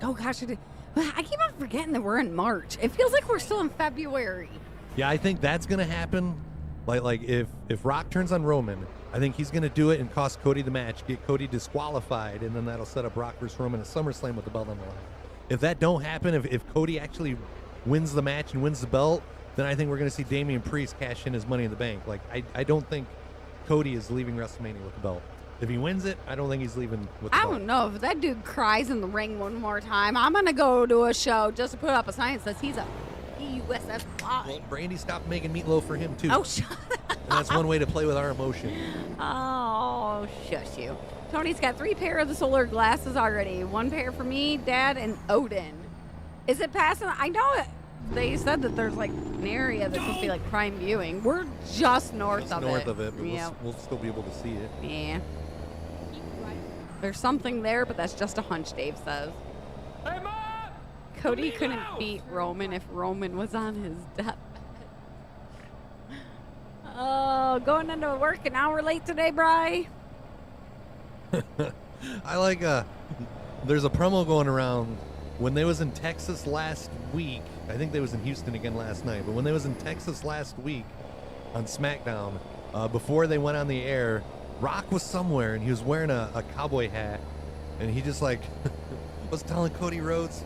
Oh gosh, I keep on forgetting that we're in March. It feels like we're still in February. Yeah, I think that's going to happen. Like if Rock turns on Roman, I think he's going to do it and cost Cody the match, get Cody disqualified, and then that'll set up Rock versus Roman at SummerSlam with the belt on the line. If that don't happen, if Cody actually wins the match and wins the belt, then I think we're going to see Damian Priest cash in his Money in the Bank. Like, I don't think Cody is leaving WrestleMania with the belt. If he wins it, I don't think he's leaving with the belt. I don't know. If that dude cries in the ring one more time, I'm going to go to a show just to put up a sign that says he's a PUSS fly. Well, Brandy stopped making meatloaf for him, too. Oh, shut up. And that's one way to play with our emotion. Oh, shush you. Tony's got 3 pair of the solar glasses already. 1 pair for me, Dad, and Odin. Is it passing? I know it. They said that there's like an area that's supposed to be like prime viewing. We're just north of it. But Yeah. we'll still be able to see it. Yeah. Keep right. There's something there, but that's just a hunch, Dave says. Hey, Mom! Cody Meatloaf! couldn't beat Roman if Roman was on his deathbed. Oh, going into work an hour late today, Bri? I like there's a promo going around when they was in Texas last week. I think they was in Houston again last night, but when they was in Texas last week on SmackDown, before they went on the air, Rock was somewhere and he was wearing a cowboy hat, and he just like was telling Cody Rhodes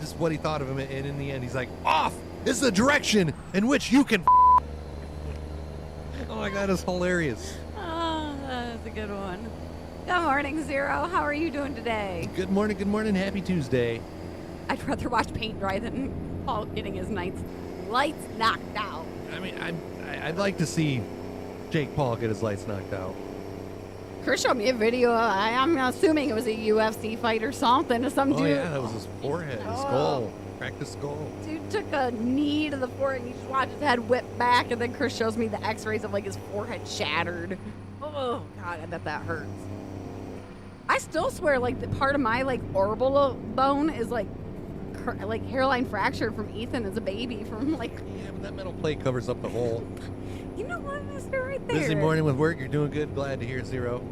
just what he thought of him, and in the end he's like, "Off is the direction in which you can." Oh my God, it's hilarious. Oh, that's a good one. Good morning, Zero. How are you doing today? Good morning, happy Tuesday. I'd rather watch paint dry than Paul getting his lights knocked out. I mean, I'd like to see Jake Paul get his lights knocked out. Chris showed me a video. I'm assuming it was a UFC fight or something. Or some Oh dude. yeah, that was his forehead, his Oh. skull, cracked his skull. Dude took a knee to the forehead and you just watch his head whip back, and then Chris shows me the x-rays of like his forehead shattered. Oh God, I bet that hurts. I still swear like the part of my like orbital bone is like hairline fracture from Ethan as a baby from like, Yeah, but that metal plate covers up the hole. you know what, mister, right there. Busy morning with work, you're doing good. Glad to hear, Zero.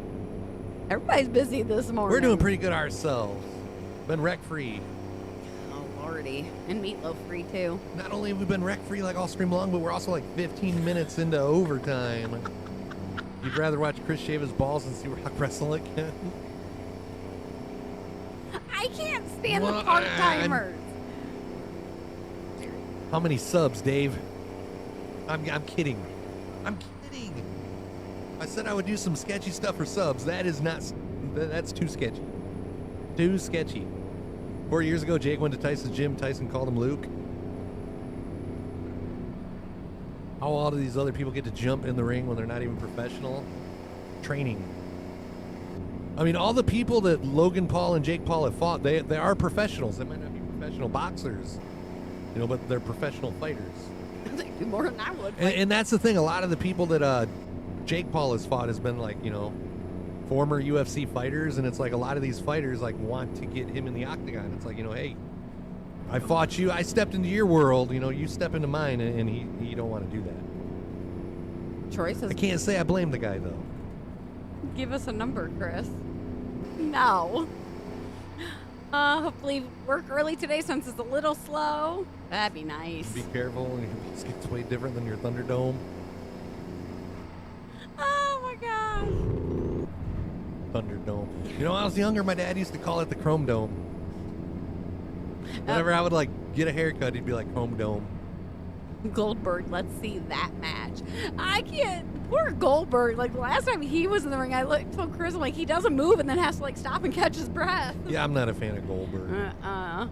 Everybody's busy this morning. We're doing pretty good ourselves. Been wreck free. Oh lordy, and meatloaf free too. Not only have we been wreck free like all stream long, but we're also like 15 minutes into overtime. You'd rather watch Chris shave his balls than see Rock wrestle again? I can't stand Well, the part-timers. How many subs, Dave? I'm kidding. I'm kidding. I said I would do some sketchy stuff for subs. That is not. That's too sketchy. Too sketchy. 4 years ago, Jake went to Tyson's gym. Tyson called him Luke. How all do these other people get to jump in the ring when they're not even professional? Training. I mean, all the people that Logan Paul and Jake Paul have fought, they are professionals. They might not be professional boxers, you know, but they're professional fighters. They do more than I would. And that's the thing. A lot of the people that Jake Paul has fought has been like, you know, former UFC fighters, and it's like a lot of these fighters like want to get him in the octagon. It's like, you know, hey, I fought you. I stepped into your world. You know, you step into mine, and he don't want to do that. Troy says, I can't say I blame the guy though. give us a number, Chris. No. Hopefully work early today since it's a little slow. That'd be nice. Be careful. Your bus gets way different than your Thunderdome. Oh my gosh. Thunderdome. You know, when I was younger, my dad used to call it the Chrome Dome. Whenever I would like get a haircut, he'd be like Chrome Dome. Goldberg, let's see that match. I can't. Poor Goldberg. Like last time he was in the ring, I told Chris, I'm like, he doesn't move and then has to like stop and catch his breath. Yeah, I'm not a fan of Goldberg. I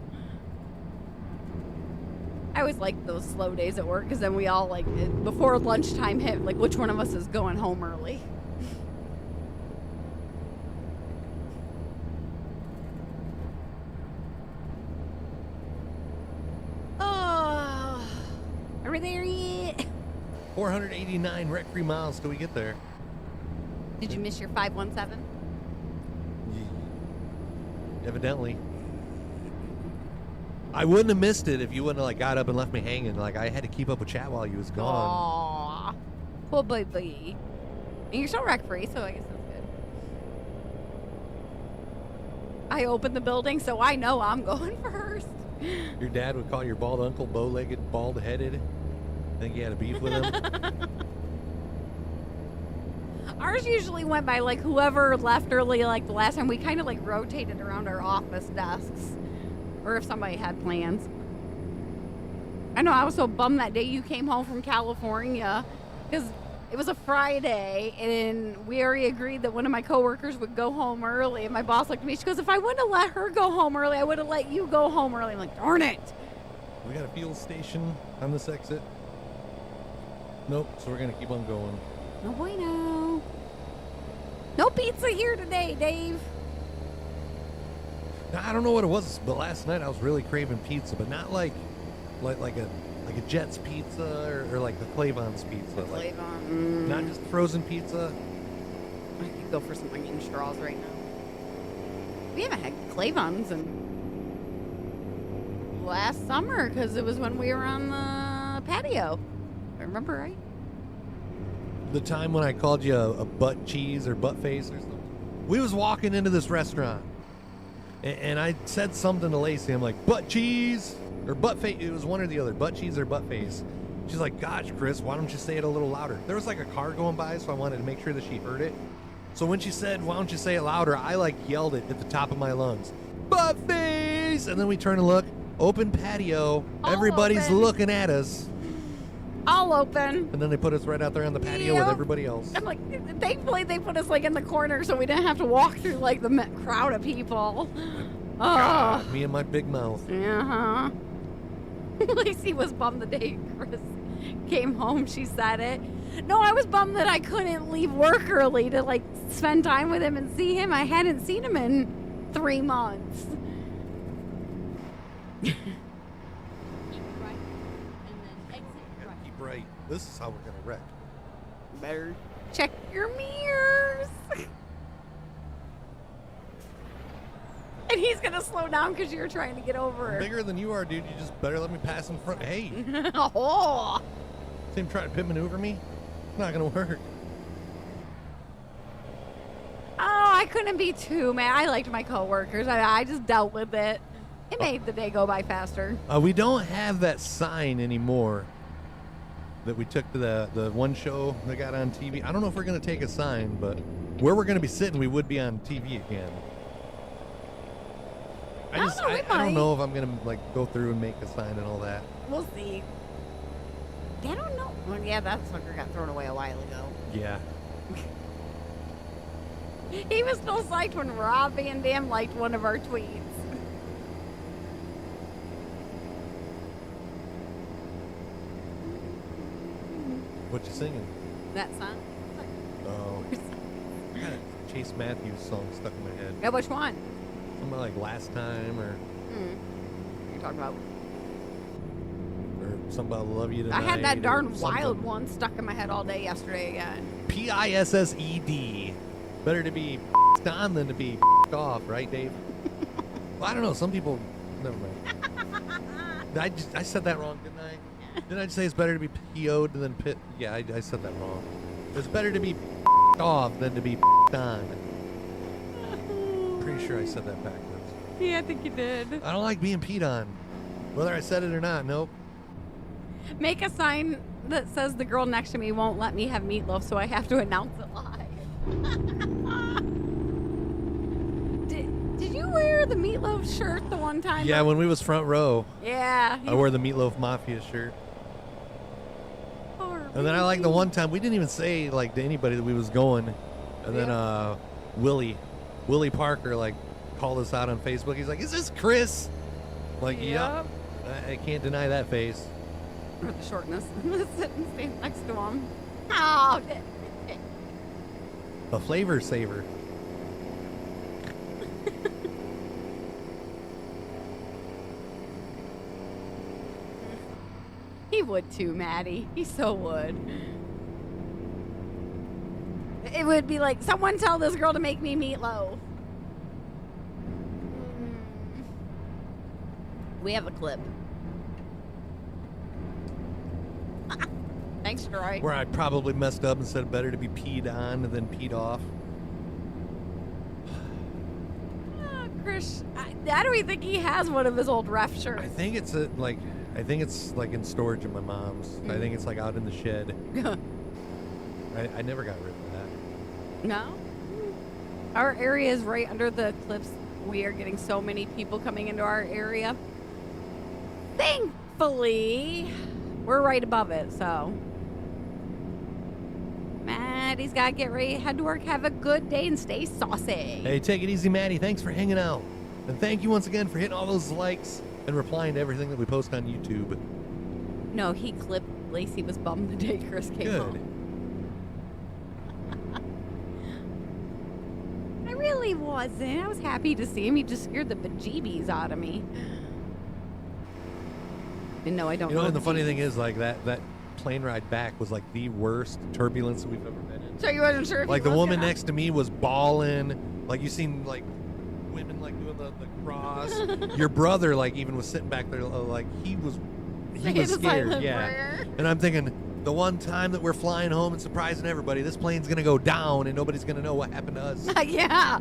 always like those slow days at work because then we all like before lunchtime hit, like which one of us is going home early. Oh, are we there yet? 489 rec-free miles till we get there. Did you miss your 517? Evidently. I wouldn't have missed it if you wouldn't have like got up and left me hanging. Like I had to keep up with chat while you was gone. Aww. Poor baby. And you're still wreck free, so I guess that's good. I opened the building, so I know I'm going first. Your dad would call your bald uncle bow-legged, bald-headed. Think you had a beef with him? Ours usually went by like whoever left early, like the last time we kind of like rotated around our office desks, or if somebody had plans. I know I was so bummed that day you came home from California because it was a Friday and we already agreed that one of my coworkers would go home early. And my boss looked at me. She goes, "If I wouldn't have let her go home early, I would have let you go home early." I'm like, darn it. We got a fuel station on this exit. Nope, so we're going to keep on going. No bueno. No pizza here today, Dave. Now, I don't know what it was, but last night I was really craving pizza, but not like a Jet's pizza or like the Clavon's pizza. Like, not just frozen pizza. I could go for some onion straws right now. We haven't had Clavon's in last summer because it was when we were on the patio. If I remember right. The time when I called you a butt cheese or butt face or something. We was walking into this restaurant and I said something to Lacey. I'm like, butt cheese or butt face. It was one or the other, butt cheese or butt face. She's like, gosh, Chris, why don't you say it a little louder? There was like a car going by, so I wanted to make sure that she heard it. So when she said, why don't you say it louder? I like yelled it at the top of my lungs, butt face. And then we turn and look, open patio. All Everybody's open. looking at us. All open. And then they put us right out there on the patio with everybody else. I'm like, thankfully they put us like in the corner so we didn't have to walk through like the crowd of people. God, me and my big mouth. Uh-huh. Lacey was bummed the day Chris came home. She said it. No, I was bummed that I couldn't leave work early to like spend time with him and see him. I hadn't seen him in 3 months. Keep right, and then exit Gotta right. keep right. This is how we're gonna wreck. Better check your mirrors. And he's gonna slow down because you're trying to get over. I'm bigger than you are, dude. You just better let me pass in front. Hey, Oh. see him trying to pit maneuver me? It's not gonna work. Oh, I couldn't be too mad. I liked my coworkers. I just dealt with it. It made the day go by faster. We don't have that sign anymore that we took to the one show that got on TV. I don't know if we're gonna take a sign, but where we're gonna be sitting, we would be on TV again. I don't know if I'm gonna like go through and make a sign and all that. We'll see. I don't know. Well, yeah, that sucker got thrown away a while ago. Yeah. He was still psyched when Rob Van Dam liked one of our tweets. What you singing? That song? Oh, I got a Chase Matthews song stuck in my head. Yeah, which one? Something like Last Time or What are you talking about? something about Love You Tonight. I had that or darn something. wild one stuck in my head all day yesterday again. P-I-S-S-E-D. Better to be on than to be off, right, Dave? Well, I don't know. Some people, never mind. I said that wrong, didn't I? Didn't I just say it's better to be PO'd than pit? Yeah, I said that wrong. It's better to be off than to be on. Pretty sure I said that backwards. Yeah, I think you did. I don't like being peed on. Whether I said it or not, nope. Make a sign that says the girl next to me won't let me have meatloaf, so I have to announce it live. Did you wear the meatloaf shirt the one time? Yeah, when we was front row, Yeah. I wore the Meatloaf Mafia shirt. And then I like the one time we didn't even say like to anybody that we was going, and then Willie Parker like called us out on Facebook. He's like, "Is this Chris?" Like, yep. I can't deny that face. Or the shortness. Sitting stand next to him. Oh. A flavor saver. He would too, Maddie. He so would. would be like, someone tell this girl to make me meatloaf. We have a clip. Thanks, Troy. Where I probably messed up and said better to be peed on than peed off. Chris, I don't even think he has one of his old ref shirts. I think it's like in storage at my mom's. I think it's like out in the shed. I never got rid of that. No? Our area is right under the cliffs. We are getting so many people coming into our area. Thankfully, we're right above it, so. Maddie's got to get ready, head to work, have a good day, and stay saucy. Hey, take it easy, Maddie. Thanks for hanging out. And thank you once again for hitting all those likes and replying to everything that we post on YouTube. No, he clipped Lacey was bummed the day Chris came Good. home. I really wasn't. I was happy to see him. He just scared the bejeebies out of me. And no, I don't You know, know and the funny thing is, like, that plane ride back was like the worst turbulence we've ever been in. So you wasn't sure if Like he the was woman gonna- next to me was bawling. Like you seen like women like doing the cross. Your brother like even was sitting back there like he was Saying the scared. silent Yeah. prayer. And I'm thinking the one time that we're flying home and surprising everybody, this plane's gonna go down and nobody's gonna know what happened to us. Yeah.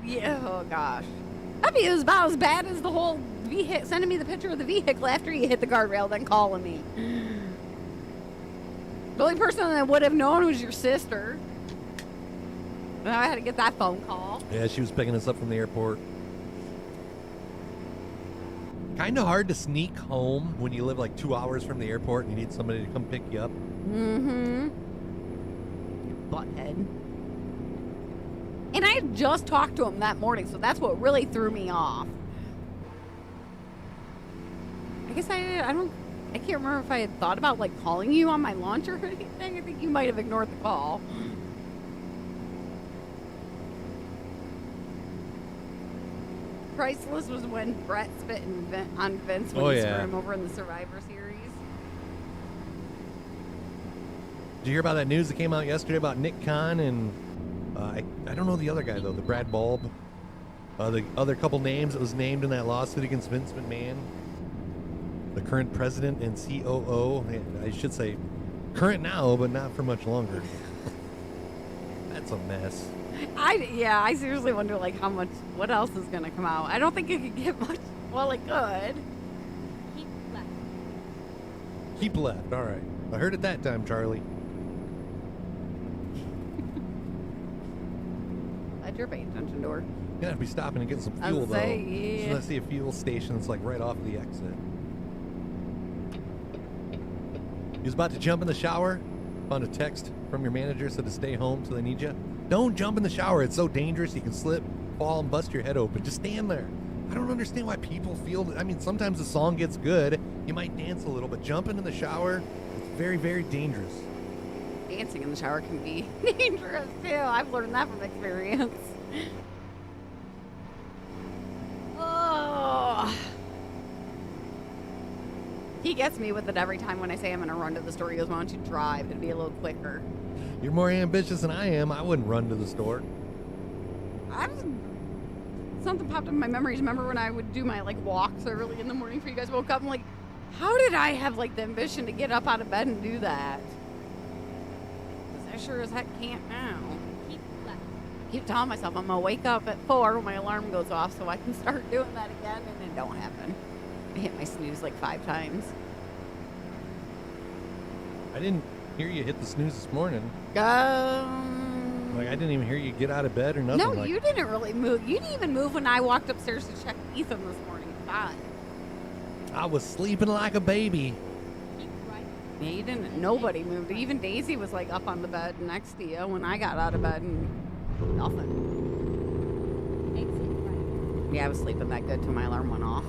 Yeah. Oh gosh. I mean, it was about as bad as the whole sending me the picture of the vehicle after you hit the guardrail, then calling me. The only person that would have known was your sister. And I had to get that phone call. Yeah, she was picking us up from the airport. Kind of hard to sneak home when you live like 2 hours from the airport and you need somebody to come pick you up. Mm-hmm. Butthead. And I had just talked to him that morning, so that's what really threw me off. I guess I can't remember if I had thought about like calling you on my lunch or anything. I think you might have ignored the call. Priceless was when Brett spit on Vince when he threw him over in the Survivor Series. Did you hear about that news that came out yesterday about Nick Khan and I don't know the other guy though, the Brad Bulb, the other couple names that was named in that lawsuit against Vince McMahon, the current president and COO. I should say current now, but not for much longer. That's a mess. I seriously wonder like what else is gonna come out. I don't think it could get much. Well, it could. Keep left. Keep left. All right. I heard it that time, Charlie. Glad you're paying attention to her. You're gonna have to be stopping and getting some I fuel was though. say, As soon yeah. as I see a fuel station that's like right off the exit. You was about to jump in the shower, found a text from your manager said to stay home so they need you. Don't jump in the shower. It's so dangerous. You can slip, fall, and bust your head open. Just stand there. I don't understand why people feel that. I mean, sometimes the song gets good. You might dance a little, but jumping in the shower, it's very, very dangerous. Dancing in the shower can be dangerous too. I've learned that from experience. Oh. He gets me with it every time when I say I'm going to run to the store. He goes, why don't you drive? It'd be a little quicker. You're more ambitious than I am. I wouldn't run to the store. Something popped up in my memories. Remember when I would do my like walks early in the morning before you guys woke up? I'm like, how did I have like the ambition to get up out of bed and do that? Because I sure as heck can't now. Keep left. Keep telling myself I'm gonna wake up at 4 when my alarm goes off so I can start doing that again, and it don't happen. I hit my snooze like 5 times. I didn't hear you hit the snooze this morning. Like, I didn't even hear you get out of bed or nothing. No, like, you didn't really move. You didn't even move when I walked upstairs to check Ethan this morning at 5. I was sleeping like a baby. Keep right. Yeah, you didn't. Nobody moved. Even Daisy was like up on the bed next to you when I got out of bed, and nothing. Exit right. Yeah, I was sleeping that good till my alarm went off.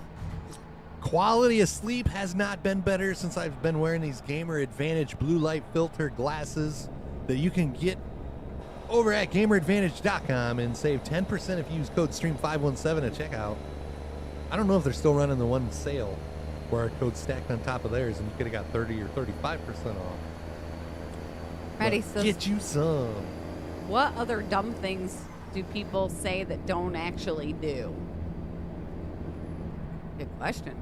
Quality of sleep has not been better since I've been wearing these Gamer Advantage blue light filter glasses that you can get over at GamerAdvantage.com and save 10% if you use code STREAM517 at checkout. I don't know if they're still running the one sale where our code's stacked on top of theirs and you could have got 30 or 35% off. Maddie But says, get you some. what other dumb things do people say that don't actually do? Good question.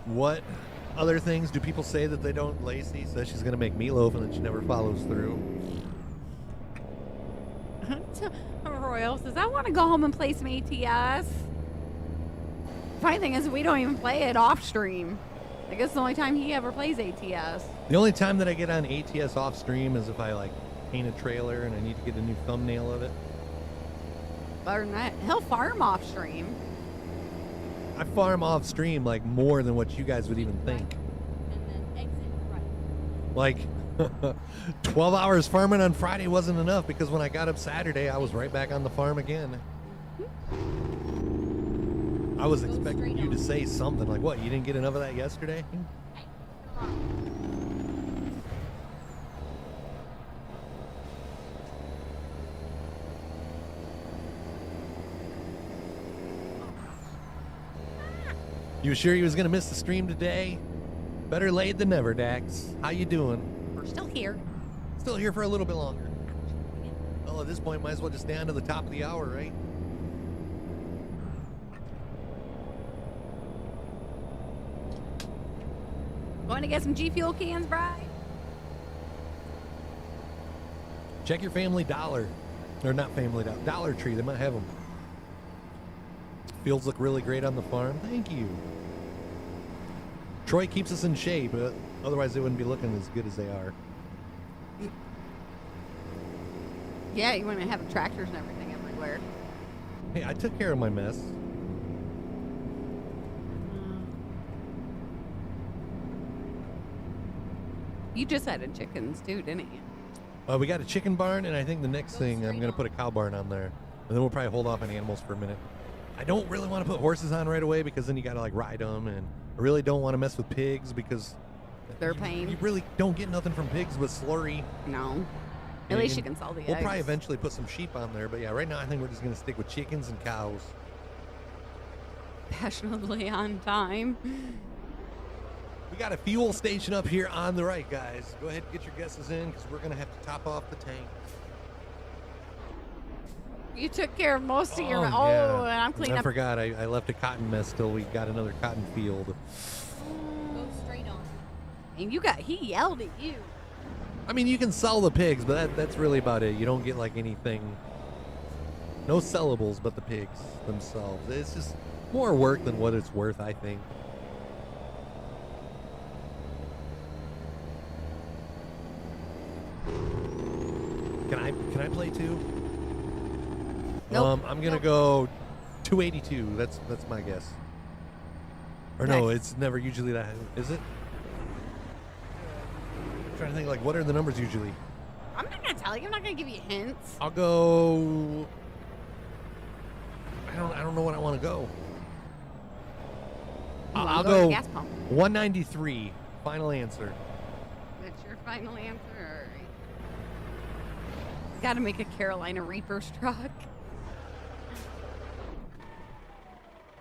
What other things do people say that they don't? Lacey says she's going to make meatloaf and then she never follows through. Royal says, I want to go home and play some ATS. Funny thing is, we don't even play it off stream. I guess the only time he ever plays ATS. The only time that I get on ATS off stream is if I like paint a trailer and I need to get a new thumbnail of it. Other than that, he'll farm off stream. I farm off stream like more than what you guys would even think. And then exit right. Like 12 hours farming on Friday wasn't enough because when I got up Saturday, I was right back on the farm again. I was expecting you to say something like, what, you didn't get enough of that yesterday? Hey, you're wrong. You sure you was going to miss the stream today? Better late than never, Dax. How you doing? We're still here. Still here for a little bit longer. Well, at this point, might as well just stay on to the top of the hour, right? Going to get some GFUEL cans, Bri? Check your Family Dollar. Or not Family Dollar. Dollar Tree. They might have them. Fields look really great on the farm. Thank you. Troy keeps us in shape. Otherwise, they wouldn't be looking as good as they are. Yeah, you want to have tractors and everything everywhere. Hey, I took care of my mess. You just added chickens too, didn't you? We got a chicken barn, and I think the next thing I'm going to put a cow barn on there. And then we'll probably hold off on animals for a minute. I don't really want to put horses on right away because then you got to like ride them, and I really don't want to mess with pigs because They're pain. You really don't get nothing from pigs with slurry. No. At least you can sell the eggs. We'll probably eventually put some sheep on there, but yeah, right now I think we're just going to stick with chickens and cows. Passionately on time. We got a fuel station up here on the right, guys. Go ahead and get your guesses in because we're going to have to top off the tank. You took care of most of your... yeah. Oh, and I'm cleaning I up... forgot. I left a cotton mess till we got another cotton field. Go straight on. And you got... He yelled at you. I mean, you can sell the pigs, but that's really about it. You don't get like anything... No sellables but the pigs themselves. It's just more work than what it's worth, I think. Can I play two? Nope. I'm gonna go 282. That's my guess. Or no, Nice. it's never usually that. Is it? I'm trying to think. Like, what are the numbers usually? I'm not going to tell you. I'm not going to give you hints. I'll go. I don't know what I want to go. You wanna I'll go to the go gas pump. 193. Final answer. That's your final answer? All right. Got to make a Carolina Reaper's truck.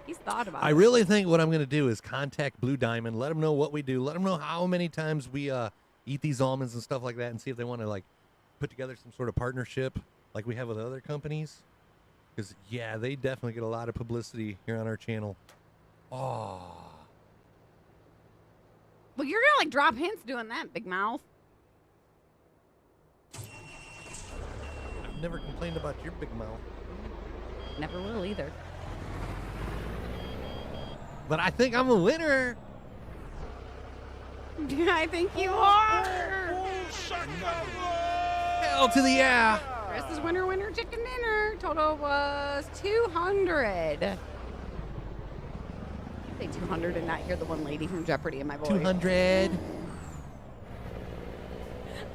He's thought about I it. really think what I'm going to do is contact Blue Diamond, let them know what we do, let them know how many times we eat these almonds and stuff like that, and see if they want to like put together some sort of partnership like we have with other companies. Because yeah, they definitely get a lot of publicity here on our channel. Oh, Well, you're going to like drop hints doing that, big mouth. I've never complained about your big mouth, Never will either. but I think I'm a winner. I think you are. Hell to the yeah. Chris is winner, winner, chicken dinner. Total was 200. Say 200 and not hear the one lady from Jeopardy in my voice. 200.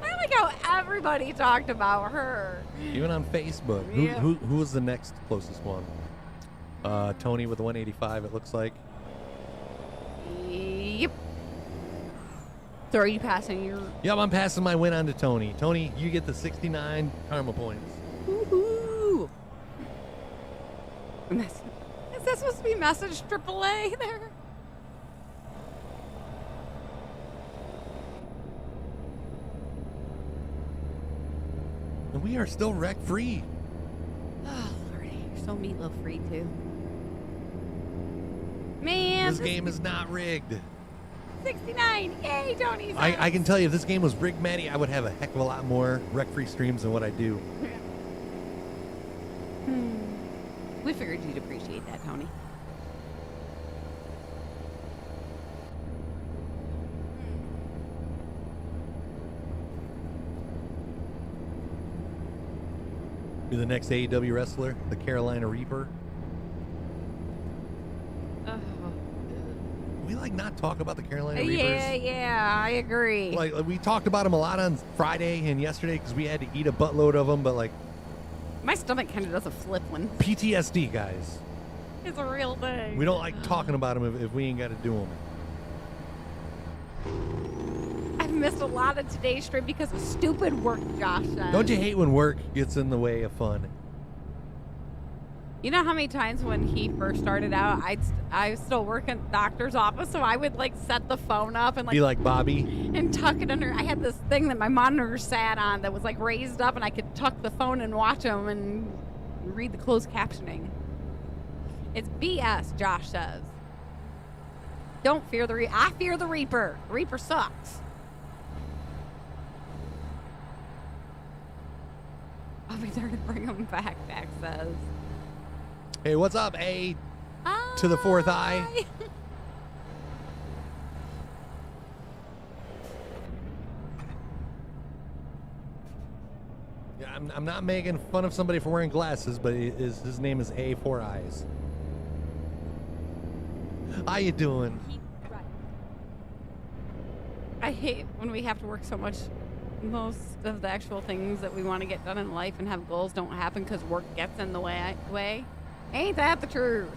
I like how everybody talked about her. Even on Facebook. Yeah. Who was the next closest one? Tony with the 185. It looks like. Yep. So are you passing your... Yep, I'm passing my win on to Tony. Tony, you get the 69 karma points. Woohoo! Is that supposed to be message AAA there? we are still wreck free. Oh, Lordy. You're so meatloaf free, too. Man. This game is not rigged. 69. Yay, Tony's. I can tell you, if this game was rigged, Maddie, I would have a heck of a lot more wreck-free streams than what I do. We figured you'd appreciate that, Tony. Be the next AEW wrestler, the Carolina Reaper. We like not talk about the Carolina Reapers. Yeah, I agree. Like we talked about them a lot on Friday and yesterday because we had to eat a buttload of them, but like my stomach kind of does a flip when PTSD, guys. it's a real thing. We don't like talking about them if we ain't got to do them. I've missed a lot of today's stream because of stupid work, Josh said. Don't you hate when work gets in the way of fun? You know how many times when he first started out, I still work in the doctor's office, so I would like set the phone up and like Be like Bobby. and tuck it under. I had this thing that my monitor sat on that was like raised up, and I could tuck the phone and watch him and read the closed captioning. It's BS, Josh says. Don't fear the I fear the Reaper. The Reaper sucks. I'll be there to bring him back, Dak says. Hey, what's up, A? To the fourth eye. Yeah, I'm not making fun of somebody for wearing glasses, but his name is A, 4 eyes. How you doing? Keep right. I hate when we have to work so much. Most of the actual things that we want to get done in life and have goals don't happen because work gets in the way. Ain't that the truth?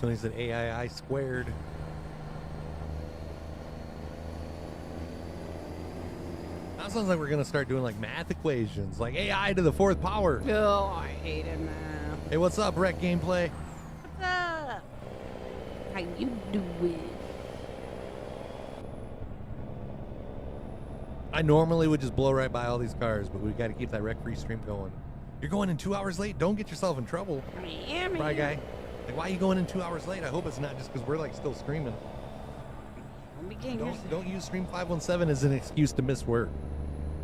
Tony said AII squared. That sounds like we're going to start doing like math equations, like AI to the 4th power. Oh, I hate it, man. Hey, what's up, Rec Gameplay? What's up? How you doing? I normally would just blow right by all these cars, but we got to keep that wreck-free stream going. You're going in 2 hours late? Don't get yourself in trouble. Right, guy? Like, why are you going in 2 hours late? I hope it's not just because we're, like, still screaming. Don't use Stream 517 as an excuse to miss work.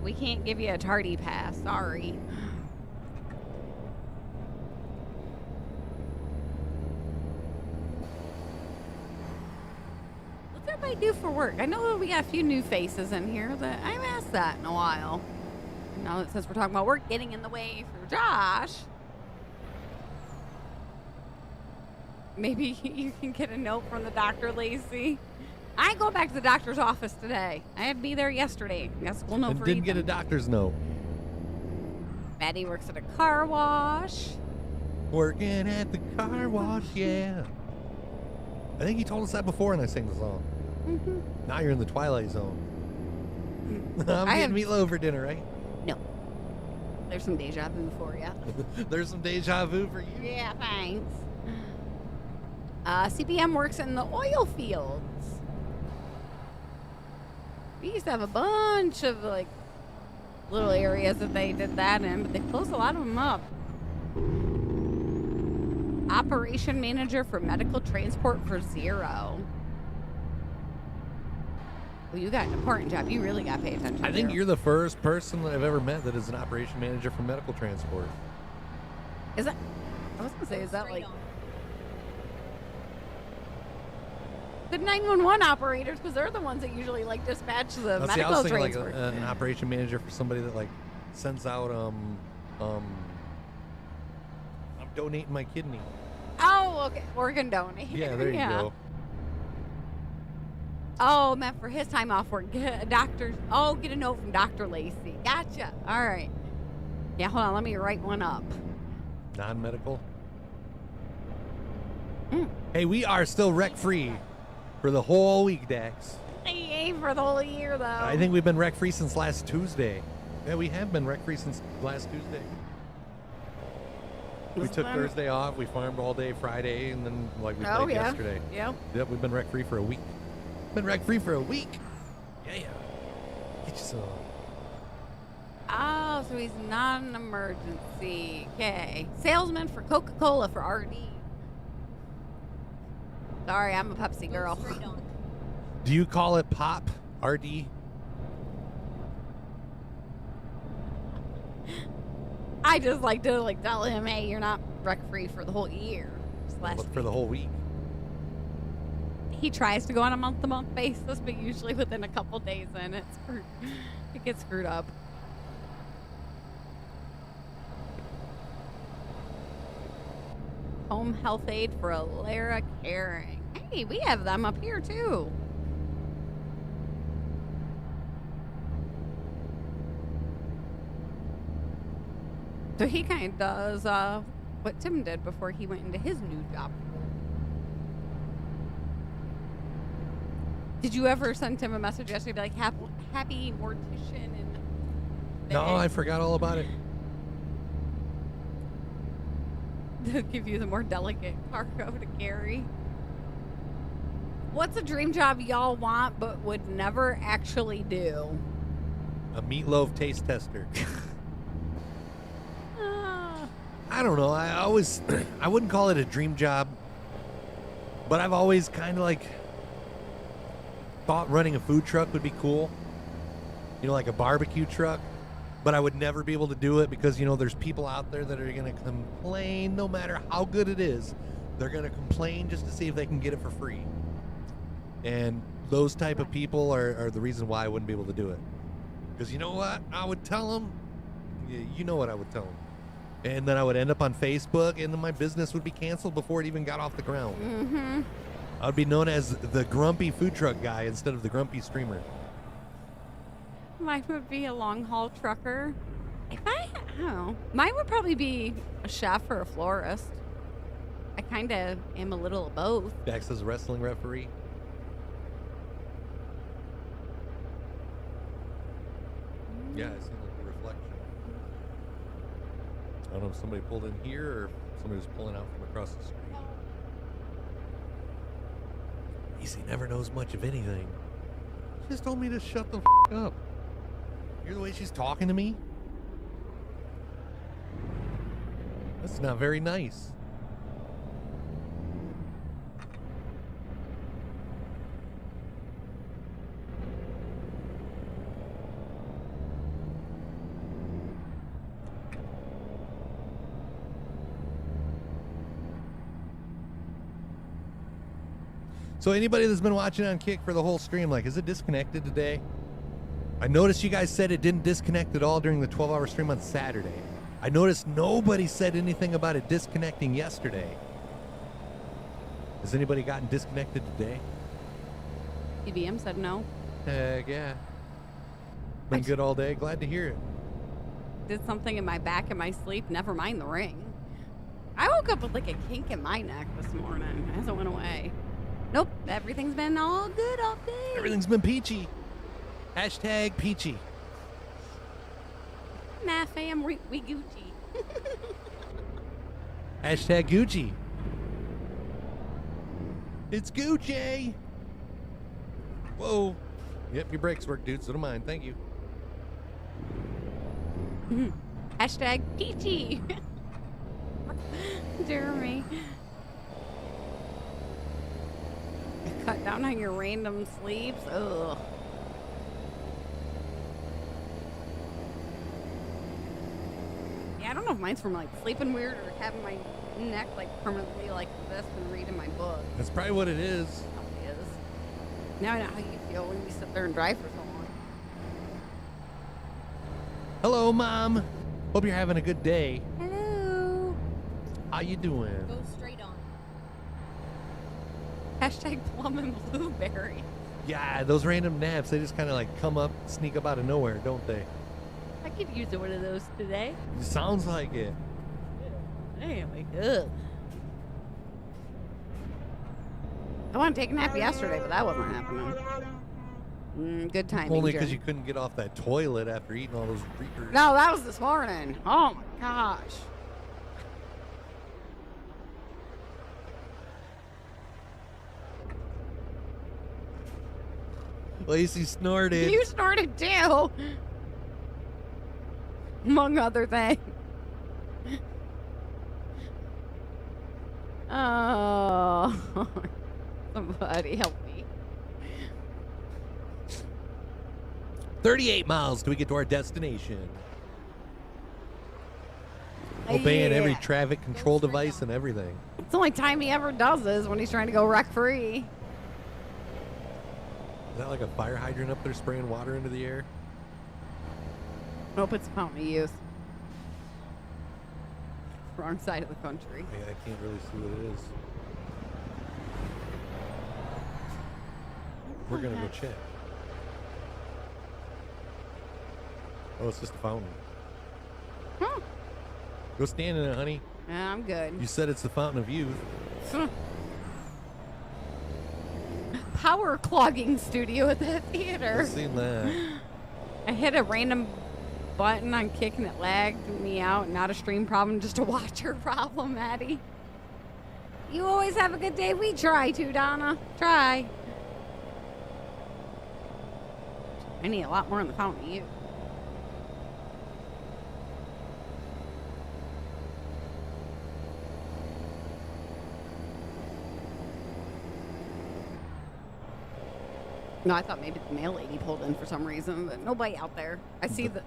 We can't give you a tardy pass. Sorry. What's everybody do for work? I know we got a few new faces in here that I haven't asked that in a while. Now that since we're talking about work getting in the way for Josh, maybe you can get a note from the doctor, Lacey. I go back to the doctor's office today. I had to be there yesterday. Got school note And for didn't Ethan. get a doctor's note. Maddie works at a car wash. Working at the car wash, yeah. I think he told us that before and I sang the song. Mm-hmm. Now you're in the Twilight Zone. I'm getting meatloaf for dinner, right? No. There's some deja vu for you. There's some deja vu for you. Yeah, thanks. CPM works in the oil fields. We used to have a bunch of like little areas that they did that in, but they closed a lot of them up. Operation manager for medical transport for Zero. Well, you got an important job. You really got to pay attention. I think Zero. you're the first person that I've ever met that is an operation manager for medical transport. Is that? I was gonna say, is that like the 911 operators? Because they're the ones that usually like dispatch the I medical was thinking like transport. an operation manager for somebody that like sends out I'm donating my kidney. Oh, okay. Organ donate. Yeah, there you go. Oh, meant for his time off work. Get a doctor. Oh, get a note from Dr. Lacey. Gotcha. All right. Yeah, hold on. Let me write one up. Non-medical. Hey, we are still wreck-free for the whole week, Dax. I ain't for the whole year, though. I think we've been wreck-free since last Tuesday. Yeah, we have been wreck-free since last Tuesday. We took Thursday off. We farmed all day Friday, and then like we played yesterday. Yep. Yep, we've been wreck-free for a week. Been wreck-free for a week. Yeah. Get you some. Oh, Oh, so he's not an emergency. Okay. Salesman for Coca-Cola for RD. Sorry, I'm a Pepsi girl. Go straight on. Do you call it pop, RD? I just like to tell him, hey, you're not wreck-free for the whole year. But for the whole week. He tries to go on a month-to-month basis, but usually within a couple days in, it gets screwed up. Home health aid for Alara Caring. Hey, we have them up here too. So he kind of does what Tim did before he went into his new job. Did you ever send Tim a message yesterday, be like, happy mortician? And No, I forgot all about it. To give you the more delicate cargo to carry. What's a dream job y'all want but would never actually do? A meatloaf taste tester. I don't know. I wouldn't call it a dream job, but I've always kind of thought running a food truck would be cool. You know, like a barbecue truck. But I would never be able to do it because, you know, there's people out there that are going to complain no matter how good it is. They're going to complain just to see if they can get it for free. And those type of people are the reason why I wouldn't be able to do it. Because you know what? I would tell them. You know what I would tell them. And then I would end up on Facebook and then my business would be canceled before it even got off the ground. Mm-hmm. I would be known as the grumpy food truck guy instead of the grumpy streamer. Mine would be a long haul trucker. I don't know. Mine would probably be a chef or a florist. I kind of am a little of both. Dax is a wrestling referee. Yeah, I seen like a reflection. I don't know if somebody pulled in here or if somebody was pulling out from across the street. Easy never knows much of anything. She just told me to shut the up. Hear the way she's talking to me? That's not very nice. So anybody that's been watching on Kick for the whole stream, like, is it disconnected today? I noticed you guys said it didn't disconnect at all during the 12-hour stream on Saturday. I noticed nobody said anything about it disconnecting yesterday. Has anybody gotten disconnected today? EBM said no. Heck yeah. Been good all day. Glad to hear it. Did something in my back in my sleep. Never mind the ring. I woke up with like a kink in my neck this morning. It hasn't went away. Nope. Everything's been all good all day. Everything's been peachy. Hashtag peachy. Nah, fam, we Gucci. Hashtag Gucci. It's Gucci. Whoa. Yep, your brakes work, dude. So do mine. Thank you. Hashtag peachy. Jeremy. Cut down on your random sleeps. Ugh. Yeah, I don't know if mine's from like sleeping weird or having my neck like permanently like this and reading my book. That's probably what it is. Probably is. Now I know how you feel when you sit there and drive for so long. Hello, Mom. Hope you're having a good day. Hello. How you doing? Go straight on. Hashtag plum and blueberry. Yeah, those random naps, they just kind of like come up, sneak up out of nowhere, don't they? I could use one of those today. Sounds like it. Anyway, ugh. I wanted to take a nap yesterday, but that wasn't happening. Good timing. Only because Jen. you couldn't get off that toilet after eating all those reekers. No, that was this morning. Oh my gosh. Lacey snorted. You snorted too. among other things. Oh, somebody help me. 38 miles till we get to our destination. Obeying every Yeah. traffic control device and everything. It's the only time he ever does is when he's trying to go wreck free. Is that like a fire hydrant up there spraying water into the air? Nope, it's a fountain of youth. Wrong side of the country. I can't really see what it is. We're gonna go check. Oh, it's just a fountain. Huh. Go stand in it, honey. Yeah, I'm good. You said it's the fountain of youth. Power clogging studio at the theater. I've seen that. I hit a random button on kicking it lagged me out. Not a stream problem, just a watcher problem, Maddie. You always have a good day. We try to, Donna. Try. I need a lot more in the fountain of youth. No, I thought maybe the mail lady pulled in for some reason, but nobody out there. I see the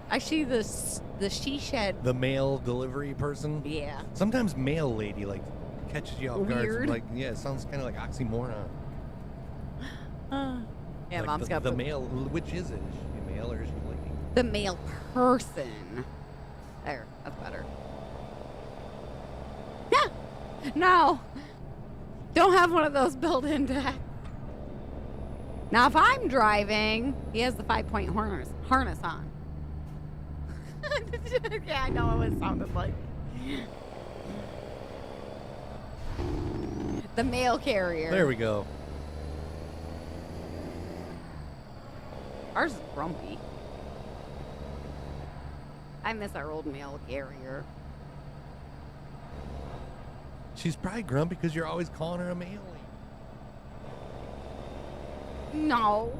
she shed. The mail delivery person. Yeah. Sometimes mail lady like catches you off guard. Weird. Like, yeah, it sounds kind of like oxymoron. Yeah, Like Mom's got the mail. Which is it? Is she a male or is she a lady? the mail person. There, that's better. Yeah. No. Don't have one of those built in deck. Now, if I'm driving, he has the 5-point harness on. Yeah, I know what it sounded like. The mail carrier. There we go. Ours is grumpy. I miss our old mail carrier. She's probably grumpy because you're always calling her a mail lady. No.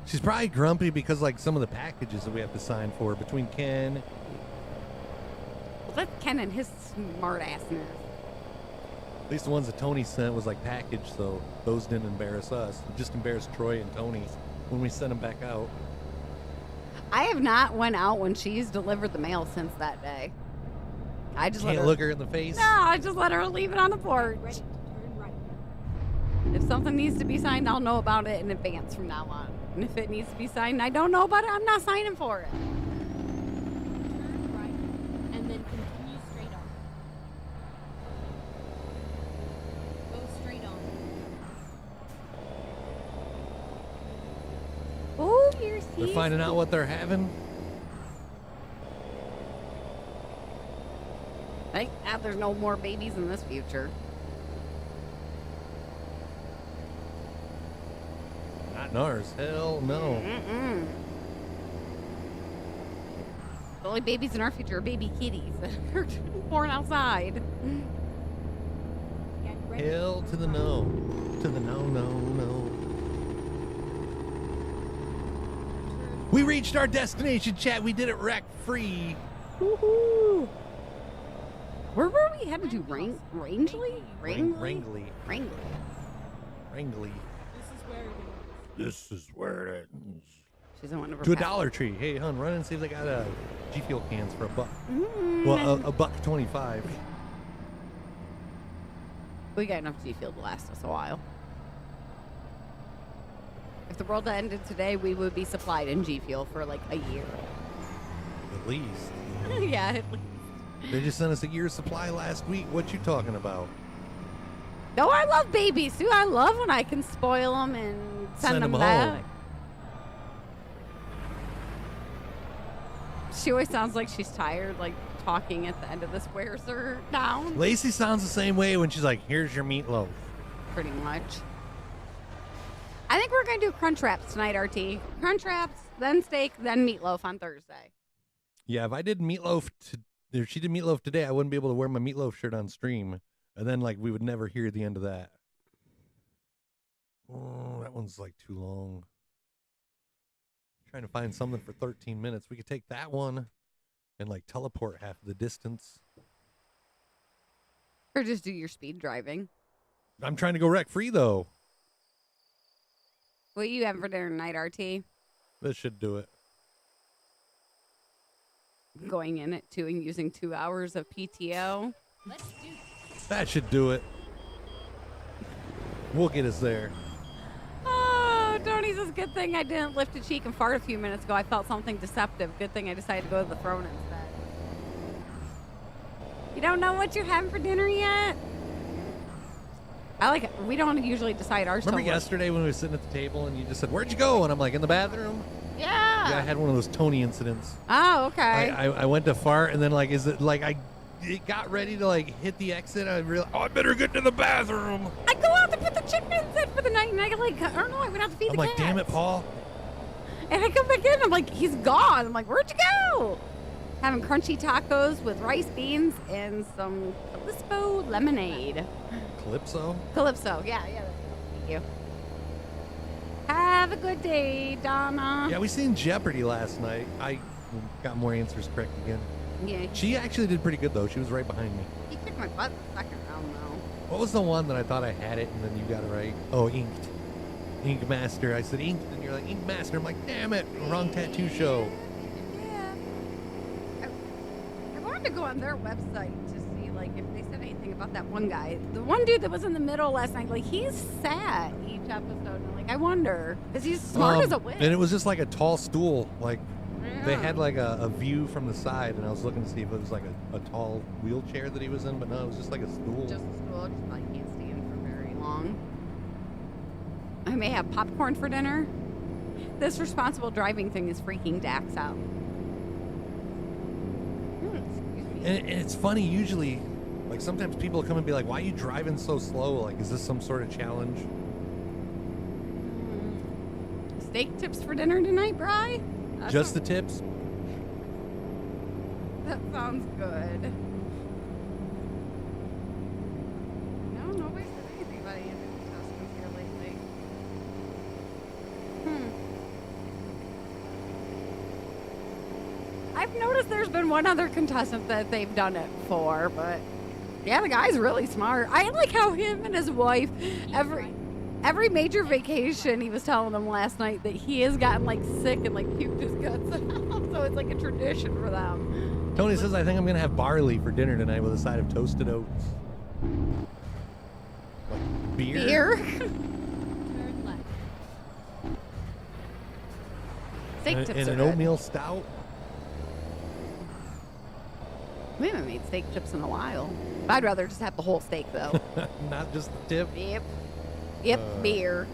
She's probably grumpy because like some of the packages that we have to sign for between Ken. Well, that's Ken and his smart assness. At least the ones that Tony sent was like packaged, so those didn't embarrass us. It just embarrassed Troy and Tony when we sent them back out. I have not went out when she's delivered the mail since that day. I just let Can't her look her in the face. No, I just let her leave it on the porch. Ready to turn right. If something needs to be signed, I'll know about it in advance from now on. And if it needs to be signed and I don't know about it, I'm not signing for it. Turn right, and then continue straight on. Go straight on. Oh, you're They're finding out what they're having. Thank God there's no more babies in this future. Not in ours. Hell no. Mm-mm. The only babies in our future are baby kitties that are born outside. Get ready. Hell to the no. To the no, no, no. We reached our destination, chat. We did it wreck free. Woohoo! Where were we headed to? Rangeley? Wrangley. This is where it is. This is where it is. She's in one of her To a past- Dollar Tree. Hey, hon, run and see if they got G-Fuel cans for $1. Mm, Well, a $1.25. we got enough G-Fuel to last us a while. If the world ended today, we would be supplied in G-Fuel for like a year. At least. Yeah, at least. They just sent us a year's supply last week. What you talking about? No, I love babies too. I love when I can spoil them and send them back. home. She always sounds like she's tired, like talking at the end of this wears her down. Lacey sounds the same way when she's like, here's your meatloaf. Pretty much. I think we're going to do crunch wraps tonight, RT. Crunch wraps, then steak, then meatloaf on Thursday. Yeah, if I did meatloaf, if she did meatloaf today, I wouldn't be able to wear my meatloaf shirt on stream. And then, like, we would never hear the end of that. Oh, that one's like too long. Trying to find something for 13 minutes. We could take that one and like teleport half the distance. Or just do your speed driving. I'm trying to go wreck free though. What you having for dinner tonight, RT? This should do it. Going in at 2 and using 2 hours of PTO. Let's do this. That should do it. We'll get us there. Oh, Tony says, good thing I didn't lift a cheek and fart a few minutes ago. I felt something deceptive. Good thing I decided to go to the throne instead. You don't know what you're having for dinner yet? I like it. We don't usually decide ours. Remember till yesterday when we were sitting at the table and you just said, "Where'd you go?" And I'm like, "In the bathroom." Yeah. Yeah, I had one of those Tony incidents. Oh, okay. I went to fart and then like, is it like it got ready to like hit the exit. I realized, I better get to the bathroom. I go out to put the chickens in for the night, and I don't know, I went out to feed I'm the like, cats. damn it, Paul. And I come back in, I'm like, he's gone. I'm like, where'd you go? Having crunchy tacos with rice beans and some Calypso lemonade. Calypso? Calypso, yeah. Thank you. Have a good day, Donna. Yeah, we seen Jeopardy last night. I got more answers correct again. Yeah. She actually did pretty good though. She was right behind me. He kicked my butt the second round, though. What was the one that I thought I had it and then you got it right? Oh, Inked. Ink Master. I said Inked and you're like, Ink Master. I'm like, damn it. Wrong tattoo show. Yeah. I wanted to go on their website to see, like, if they said anything about that one guy. The one dude that was in the middle last night, like, he's sat each episode. And, like, I wonder. Because he's smart as a whip. And it was just like a tall stool. Like, they Yeah. had like a view from the side, and I was looking to see if it was like a tall wheelchair that he was in, but no, it was just like a stool. Just a stool, just probably can't stand for very long. I may have popcorn for dinner. This responsible driving thing is freaking Dax out. Excuse me. And it's funny, usually, like sometimes people come and be like, why are you driving so slow? Like, is this some sort of challenge? Steak tips for dinner tonight, Bri? Just the tips? That sounds good. No, nobody said anything about any of the contestants here lately. I've noticed there's been one other contestant that they've done it for, but yeah, the guy's really smart. I like how him and his wife, every major vacation, he was telling them last night that he has gotten like sick and like puked his guts out. So it's like a tradition for them. Tony says, I think I'm going to have barley for dinner tonight with a side of toasted oats. Like beer? Turn left. Steak And tips an are good. oatmeal stout? We haven't made steak tips in a while. I'd rather just have the whole steak though. Not just the tip. Yep, beer.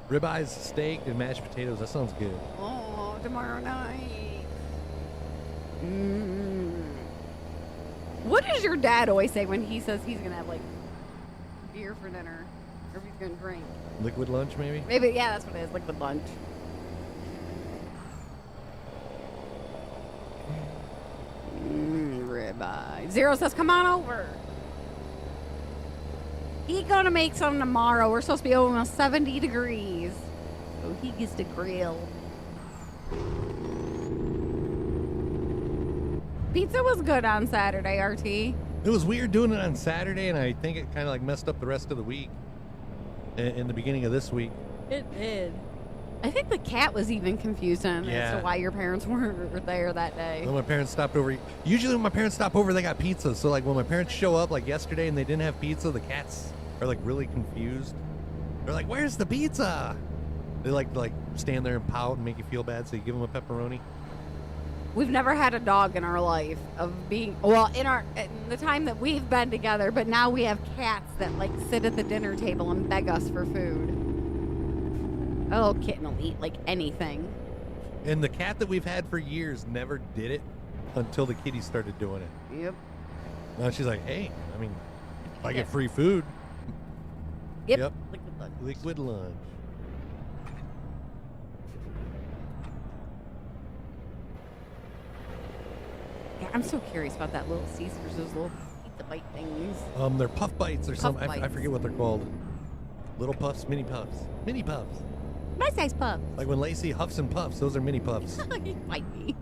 Ribeyes, steak, and mashed potatoes. That sounds good. Oh, tomorrow night. What does your dad always say when he says he's gonna have like beer for dinner, or if he's gonna drink? Liquid lunch, maybe? Maybe, yeah, that's what it is. Liquid lunch. Ribeye. Zero says, "Come on over." He gonna make some tomorrow. We're supposed to be almost 70 degrees, so he gets to grill. Pizza was good on Saturday, RT. It was weird doing it on Saturday, and I think it kind of like messed up the rest of the week in the beginning of this week. It did. I think the cat was even confused as Yeah. to why your parents weren't there that day. When my parents stopped over, usually when my parents stop over, they got pizza. So like when my parents show up, like yesterday, and they didn't have pizza, the cats are like really confused. They're like, "Where's the pizza?" They like stand there and pout and make you feel bad, so you give them a pepperoni. We've never had a dog in our life of being, well, in the time that we've been together, but now we have cats that like sit at the dinner table and beg us for food. A little kitten will eat like anything. And the cat that we've had for years never did it until the kitty started doing it. Yep. Now she's like, "Hey, I mean, if I get free food, Yep. Yep. Liquid lunch. liquid lunch." Yeah, I'm so curious about that little Caesars, those little pizza bite things. They're puff bites or something. I bites. forget what they're called. Little puffs, mini puffs. Mini puffs. My size puff. Like when Lacey huffs and puffs, those are mini puffs. You fight me.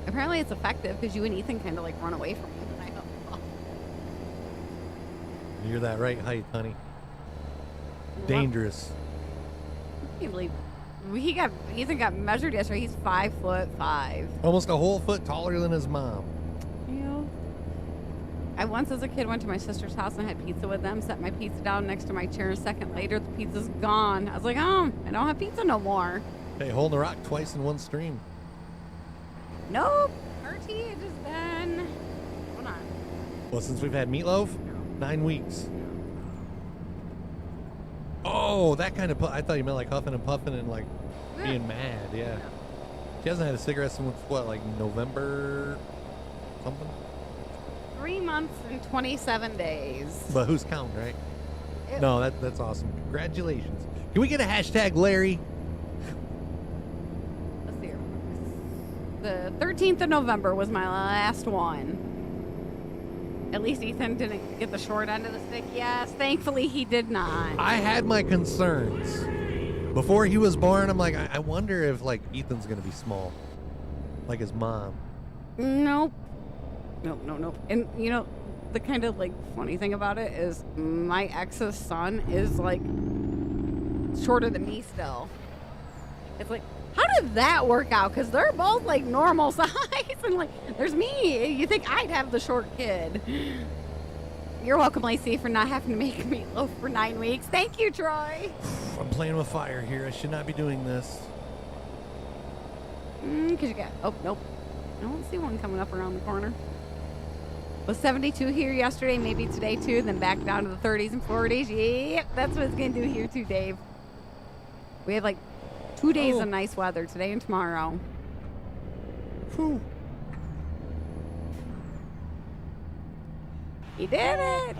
Apparently it's effective because you and Ethan kind of like run away from me when I huff and puff. You're that right height, honey. Dangerous. I can't believe Ethan got measured yesterday. He's 5'5". Almost a whole foot taller than his mom. Yeah. I once as a kid went to my sister's house and had pizza with them, set my pizza down next to my chair. A second later, the pizza's gone. I was like, oh, I don't have pizza no more. Hey, holding the rock twice in one stream. Nope. RT, it has been, hold on. Well, since we've had meatloaf, 9 weeks. Oh, that kind of puff. I thought you meant like huffing and puffing and like being mad. Yeah. She hasn't had a cigarette since what, like November something? 3 months and 27 days. But who's counting, right? No, that's awesome. Congratulations. Can we get a hashtag Larry? Let's see here. The 13th of November was my last one. At least Ethan didn't get the short end of the stick. Yes, thankfully he did not. I had my concerns. Before he was born, I'm like, I wonder if like Ethan's gonna be small. Like his mom. Nope. Nope. And you know, the kind of like funny thing about it is my ex's son is like shorter than me still. It's like, how did that work out? Because they're both like normal size, and like, there's me. You think I'd have the short kid? You're welcome, Lacey, for not having to make meatloaf for 9 weeks. Thank you, Troy. I'm playing with fire here. I should not be doing this. Cause you got. Oh nope. I don't see one coming up around the corner. Was 72 here yesterday, maybe today too. Then back down to the 30s and 40s. Yep, that's what it's gonna do here too, Dave. We have like 2 days of nice weather today and tomorrow. Whew. He did it!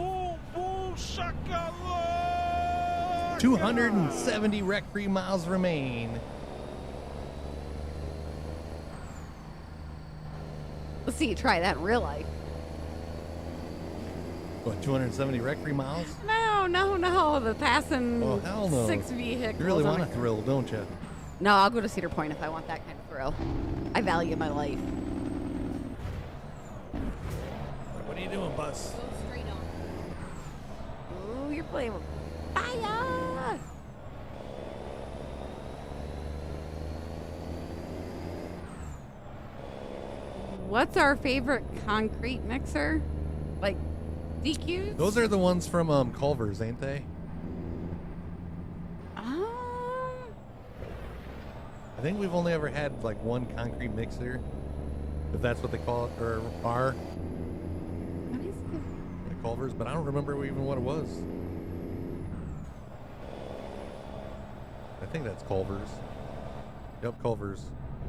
270 wreck-free miles remain. Let's see you try that in real life. What, 270 wreck-free miles? No. The passing Oh, hell no. 6 vehicles. You really on want a thrill, don't you? No, I'll go to Cedar Point if I want that kind of thrill. I value my life. What are you doing, Buzz? Go straight on. Ooh, you're playing with fire! What's our favorite concrete mixer? Like DQs? Those are the ones from Culver's, ain't they? I think we've only ever had like one concrete mixer, if that's what they call it, or are. What is it? The Culver's, but I don't remember even what it was. I think that's Culver's. Yep, Culver's.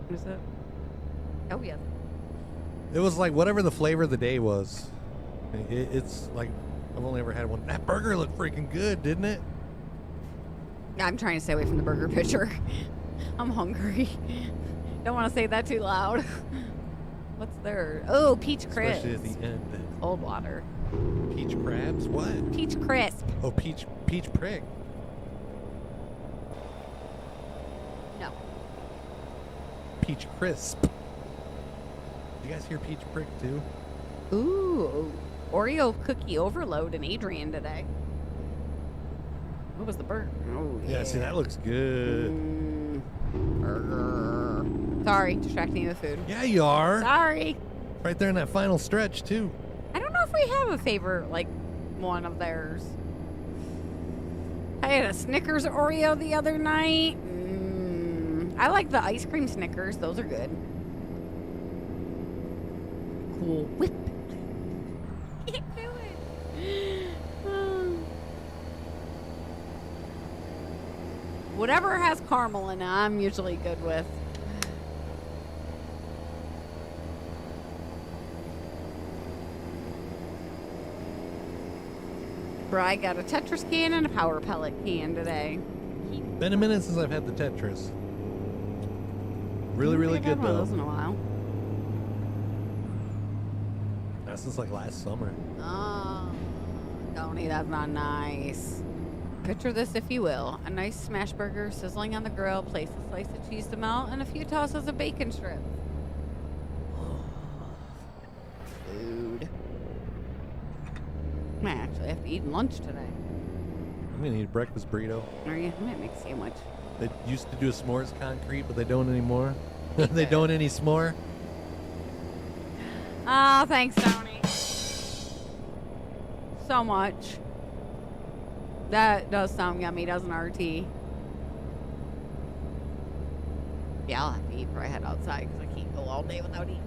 What is it? Oh, yes. It was like whatever the flavor of the day was. It's like, I've only ever had one. That burger looked freaking good, didn't it? I'm trying to stay away from the burger picture. I'm hungry. Don't want to say that too loud. What's there? Oh, peach crisp. Especially at the end. Cold water. Peach crabs? What? Peach crisp. Oh, peach prick. No. Peach crisp. You guys hear peach prick too? Ooh, Oreo cookie overload in Adrian today. What was the burger? Oh, Yeah, see, that looks good. Burger. Sorry, distracting you with food. Yeah, you are. Sorry. Right there in that final stretch, too. I don't know if we have a favorite, like, one of theirs. I had a Snickers Oreo the other night. I like the ice cream Snickers. Those are good. Cool Whip. Can't do it. Whatever has caramel in it, I'm usually good with. I got a Tetris can and a Power Pellet can today. Been a minute since I've had the Tetris. Really, really I haven't good, had one of though. those in a while. Not since like last summer. Oh, Tony, that's not nice. Picture this, if you will. A nice smash burger sizzling on the grill. Place a slice of cheese to melt and a few tosses of bacon strips. Food. I might actually have to eat lunch today. I'm gonna eat a breakfast burrito. Are you? I might make a sandwich. They used to do a s'mores concrete, but they don't anymore. They don't any s'more. Oh, thanks, Tony. So much. That does sound yummy, doesn't it, RT? Yeah, I'll have to eat before I head outside because I can't go all day without eating.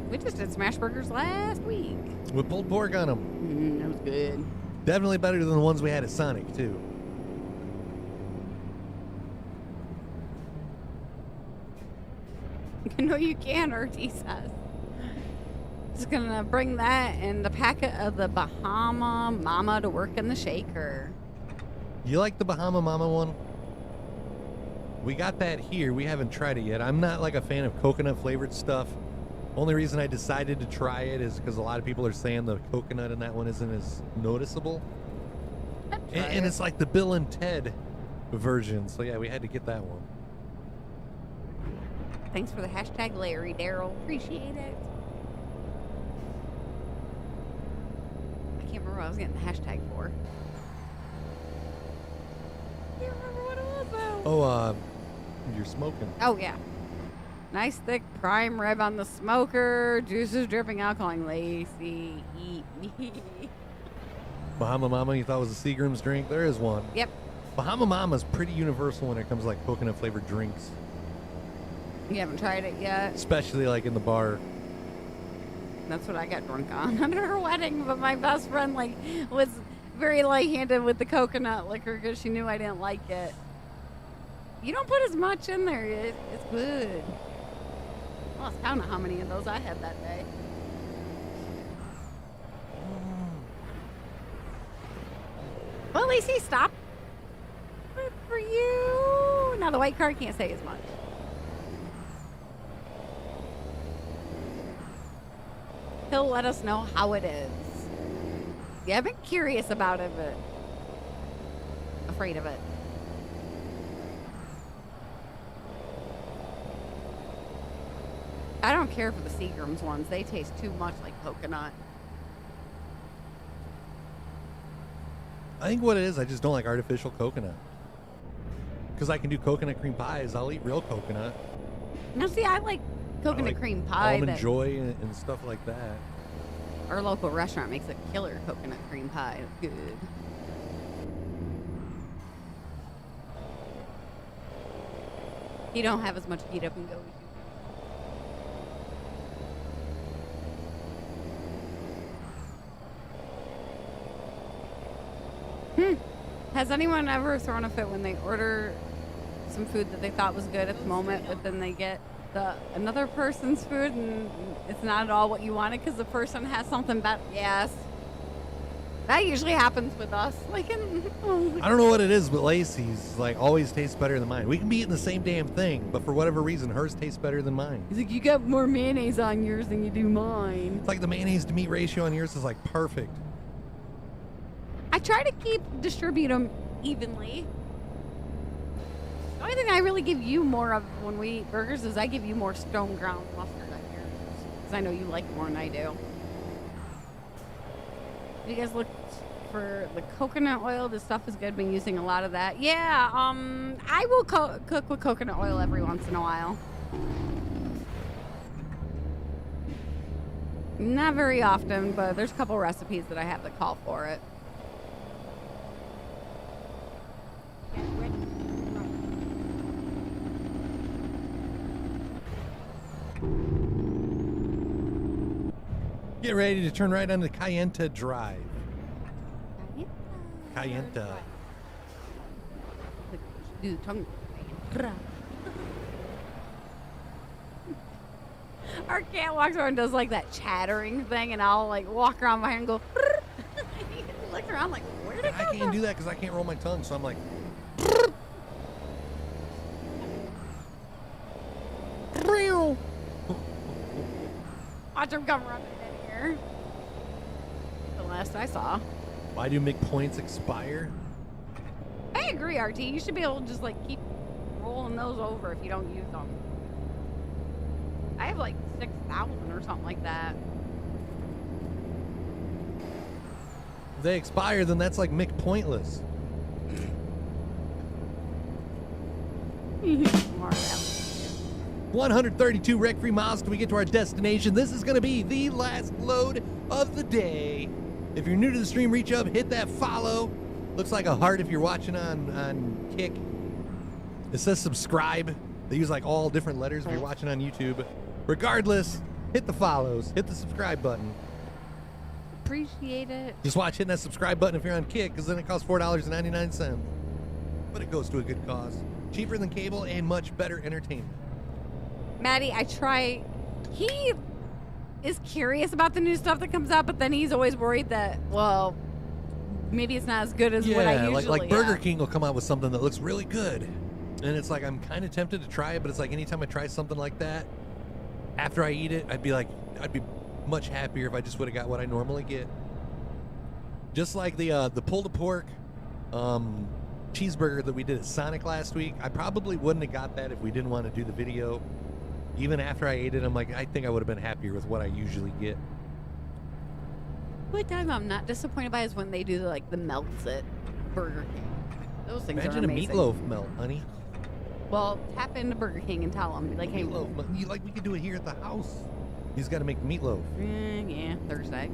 We just did smash burgers last week. With pulled pork on them. That was good. Definitely better than the ones we had at Sonic, too. No, you can, RT says. Just gonna bring that and the packet of the Bahama Mama to work in the shaker. You like the Bahama Mama one? We got that here. We haven't tried it yet. I'm not like a fan of coconut flavored stuff. Only reason I decided to try it is because a lot of people are saying the coconut in that one isn't as noticeable. And it's like the Bill and Ted version. So yeah, we had to get that one. Thanks for the hashtag Larry, Daryl. Appreciate it. I can't remember what I was getting the hashtag for. I can't remember what it was though. Oh, you're smoking. Oh, yeah. Nice thick prime rib on the smoker. Juices dripping out, calling Lacey. Eat me. Bahama Mama, you thought was a Seagram's drink? There is one. Yep. Bahama Mama's pretty universal when it comes to like coconut flavored drinks. You haven't tried it yet? Especially like in the bar. That's what I got drunk on at her wedding. But my best friend was very light-handed with the coconut liquor because she knew I didn't like it. You don't put as much in there. It's good. I lost count of how many of those I had that day. Well, Lacey, stop. Good for you. Now the white card can't say as much. He'll let us know how it is. Yeah, I've been curious about it, but afraid of it. I don't care for the Seagram's ones. They taste too much like coconut. I think what it is, I just don't like artificial coconut. Because I can do coconut cream pies. I'll eat real coconut. Now, see, I like coconut like cream pie. Almond Joy and stuff like that. Our local restaurant makes a killer coconut cream pie. It's good. You don't have as much get up and go as you do. Has anyone ever thrown a fit when they order some food that they thought was good at the moment, but then they get another person's food and it's not at all what you wanted because the person has something better? Yes. That usually happens with us. I don't know what it is, but Lacey's like always tastes better than mine. We can be eating the same damn thing, but for whatever reason, hers tastes better than mine. He's like, you got more mayonnaise on yours than you do mine. It's like the mayonnaise to meat ratio on yours is like perfect. I try to distribute them evenly. The only thing I really give you more of when we eat burgers is I give you more stone ground mustard on yours. Because I know you like it more than I do. You guys look for the coconut oil. This stuff is good. Been using a lot of that. Yeah, I will cook with coconut oil every once in a while. Not very often, but there's a couple recipes that I have that call for it. Get ready to turn right onto Cayenta Drive. Cayenta. Do the tongue. Our cat walks around and does like that chattering thing, and I'll like walk around behind and go. He looks around like, where did it I go can't from? do that because I can't roll my tongue, so I'm like. watch them come running in here. The last I saw. Why do McPoints expire? I agree, RT. You should be able to just like keep rolling those over if you don't use them. I have like 6,000 or something like that. If they expire, then that's like McPointless. Mark out. 132 wreck-free miles till we get to our destination. This is going to be the last load of the day. If you're new to the stream, reach up, hit that follow. Looks like a heart if you're watching on Kick. It says subscribe. They use like all different letters if you're watching on YouTube. Regardless, hit the follows, hit the subscribe button. Appreciate it. Just watch hitting that subscribe button if you're on Kick, because then it costs $4.99. But it goes to a good cause. Cheaper than cable and much better entertainment. Maddie, he is curious about the new stuff that comes out, but then he's always worried that, well, maybe it's not as good as what I usually like Burger have. King will come out with something that looks really good. And it's like, I'm kind of tempted to try it, but it's like anytime I try something like that, after I eat it, I'd be much happier if I just would have got what I normally get. Just like the pulled pork cheeseburger that we did at Sonic last week, I probably wouldn't have got that if we didn't want to do the video. Even after I ate it, I'm like, I think I would have been happier with what I usually get. What time I'm not disappointed by is when they do the melts at Burger King. Those things are Imagine amazing. a meatloaf melt, honey. Well, tap into Burger King and tell them, like, hey, Meatloaf melt. We could do it here at the house. You just got to make the meatloaf. yeah, Thursday.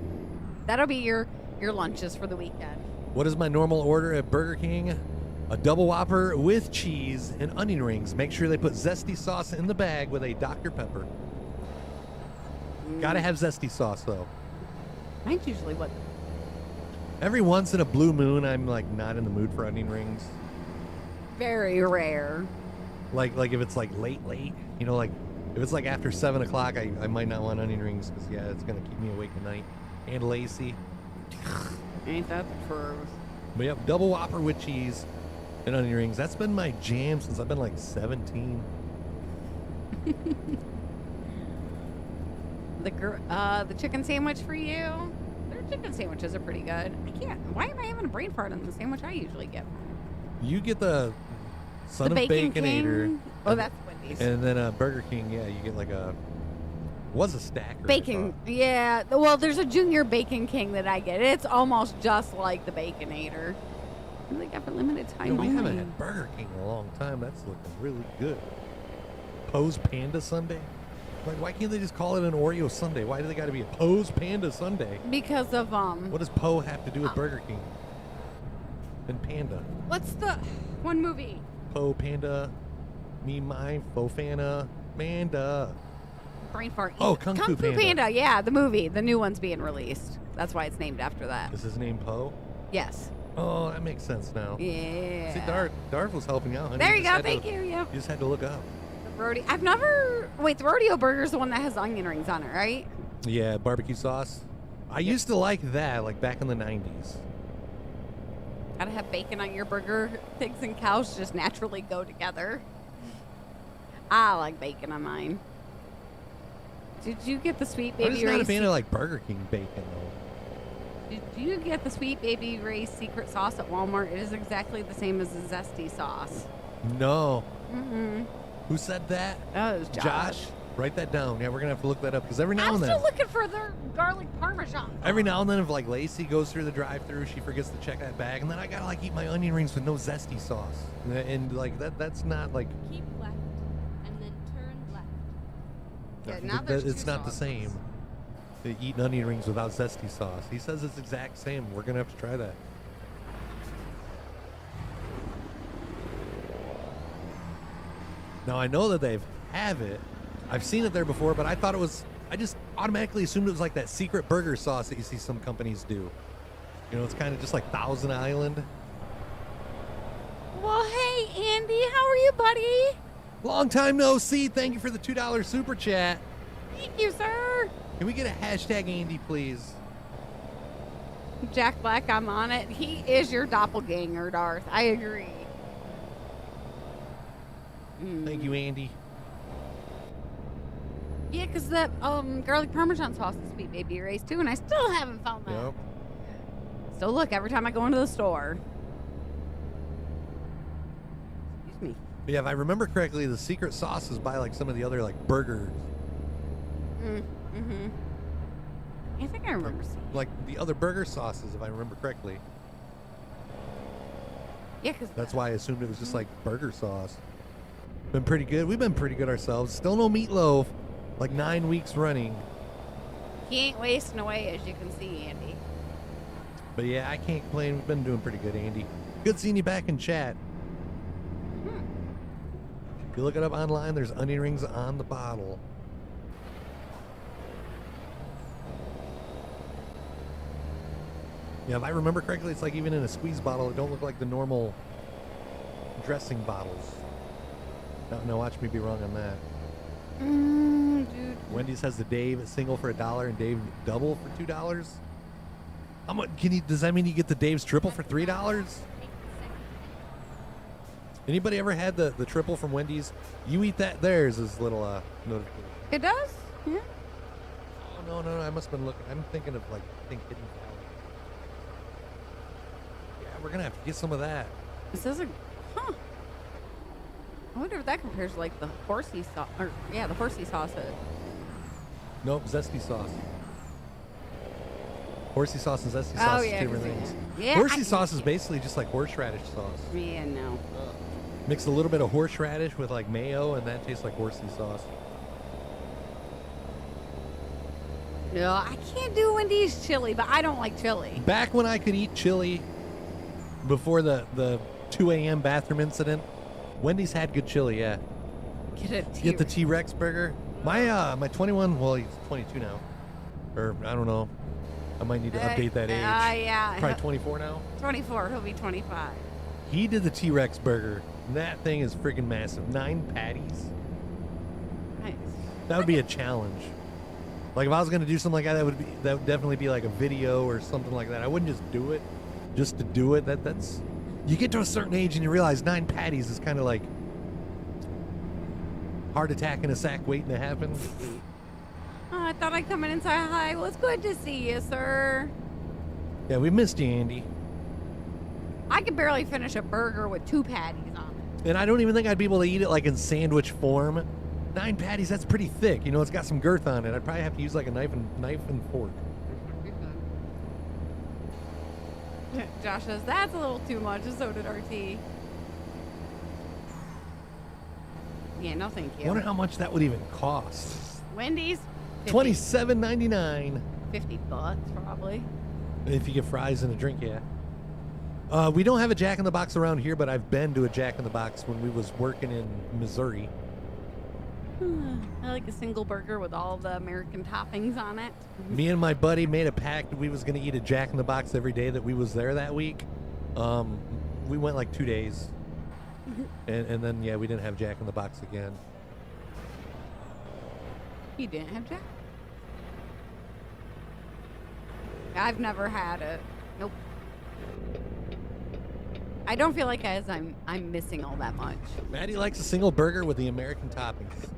That'll be your lunches for the weekend. What is my normal order at Burger King? A double Whopper with cheese and onion rings. Make sure they put zesty sauce in the bag with a Dr. Pepper. Gotta have zesty sauce, though. Mine's usually what? Every once in a blue moon, I'm like not in the mood for onion rings. Very rare. Like if it's like late, you know, like if it's like after 7 o'clock, I might not want onion rings because yeah, it's gonna keep me awake at night. And lacy. Ain't that the truth? But yep, double Whopper with cheese and onion rings. That's been my jam since I've been like 17. The chicken sandwich for you. Their chicken sandwiches are pretty good. Why am I having a brain fart on the sandwich I usually get? You get the Son The of Bacon Baconator. King? Oh, that's Wendy's. And then Burger King, yeah, you get like a stacker. Bacon, yeah. Well, there's a Junior Bacon King that I get. It's almost just like the Baconator. I think for limited time we only. haven't had Burger King in a long time. That's looking really good. Poe's Panda Sundae? Like, why can't they just call it an Oreo Sundae? Why do they got to be a Poe's Panda Sundae? Because of What does Poe have to do with Burger King and Panda? what's the one movie? Poe, Panda, Me, Mine, Fofana, Manda. Brain fart. Oh, Kung Fu Panda. Yeah, the movie. The new one's being released. That's why it's named after that. Is his name Poe? Yes. Oh, that makes sense now. Yeah. See, Darth was helping you out, honey. There you just go. had Thank to- you. Yep. You just had to look up. The rodeo. I've never. Wait, the rodeo burger's the one that has onion rings on it, right? Yeah, barbecue sauce. I used to like that, like back in the 90s. Gotta have bacon on your burger. Pigs and cows just naturally go together. I like bacon on mine. Did you get the Sweet I'm Baby just not a Ray's? fan of like Burger King bacon though. Did you get the Sweet Baby Ray's secret sauce at Walmart? It is exactly the same as the zesty sauce. No. Mm-hmm. Who said that? That was Josh. Write that down. Yeah, we're gonna have to look that up because every now I'm and then, still looking for their garlic parmesan. every now and then, if like Lacey goes through the drive-through, she forgets to check that bag, and then I gotta like eat my onion rings with no zesty sauce, and like that's not like Keep left and then turn left. Yeah, now there's it's two not the sauces. same. Eating onion rings without zesty sauce. He says it's exact same. We're gonna have to try that. Now I know that they have it. I've seen it there before, but I thought it was. I just automatically assumed it was like that secret burger sauce that you see some companies do. You know, it's kind of just like Thousand Island. Well, hey, Andy, how are you, buddy? Long time no see. Thank you for the $2 super chat. Thank you, sir. Can we get a hashtag Andy, please? Jack Black, I'm on it. He is your doppelganger, Darth. I agree. Thank you, Andy. Yeah, because that garlic parmesan sauce is Sweet Baby Ray's too, and I still haven't found that. Yep. Still look every time I go into the store. Excuse me. But yeah, if I remember correctly, the secret sauce is by like some of the other like burgers. Mm-hmm. I think I remember seeing. Like the other burger sauces, if I remember correctly. Yeah, because That's why I assumed it was just like burger sauce. Been pretty good. We've been pretty good ourselves. Still no meatloaf. Like 9 weeks running. he ain't wasting away, as you can see, Andy. But yeah, I can't complain. We've been doing pretty good, Andy. Good seeing you back in chat. If you look it up online, there's onion rings on the bottle. Yeah, if I remember correctly, it's like even in a squeeze bottle, it don't look like the normal dressing bottles. No, watch me be wrong on that. Dude. Wendy's has the Dave single for $1 and Dave double for $2. How much does that mean you get the Dave's triple for $3? Anybody ever had the triple from Wendy's? You eat that. There's this little notification. It does? Yeah. Oh no, I must have been looking. I'm thinking of like Hidden Valley. Yeah, we're gonna have to get some of that. This is huh. I wonder if that compares to like the horsey sauce, the horsey sauce. Nope, zesty sauce. Horsey sauce and zesty sauce is two different things. Yeah, Horsey sauce is basically just like horseradish sauce. Yeah, no. Mix a little bit of horseradish with like mayo, and that tastes like horsey sauce. No, I can't do Wendy's chili, but I don't like chili. Back when I could eat chili, before the 2 a.m. bathroom incident, Wendy's had good chili. Yeah. Get the T-Rex burger. My 21. Well, he's 22 now, or I don't know. I might need to update that age. Yeah. Probably 24 now. 24. He'll be 25. He did the T-Rex burger. And that thing is freaking massive. 9 patties. Nice. That would be a challenge. Like if I was gonna do something like that, that would definitely be like a video or something like that. I wouldn't just do it, just to do it. That's you get to a certain age and you realize 9 patties is kind of like heart attack in a sack waiting to happen. Oh, I thought I'd come in and say hi. Well, it's good to see you, sir. Yeah, we missed you, Andy. I could barely finish a burger with 2 patties on it. And I don't even think I'd be able to eat it like in sandwich form. 9 patties, that's pretty thick. You know, it's got some girth on it. I'd probably have to use like a knife and fork. Josh says, that's a little too much, and so did RT. Yeah, no thank you. I wonder how much that would even cost. Wendy's? $27.99. $50 probably. If you get fries and a drink, yeah. We don't have a Jack in the Box around here, but I've been to a Jack in the Box when we was working in Missouri. I like a single burger with all the American toppings on it. Me and my buddy made a pact we was going to eat a Jack in the Box every day that we was there that week. We went like 2 days. And then, yeah, we didn't have Jack in the Box again. You didn't have Jack? I've never had it. Nope. I don't feel like I'm missing all that much. Maddie likes a single burger with the American toppings.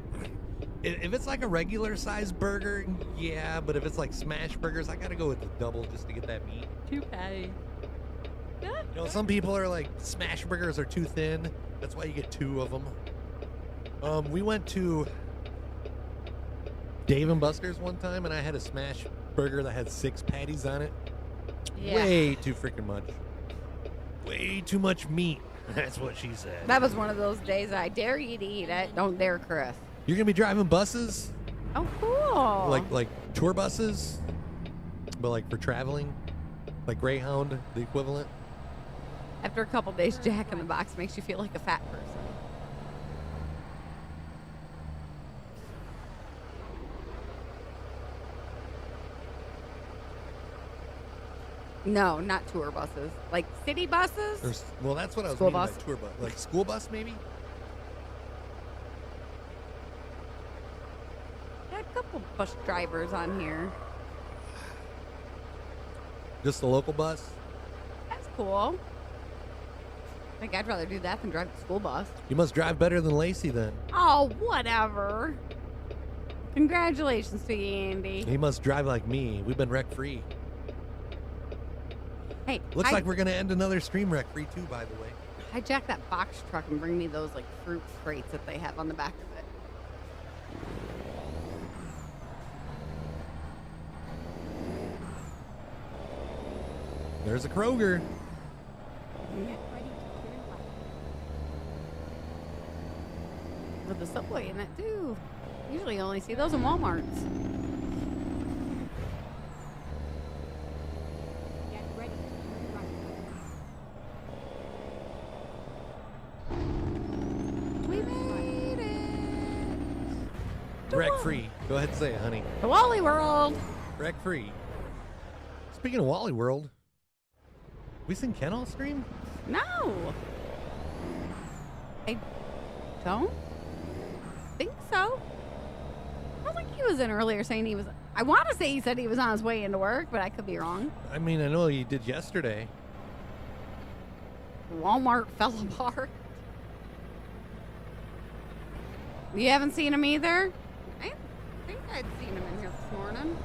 If it's like a regular size burger, yeah, but if it's like smash burgers, I gotta go with the double just to get that meat. 2 patties. You know, some people are like, smash burgers are too thin. That's why you get 2 of them. We went to Dave & Buster's one time, and I had a smash burger that had 6 patties on it. Yeah. Way too freaking much. Way too much meat. That's what she said. That was one of those days I dare you to eat it. Don't dare, Chris. You're gonna be driving buses? Oh, cool. Like tour buses? But like for traveling? Like Greyhound, the equivalent? After a couple days, Jack in the Box makes you feel like a fat person. No, not tour buses. Like city buses? Well, that's what I was School meaning bus? by tour bus. Like school bus, maybe? Got a couple bus drivers on here. Just the local bus? That's cool. I think I'd rather do that than drive the school bus. You must drive better than Lacey then. Oh, whatever. Congratulations to you, Andy. He must drive like me. We've been wreck-free. Hey, Looks like we're going to end another stream wreck-free, too, by the way. hijack that box truck and bring me those like fruit crates that they have on the back of it. There's a Kroger. Get ready to turn left. With the Subway in it too. Usually you only see those in Walmarts. Get ready to turn right. We made it. Wreck-free. Go ahead and say it, honey. To Wally World. Wreck-free. Speaking of Wally World, we seen Ken all stream? No. I don't think so. I don't think he was in earlier saying he was. I want to say he said he was on his way into work, but I could be wrong. I mean, I know he did yesterday. Walmart fell apart. You haven't seen him either? I think I'd seen him in here this morning.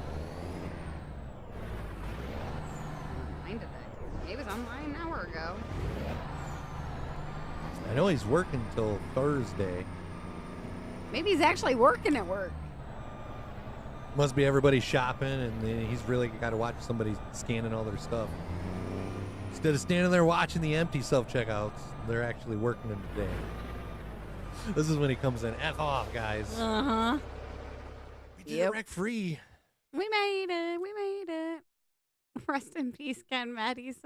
I reminded that. He was online an hour ago. I know he's working till Thursday. Maybe he's actually working at work. Must be everybody shopping, and then he's really got to watch somebody scanning all their stuff. Instead of standing there watching the empty self-checkouts, they're actually working them today. This is when he comes in. F off, guys. Uh-huh. We did it wreck-free. We made it. We made it. Rest in peace, Ken, Maddie says.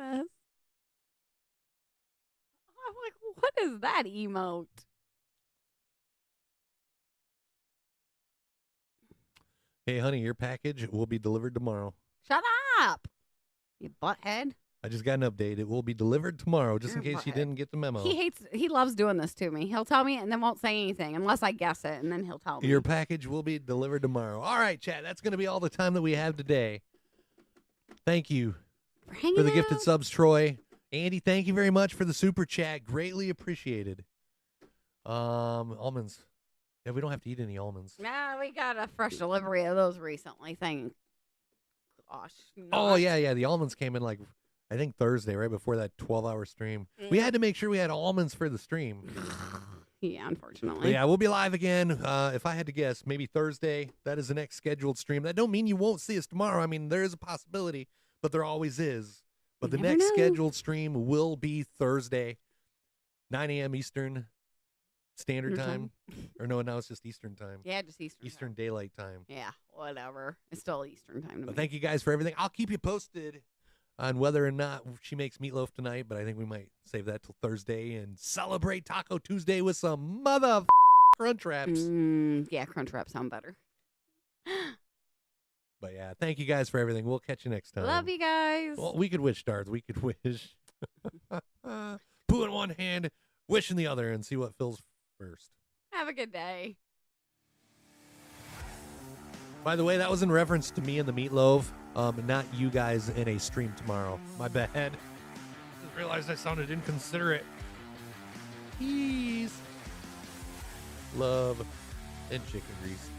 I'm like, what is that emote? Hey, honey, your package will be delivered tomorrow. Shut up, you butthead. I just got an update. It will be delivered tomorrow, just in You're a case you butthead. didn't get the memo. He loves doing this to me. He'll tell me and then won't say anything unless I guess it, and then he'll tell me. Your package will be delivered tomorrow. All right, chat. That's going to be all the time that we have today. Thank you hanging for the out. gifted subs, Troy. Andy, thank you very much for the super chat. Greatly appreciated. Almonds. Yeah, we don't have to eat any almonds. Nah, we got a fresh delivery of those recently. Thank gosh. Oh, not. yeah. The almonds came in, like, I think Thursday, right before that 12-hour stream. We had to make sure we had almonds for the stream. Yeah, unfortunately. But yeah, we'll be live again. If I had to guess, maybe Thursday. That is the next scheduled stream. That don't mean you won't see us tomorrow. I mean, there is a possibility, but there always is. But the You never next know. scheduled stream will be Thursday, 9 a.m. Eastern Standard Time. Or no, now it's just Eastern Time. Yeah, just Eastern. Eastern time. Daylight Time. Yeah, whatever. It's still Eastern time to But me. thank you guys for everything. I'll keep you posted on whether or not she makes meatloaf tonight, but I think we might save that till Thursday and celebrate Taco Tuesday with some mother crunch wraps. Yeah, crunch wraps sound better. But yeah, thank you guys for everything. We'll catch you next time. Love you guys. Well, we could wish stars. We could wish. Poo in one hand, wish in the other, and see what fills first. Have a good day. By the way, that was in reference to me and the meatloaf, not you guys in a stream tomorrow. My bad. Just realized I sounded inconsiderate. Peace. Love and chicken grease.